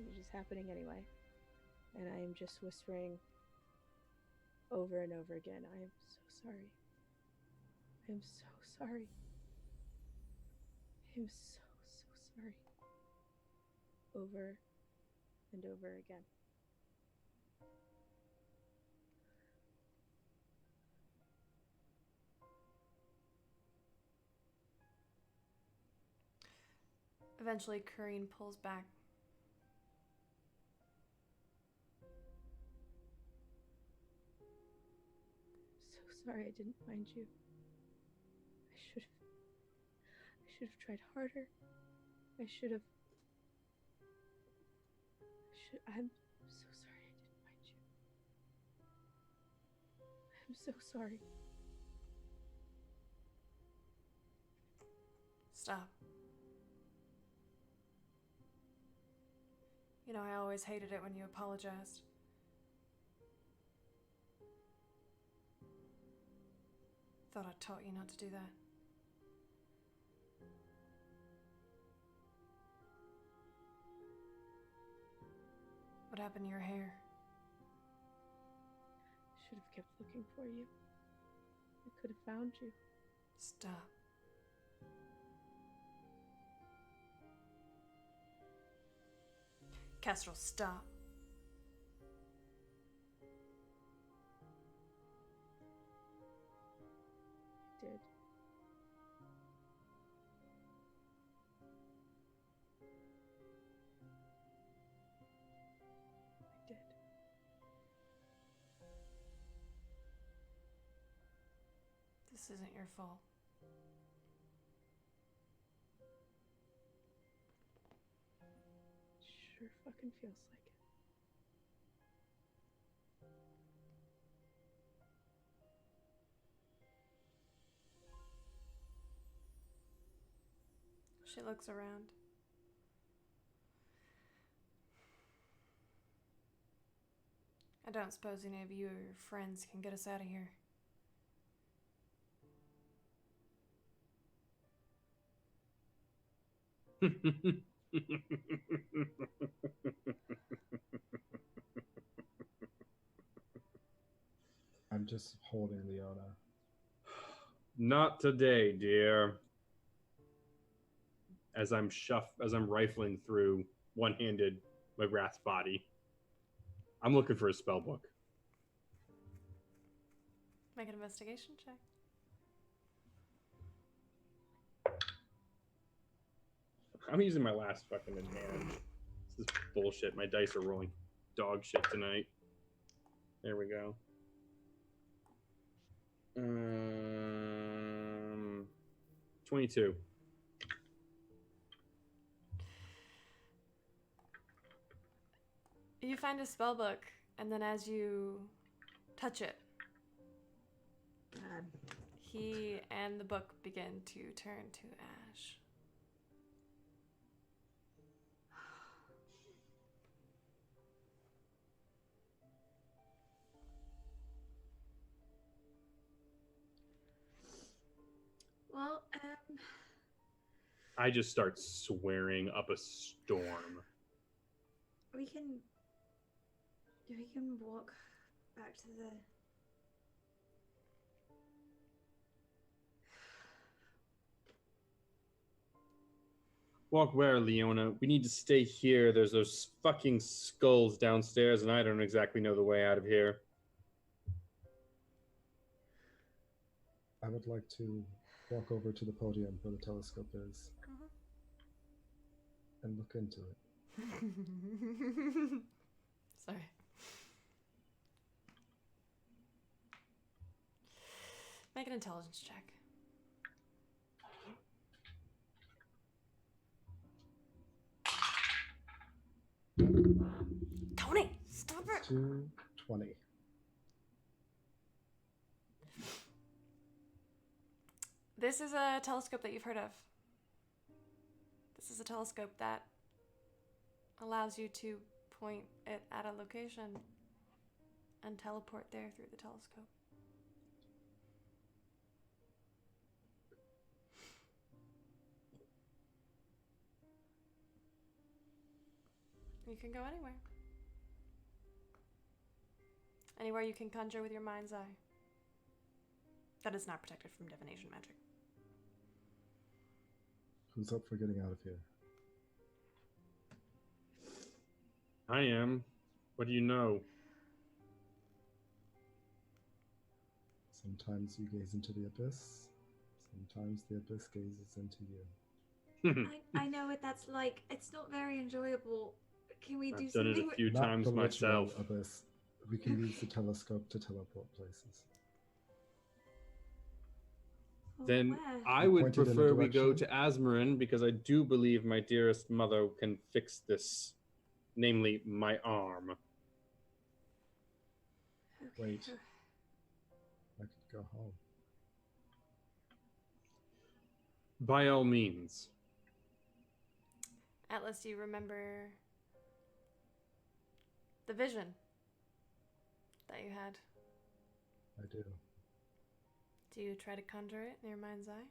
It's just happening anyway. And I am just whispering over and over again, I am so sorry. I am so sorry. I am so sorry. Over and over again. Eventually, Kareen pulls back. So sorry I didn't find you. I should have tried harder. I'm so sorry I didn't find you. I'm so sorry. Stop. You know, I always hated it when you apologized. Thought I taught you not to do that. What happened to your hair? I should have kept looking for you. I could have found you. Stop. Kestrel, stop. I did. I did. This isn't your fault. Sure fucking feels like it. She looks around. I don't suppose any of you or your friends can get us out of here. I'm just holding Leona. Not today, dear. As I'm rifling through one-handed McGrath's body. I'm looking for a spell book. Make an investigation check. I'm using my last fucking advantage. This is bullshit. My dice are rolling dog shit tonight. There we go. 22. You find a spell book, and then as you touch it, God. he and the book begin to turn to ash. Well, I just start swearing up a storm. we can walk back to the. Walk where, Leona? We need to stay here. There's those fucking skulls downstairs, and I don't exactly know the way out of here. I would like to walk over to the podium where the telescope is and look into it. Sorry. Make an intelligence check. Tony, stop it! 220. This is a telescope that you've heard of. This is a telescope that allows you to point it at a location and teleport there through the telescope. You can go anywhere. Anywhere you can conjure with your mind's eye. That is not protected from divination magic. Who's up for getting out of here? I am. What do you know? Sometimes you gaze into the abyss. Sometimes the abyss gazes into you. I know what that's like. It's not very enjoyable. Can we do I've done it something? a few Not times the literal myself. abyss. We can use the telescope to teleport places. Then Where? I would Pointed in a prefer we go to direction. Asmarin because I do believe my dearest mother can fix this, namely my arm. Wait. I could go home. By all means. Atlas, do you remember the vision that you had? I do. Do you try to conjure it in your mind's eye?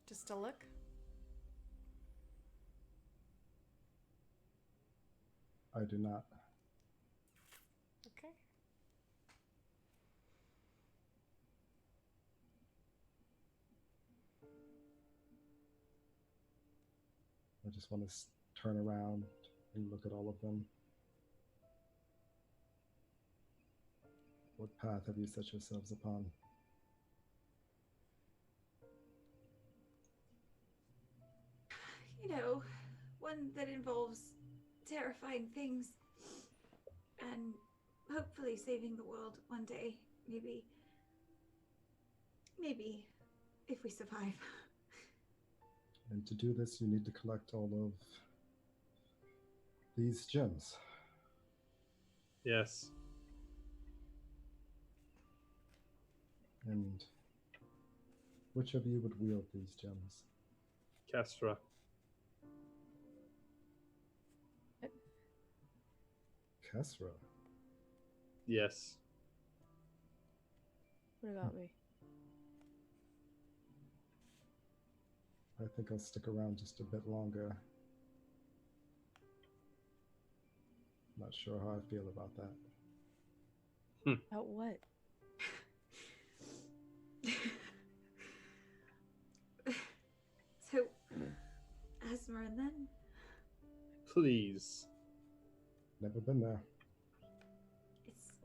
Just a look? I do not. Okay. I just want to turn around and look at all of them. What path have you set yourselves upon? You know, one that involves terrifying things and hopefully saving the world one day. Maybe if we survive. And to do this, you need to collect all of these gems. Yes. And which of you would wield these gems? Kesra. Kesra. Yes. What about me? I think I'll stick around just a bit longer. Not sure how I feel about that. About what? So, Asmarin then? Please. Never been there.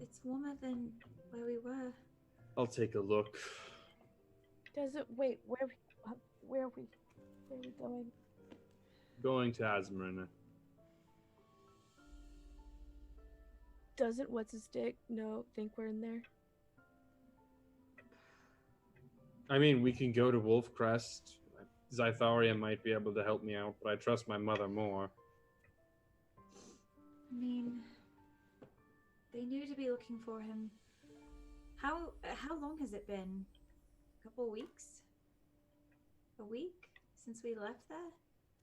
It's warmer than where we were. I'll take a look. Does it? Wait, where are we going? Going to Asmarin. Doesn't what's his dick think we're in there? I mean, we can go to Wolfcrest. Zytharia might be able to help me out, but I trust my mother more. I mean, they knew to be looking for him. How long has it been? A couple weeks? A week since we left there?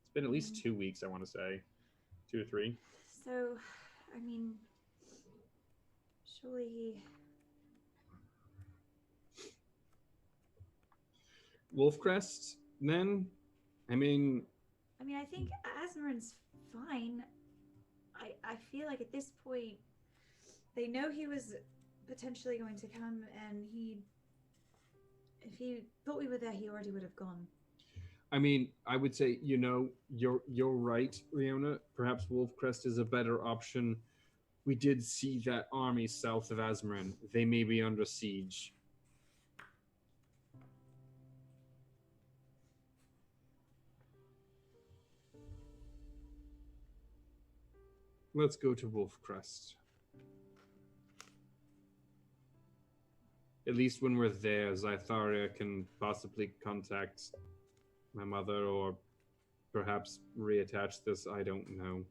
It's been at least 2 weeks, I want to say. 2 or 3. So, I mean, surely he... Wolfcrest, then? I mean, I think Asmarin's fine. I feel like at this point, they know he was potentially going to come, and if he thought we were there, he already would have gone. I mean, I would say, you're right, Leona. Perhaps Wolfcrest is a better option. We did see that army south of Asmarin. They may be under siege. Let's go to Wolfcrest. At least when we're there, Zytharia can possibly contact my mother or perhaps reattach this. I don't know.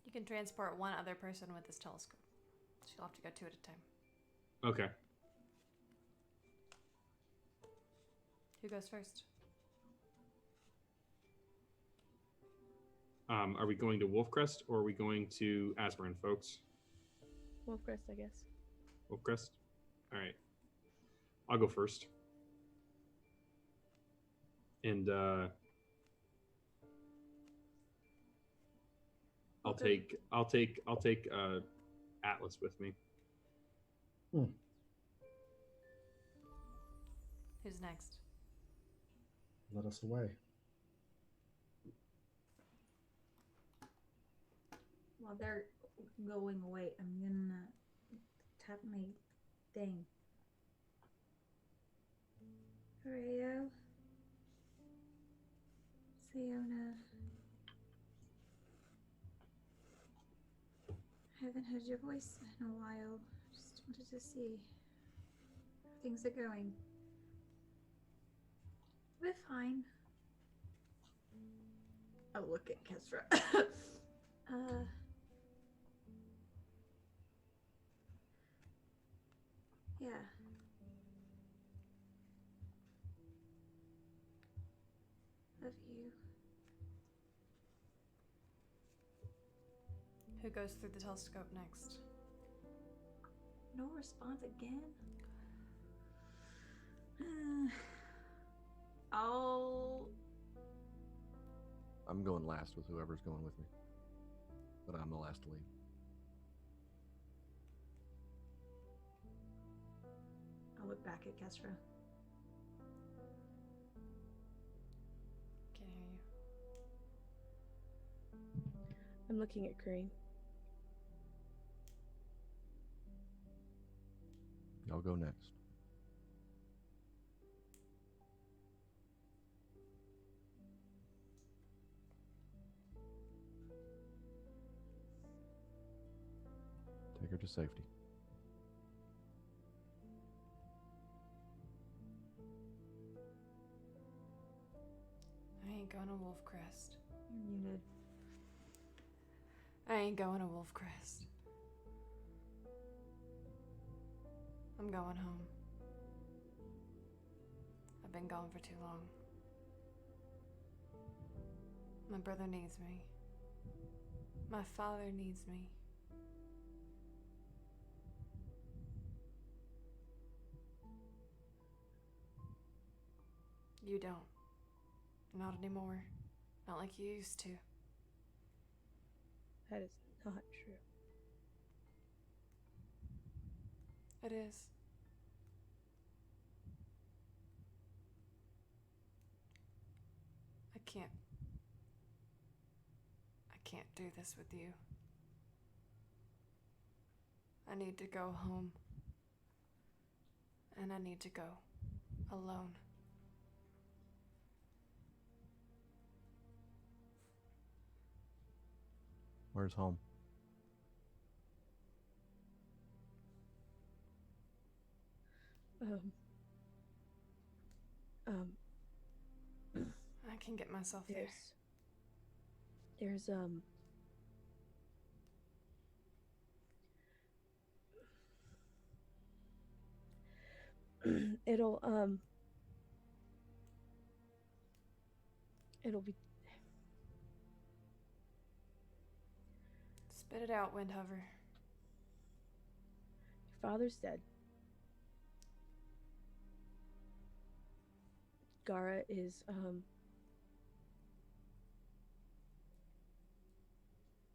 You can transport one other person with this telescope. She'll have to go 2 at a time. Okay. Who goes first? Are we going to Wolfcrest or are we going to Asmarin, folks? Wolfcrest, I guess. Wolfcrest? All right. I'll go first. And I'll Okay. take Atlas with me. Who's next? Let us away. While they're going away, I'm gonna tap my thing. Rayo. Siona. I haven't heard your voice in a while. Just wanted to see how things are going. We're fine. I'll look at Kesra. Yeah. Love you. Who goes through the telescope next? No response again? I'm going last with whoever's going with me. But I'm the last to leave. I'll look back at Kesra. Can't hear you. I'm looking at Crane. I'll go next. Take her to safety. I ain't going to Wolf Crest. You're muted. I ain't going to Wolf Crest. I'm going home. I've been gone for too long. My brother needs me. My father needs me. You don't. Not anymore. Not like you used to. That is not true. It is. I can't do this with you. I need to go home. And I need to go alone. Where's home? I can get myself there. There's it'll be Spit it out, Windhover. your father's dead. Gara is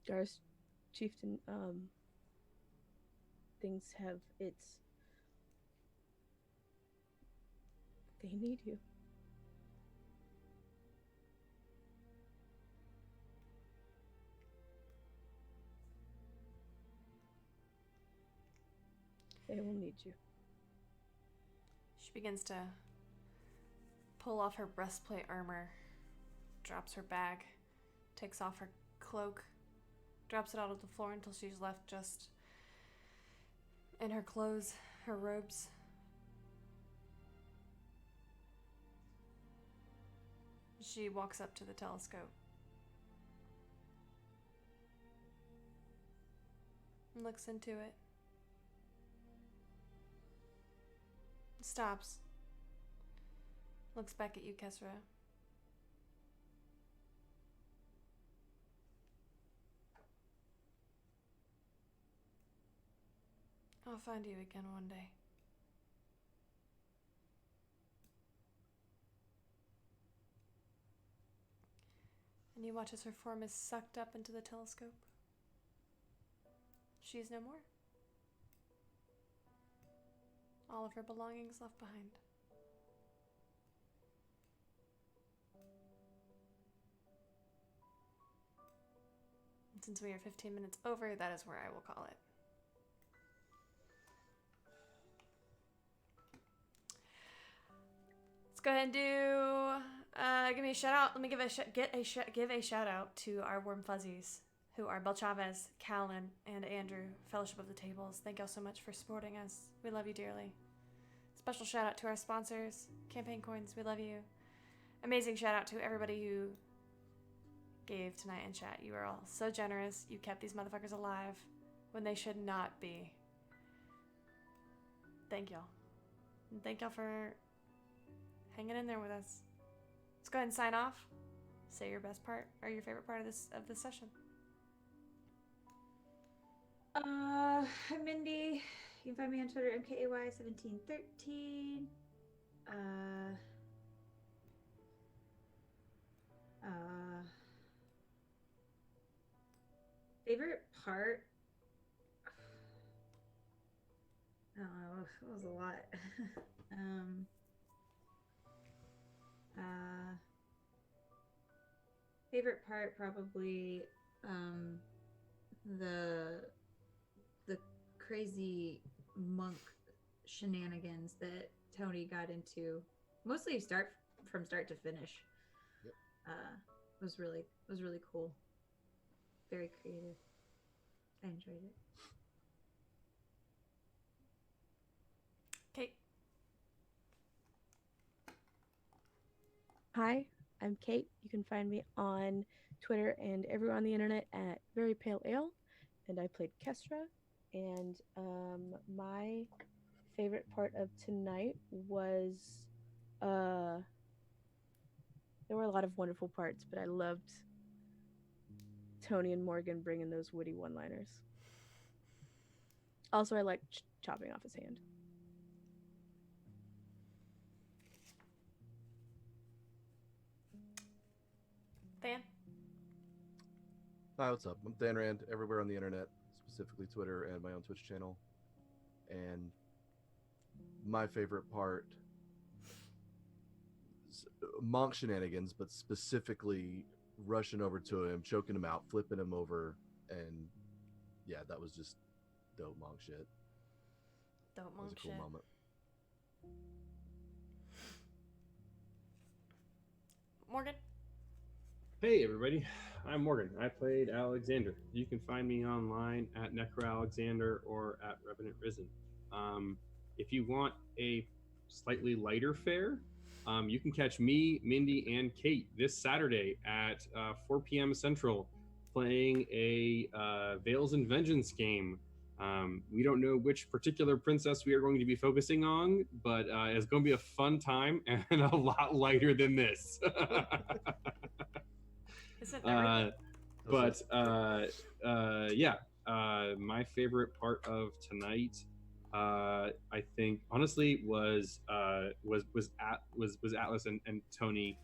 Gara's chieftain things have its they need you. They will need you. She begins to pull off her breastplate armor, drops her bag, takes off her cloak, drops it out of the floor until she's left just in her clothes, her robes. She walks up to the telescope and looks into it. Stops. Looks back at you, Kesra. I'll find you again one day. And you watch as her form is sucked up into the telescope. she is no more. All of her belongings left behind. And since we are 15 minutes over, that is where I will call it. Let's go ahead and do. Give me a shout out. Let me give a shout out to our warm fuzzies, who are Belchavez, Callan, and Andrew, Fellowship of the Tables. Thank y'all so much for supporting us. We love you dearly. Special shout out to our sponsors, Campaign Coins. We love you. Amazing shout out to everybody who gave tonight in chat. You are all so generous. You kept these motherfuckers alive when they should not be. Thank y'all. And thank y'all for hanging in there with us. Let's go ahead and sign off. Say your best part or your favorite part of this session. I'm Mindy. You can find me on Twitter, MKAY1713. Favorite part? I don't know. It was a lot. Favorite part probably the crazy monk shenanigans that Tony got into, mostly from start to finish. Yep. Was really cool. Very creative. I enjoyed it. Kate. Hi, I'm Kate. You can find me on Twitter and everywhere on the internet at Very Pale Ale, and I played Kesra. And my favorite part of tonight was there were a lot of wonderful parts, but I loved Tony and Morgan bringing those witty one-liners. Also, I liked chopping off his hand. Dan? Hi, what's up? I'm Dan Rand, everywhere on the internet, specifically Twitter and my own Twitch channel. And my favorite part, monk shenanigans, but specifically rushing over to him, choking him out, flipping him over, and yeah, that was just dope monk shit. Dope That was monk a cool shit. moment. Morgan? Hey everybody, I'm Morgan. I played Alexander. You can find me online at NecroAlexander or at Revenant Risen. If you want a slightly lighter fare, you can catch me, Mindy, and Kate this Saturday at 4 p.m. Central playing a Veils and Vengeance game. We don't know which particular princess we are going to be focusing on, but it's going to be a fun time and a lot lighter than this. Isn't everything? My favorite part of tonight, I think, honestly, was Atlas and Tony,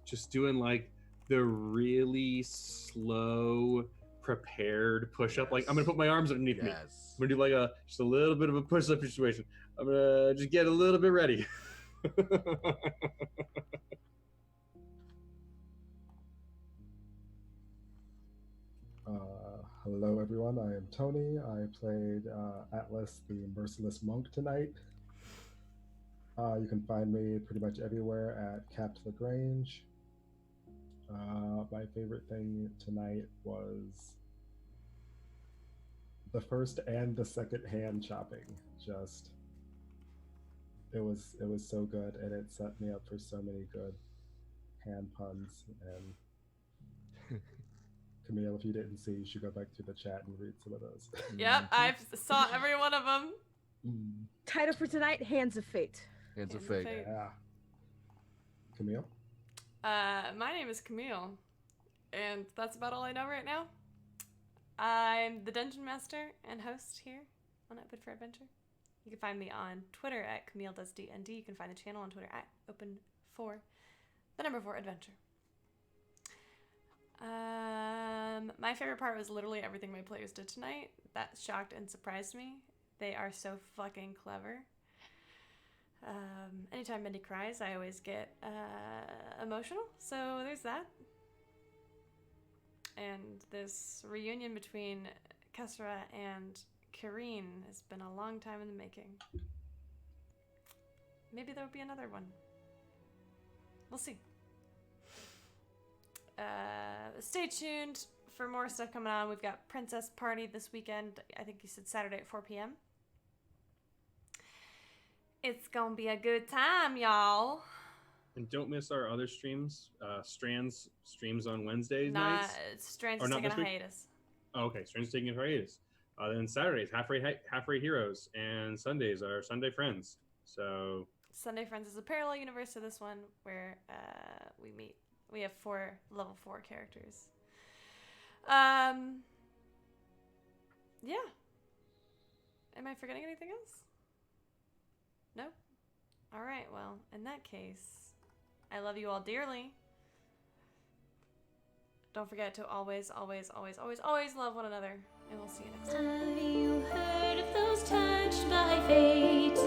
just doing like the really slow, prepared push-up. Like, I'm gonna put my arms underneath me. I'm gonna do like just a little bit of a push-up situation. I'm gonna just get a little bit ready. Hello, everyone. I am Tony. I played Atlas, the Merciless Monk tonight. You can find me pretty much everywhere at Capt Lagrange. My favorite thing tonight was the first and the second hand chopping. Just it was so good, and it set me up for so many good hand puns. And Camille, if you didn't see, you should go back to the chat and read some of those. Yep, I saw every one of them. Title for tonight, Hands of Fate. Hands of Fate. Yeah. Camille? My name is Camille, and that's about all I know right now. I'm the Dungeon Master and host here on Open for Adventure. You can find me on Twitter at CamilleDoesDND. You can find the channel on Twitter at Open4, the number 4 Adventure. My favorite part was literally everything my players did tonight. That shocked and surprised me. They are so fucking clever. Anytime Mindy cries, I always get emotional. So there's that. And this reunion between Kesra and Kareen has been a long time in the making. Maybe there'll be another one. We'll see. Stay tuned for more stuff coming on. We've got Princess Party this weekend. I think you said Saturday at 4 p.m. It's gonna be a good time, y'all. And don't miss our other streams. Strands streams on Wednesdays Nah, nights. Strands Or is not taking a this week? hiatus. Oh, okay, Strands taking a hiatus. Then Saturdays, halfway heroes, and Sundays are Sunday Friends. So Sunday Friends is a parallel universe to this one where we meet. We have 4 level 4 characters. Yeah. Am I forgetting anything else? No? All right, well, in that case, I love you all dearly. Don't forget to always, always, always, always, always love one another. And we'll see you next time. Have you heard of those touched by fate?